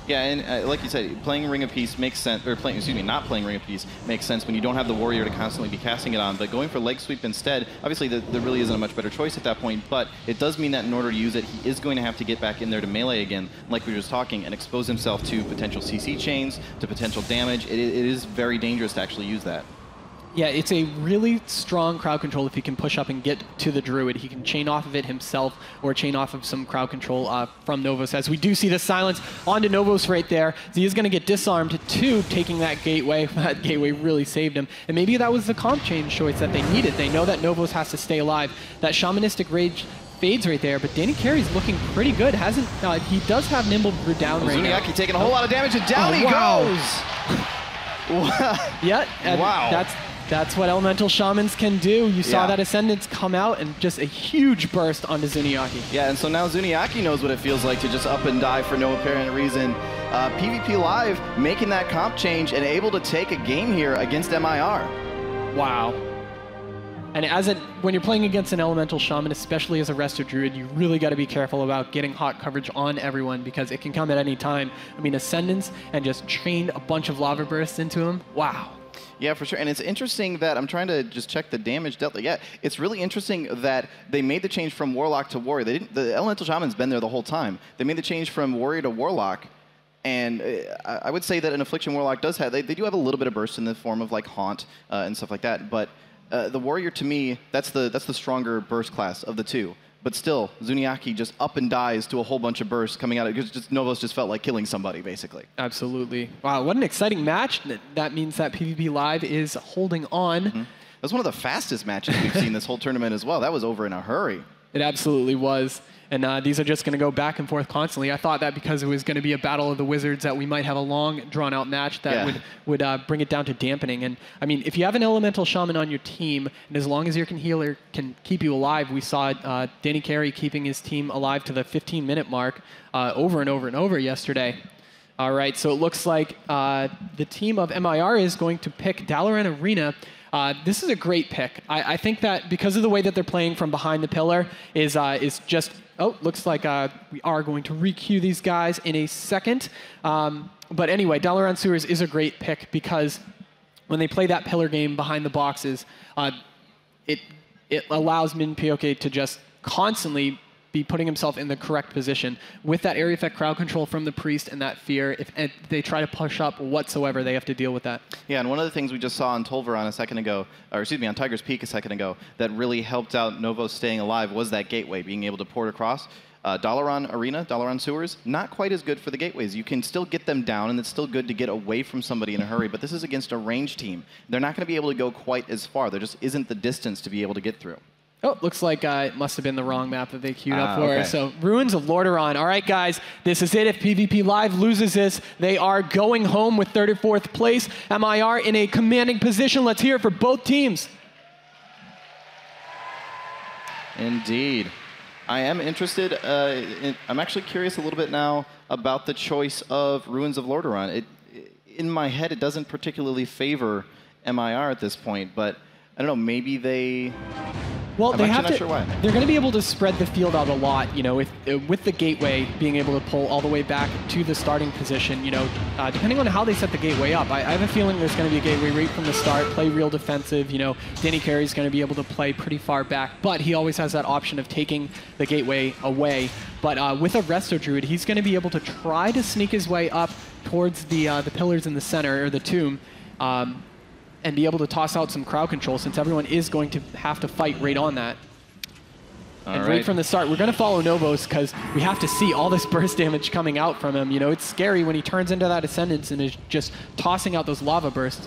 Yeah, and like you said, playing Ring of Peace makes sense, or not playing Ring of Peace makes sense when you don't have the warrior to constantly be casting it on, but going for leg sweep instead, obviously there really isn't a much better choice at that point, but it does mean that in order to use it, he is going to have to get back in there to melee again, like we were just talking, and expose himself to potential CC chains, to potential damage. It is very dangerous to actually use that. Yeah, it's a really strong crowd control if he can push up and get to the Druid. He can chain off of it himself or chain off of some crowd control from Novos. As we do see the silence onto Novos right there. So he is going to get disarmed too, taking that gateway. That gateway really saved him. And maybe that was the comp change choice that they needed. They know that Novos has to stay alive. That Shamanistic Rage fades right there, but Danny Carey's looking pretty good. He does have Nimble Brew down right now. Zuniaki taking a whole lot of damage, and down he goes! Yeah, wow. That's what Elemental Shamans can do. You saw that Ascendance come out and just a huge burst onto Zuniaki. Yeah, and so now Zuniaki knows what it feels like to just up and die for no apparent reason. PvP Live making that comp change and able to take a game here against MIR. Wow. And when you're playing against an Elemental Shaman, especially as a Resto Druid, you really got to be careful about getting hot coverage on everyone because it can come at any time. I mean, Ascendance and just chained a bunch of lava bursts into him. Wow. Yeah, for sure. And it's interesting that I'm trying to just check the damage dealt. Yeah, it's really interesting that they made the change from Warlock to Warrior. The Elemental Shaman's been there the whole time. They made the change from Warrior to Warlock. And I would say that an Affliction Warlock does have, they do have a little bit of burst in the form of like Haunt and stuff like that. But the Warrior, to me, that's the stronger burst class of the two. But still, Zuniaki just up and dies to a whole bunch of bursts coming out. Just Novos just felt like killing somebody, basically. Absolutely. Wow, what an exciting match. That means that PvP Live is holding on. That was one of the fastest matches we've seen this whole tournament as well. That was over in a hurry. It absolutely was. And these are just going to go back and forth constantly. I thought that because it was going to be a battle of the wizards that we might have a long, drawn-out match that would bring it down to dampening. And, I mean, if you have an elemental shaman on your team, and as long as your healer can keep you alive, we saw Danny Carey keeping his team alive to the 15-minute mark over and over and over yesterday. All right, so it looks like the team of MIR is going to pick Dalaran Arena. This is a great pick. I think that because of the way that they're playing from behind the pillar is just... Oh, looks like we are going to re-queue these guys in a second. But anyway, Dalaran Sewers is a great pick because when they play that pillar game behind the boxes, it allows Min Pyoke to just constantly be putting himself in the correct position. With that area effect crowd control from the Priest and that fear, if they try to push up whatsoever, they have to deal with that. Yeah, and one of the things we just saw on Tolvaron a second ago, or excuse me, on Tiger's Peak a second ago, that really helped out Novos staying alive was that gateway, being able to port across. Dalaran Arena, Dalaran Sewers, not quite as good for the gateways. You can still get them down, and it's still good to get away from somebody in a hurry, but this is against a ranged team. They're not going to be able to go quite as far. There just isn't the distance to be able to get through. Oh, looks like it must have been the wrong map that they queued up for. Okay. So, Ruins of Lordaeron. All right, guys, this is it. If PvP Live loses this, they are going home with 34th place. MIR in a commanding position. Let's hear it for both teams. Indeed. I am interested. I'm actually curious a little bit now about the choice of Ruins of Lordaeron. In my head, it doesn't particularly favor MIR at this point, but I don't know, maybe they... Well, I'm not sure why. They're going to be able to spread the field out a lot, you know, with the gateway being able to pull all the way back to the starting position, you know, depending on how they set the gateway up. I have a feeling there's going to be a gateway right from the start, play real defensive, you know, Danny Carey's going to be able to play pretty far back, but he always has that option of taking the gateway away. But with a Resto Druid, he's going to be able to try to sneak his way up towards the pillars in the center, or the tomb, and be able to toss out some crowd control since everyone is going to have to fight right on that. And right from the start, we're going to follow Novos because we have to see all this burst damage coming out from him. You know, it's scary when he turns into that Ascendance and is just tossing out those lava bursts.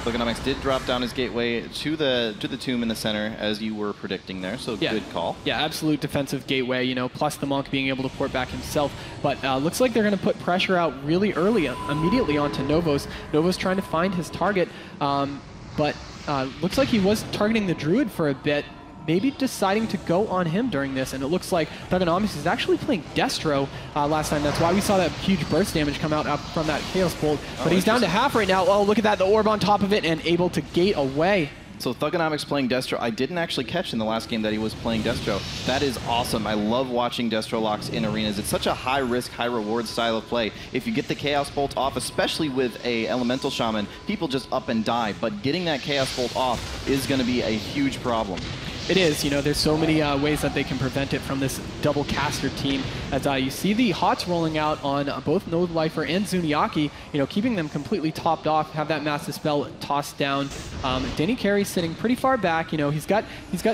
Thuganomics did drop down his gateway to the tomb in the center, as you were predicting there, so good call. Yeah, absolute defensive gateway, you know, plus the Monk being able to port back himself. But looks like they're going to put pressure out really early, immediately onto Novos. Novos trying to find his target, but looks like he was targeting the Druid for a bit, maybe deciding to go on him during this, and it looks like Thuganomics is actually playing Destro last time. That's why we saw that huge burst damage come out from that Chaos Bolt. But he's down to half right now. Oh, look at that, the orb on top of it, and able to gate away. So Thuganomics playing Destro. I didn't actually catch in the last game that he was playing Destro. That is awesome. I love watching Destro locks in arenas. It's such a high-risk, high-reward style of play. If you get the Chaos Bolt off, especially with a Elemental Shaman, people just up and die. But getting that Chaos Bolt off is going to be a huge problem. It is, you know, there's so many ways that they can prevent it from this double caster team. As you see the Hots rolling out on both Node Lifer and Zuniaki, you know, keeping them completely topped off, have that Mass Dispel tossed down. Danny Carey sitting pretty far back, you know, he's got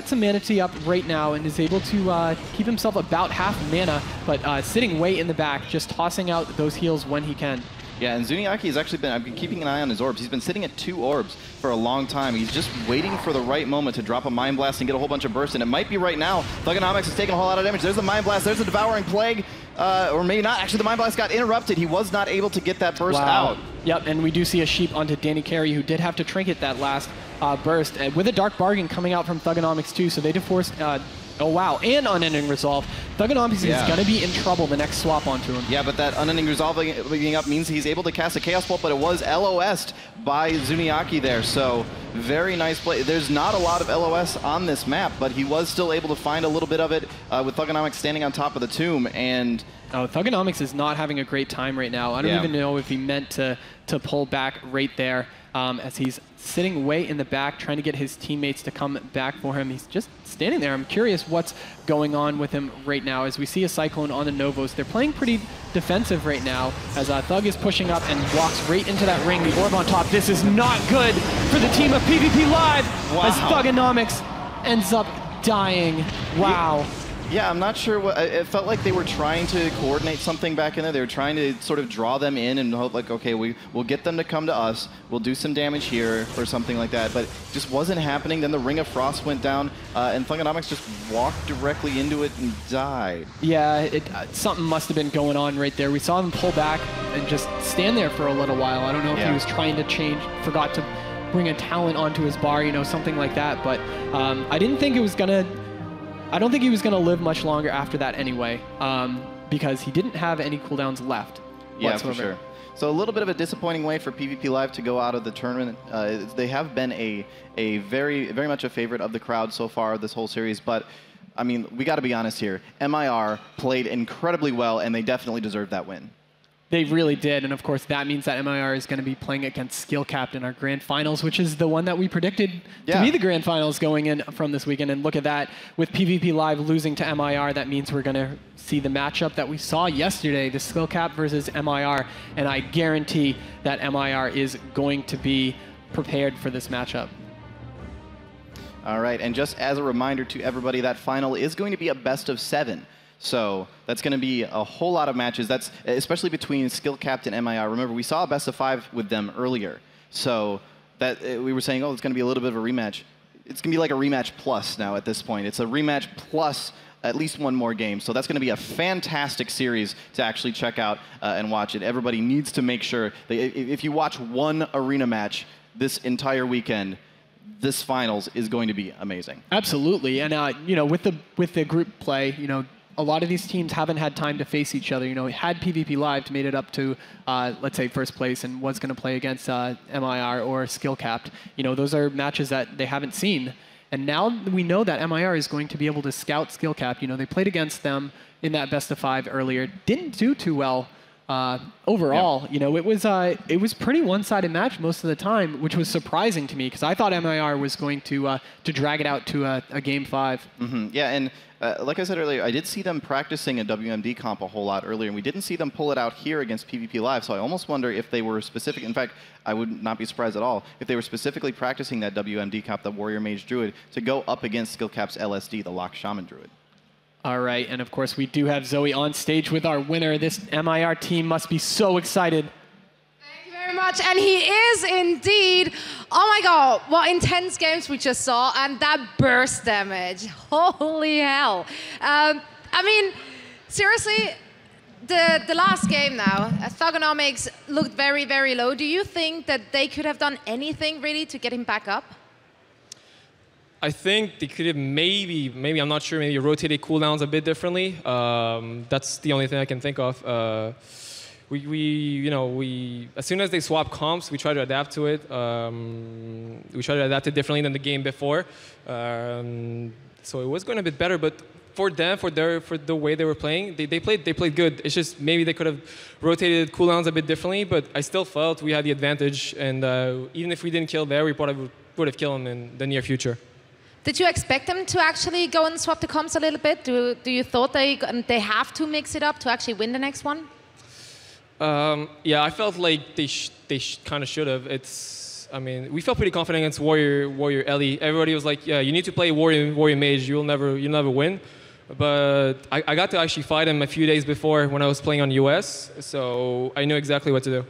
some Mana Tea up right now and is able to keep himself about half mana, but sitting way in the back, just tossing out those heals when he can. Yeah, and Zuniaki has actually I've been keeping an eye on his orbs. He's been sitting at 2 orbs for a long time. He's just waiting for the right moment to drop a Mind Blast and get a whole bunch of bursts, and it might be right now. Thuganomics is taking a whole lot of damage. There's the Mind Blast, there's the Devouring Plague, or maybe not. Actually, the Mind Blast got interrupted. He was not able to get that burst out. Yep, and we do see a sheep onto Danny Carey, who did have to trinket that last burst, with a Dark Bargain coming out from Thuganomics too, so they did force... oh wow, and Unending Resolve. Thuganomics is going to be in trouble the next swap onto him. Yeah, but that Unending Resolve being up means he's able to cast a Chaos Bolt, but it was LOS'd by Zuniaki there, so very nice play. There's not a lot of LOS on this map, but he was still able to find a little bit of it with Thuganomics standing on top of the tomb, and... Oh, Thuganomics is not having a great time right now. I don't even know if he meant to pull back right there, as he's sitting way in the back, trying to get his teammates to come back for him. He's just standing there. I'm curious what's going on with him right now. As we see a Cyclone on the Novos, they're playing pretty defensive right now, as Thug is pushing up and walks right into that ring. The orb on top. This is not good for the team of PvP Live, as Thuganomics ends up dying. Wow. Yeah, I'm not sure what. It felt like they were trying to coordinate something back in there. They were trying to sort of draw them in and hope, like, okay, we'll get them to come to us. We'll do some damage here or something like that. But it just wasn't happening. Then the Ring of Frost went down, and Thugonomics just walked directly into it and died. Yeah, something must have been going on right there. We saw him pull back and just stand there for a little while. I don't know if he was trying to change, forgot to bring a talent onto his bar, something like that. But I didn't think it was gonna. I don't think he was going to live much longer after that anyway, because he didn't have any cooldowns left whatsoever. For sure. So a little bit of a disappointing way for PvP Live to go out of the tournament. They have been a very, very much a favorite of the crowd so far this whole series, but I mean, we got to be honest here. MIR played incredibly well, and they definitely deserved that win. They really did, and of course that means that MIR is going to be playing against Skill Capped in our grand finals, which is the one that we predicted to be the grand finals going in from this weekend. And look at that, with PvP Live losing to MIR, that means we're going to see the matchup that we saw yesterday, the Skill Capped versus MIR, and I guarantee that MIR is going to be prepared for this matchup. All right, and just as a reminder to everybody, that final is going to be a best of 7. So that's going to be a whole lot of matches. That's especially between Skill Capped and MIR. Remember, we saw a best of 5 with them earlier. So that we were saying, oh, it's going to be a little bit of a rematch. It's going to be like a rematch plus now at this point. It's a rematch plus at least one more game. So that's going to be a fantastic series to actually check out and watch it. Everybody needs to make sure that if you watch one arena match this entire weekend, this finals is going to be amazing. Absolutely, and with the group play, a lot of these teams haven't had time to face each other. Had PvP Live made it up to, let's say, first place and was going to play against MIR or Skill Capped, those are matches that they haven't seen. And now we know that MIR is going to be able to scout Skill Capped. They played against them in that best of 5 earlier. Didn't do too well overall. It was pretty one-sided match most of the time, which was surprising to me because I thought MIR was going to drag it out to a game 5. Mm-hmm. Yeah, and like I said earlier, I did see them practicing a WMD comp a whole lot earlier, and we didn't see them pull it out here against PvP Live, so I almost wonder if they were specific. In fact, I would not be surprised at all if they were specifically practicing that WMD comp, the Warrior Mage Druid, to go up against Skill Capped's LSD, the Lock Shaman Druid. All right, and of course we do have Zoe on stage with our winner. This MIR team must be so excited. Thank you very much, and he is indeed. Oh my God, what intense games we just saw, and that burst damage. Holy hell. I mean, seriously, the last game now, Thugonomics looked very, very low. Do you think that they could have done anything really to get him back up? I think they could have maybe, I'm not sure, maybe rotated cooldowns a bit differently. That's the only thing I can think of. As soon as they swap comps, we try to adapt to it. We try to adapt it differently than the game before. So it was going a bit better, but for them, for the way they were playing, they played good. It's just maybe they could have rotated cooldowns a bit differently, but I still felt we had the advantage, and even if we didn't kill there, we probably would have killed them in the near future. Did you expect them to actually go and swap the comps a little bit? Do you thought they have to mix it up to actually win the next one? Yeah, I felt like they kind of should have. I mean, we felt pretty confident against Warrior Ellie. Everybody was like, yeah, you need to play Warrior Mage. You'll never win. But I got to actually fight him a few days before when I was playing on US, so I knew exactly what to do.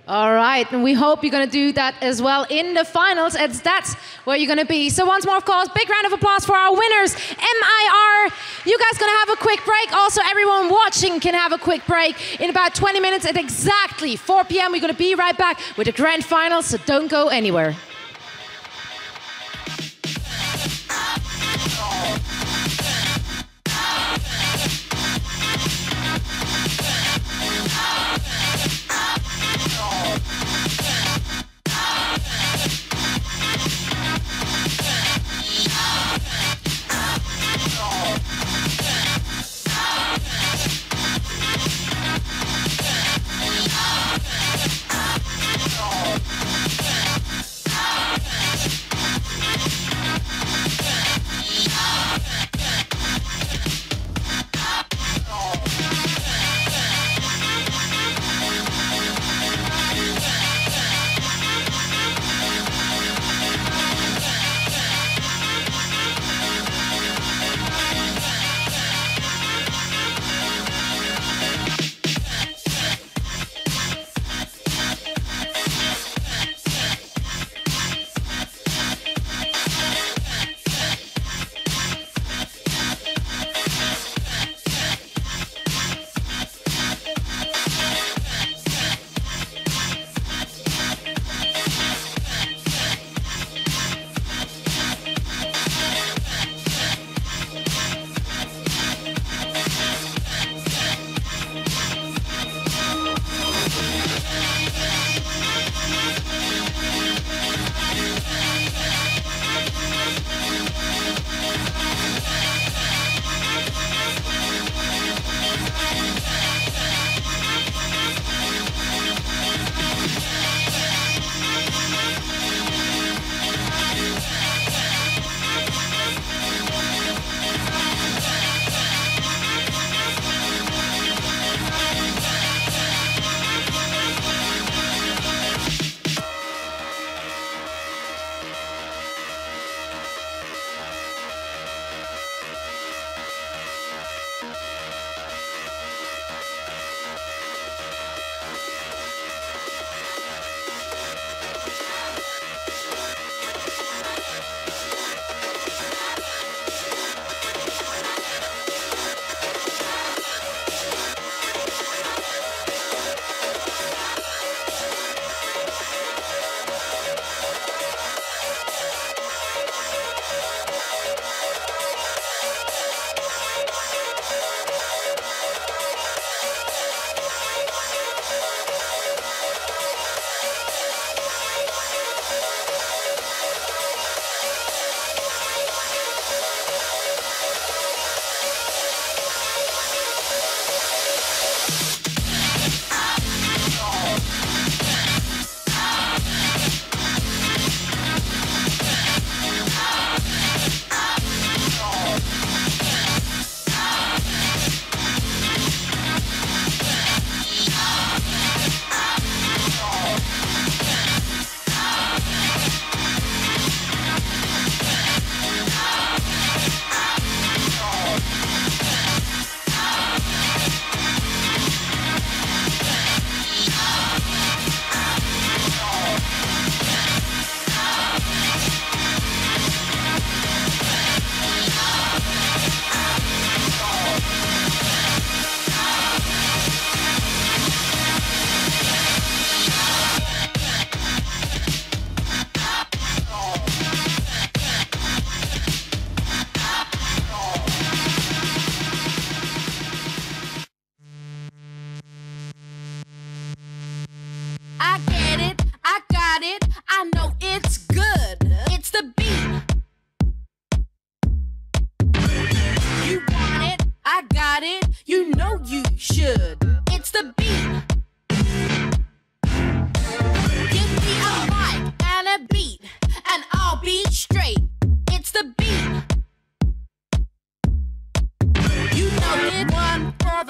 All right, and we hope you're going to do that as well in the finals, as that's where you're going to be. So once more, of course, big round of applause for our winners, MIR. You guys going to have a quick break. Also, everyone watching can have a quick break. In about 20 minutes at exactly 4 p.m., we're going to be right back with the grand finals, so don't go anywhere.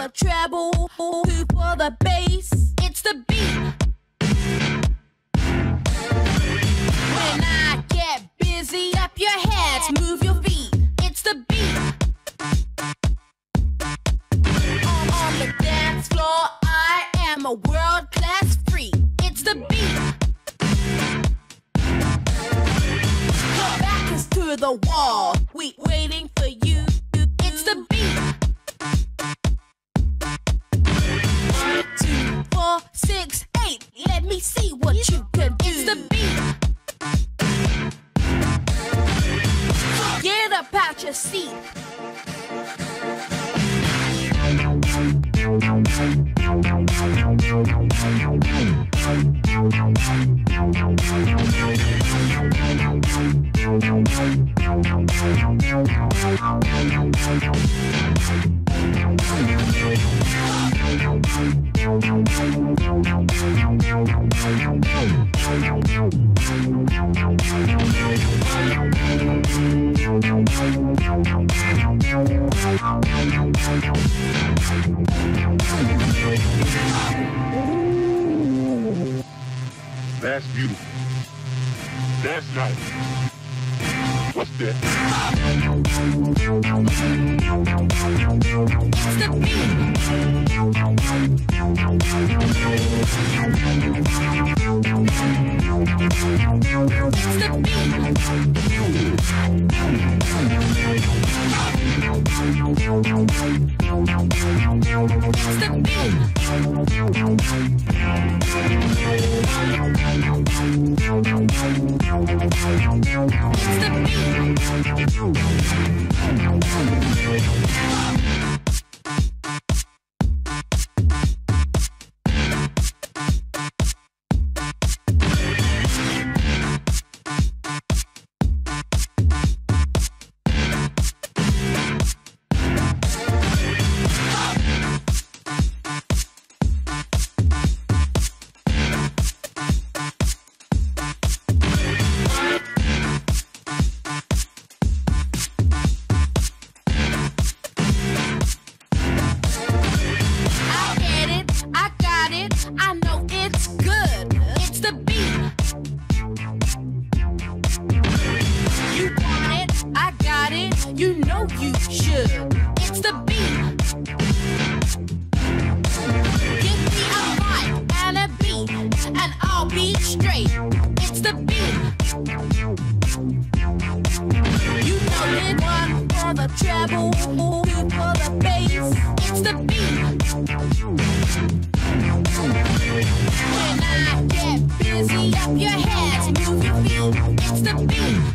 the treble, 2 for the bass. It's the beat. When I get busy, up your heads, move your feet. It's the beat. On the dance floor, I am a world-class freak. It's the beat. Your back is to the wall. We waiting for you. It's the beat. 1, 2, 4, 6, 8. Let me see what you can do. It's the beat. Get up out your seat. That's beautiful. That's nice. What's that? It's the beat. It's the beat. It's the beat.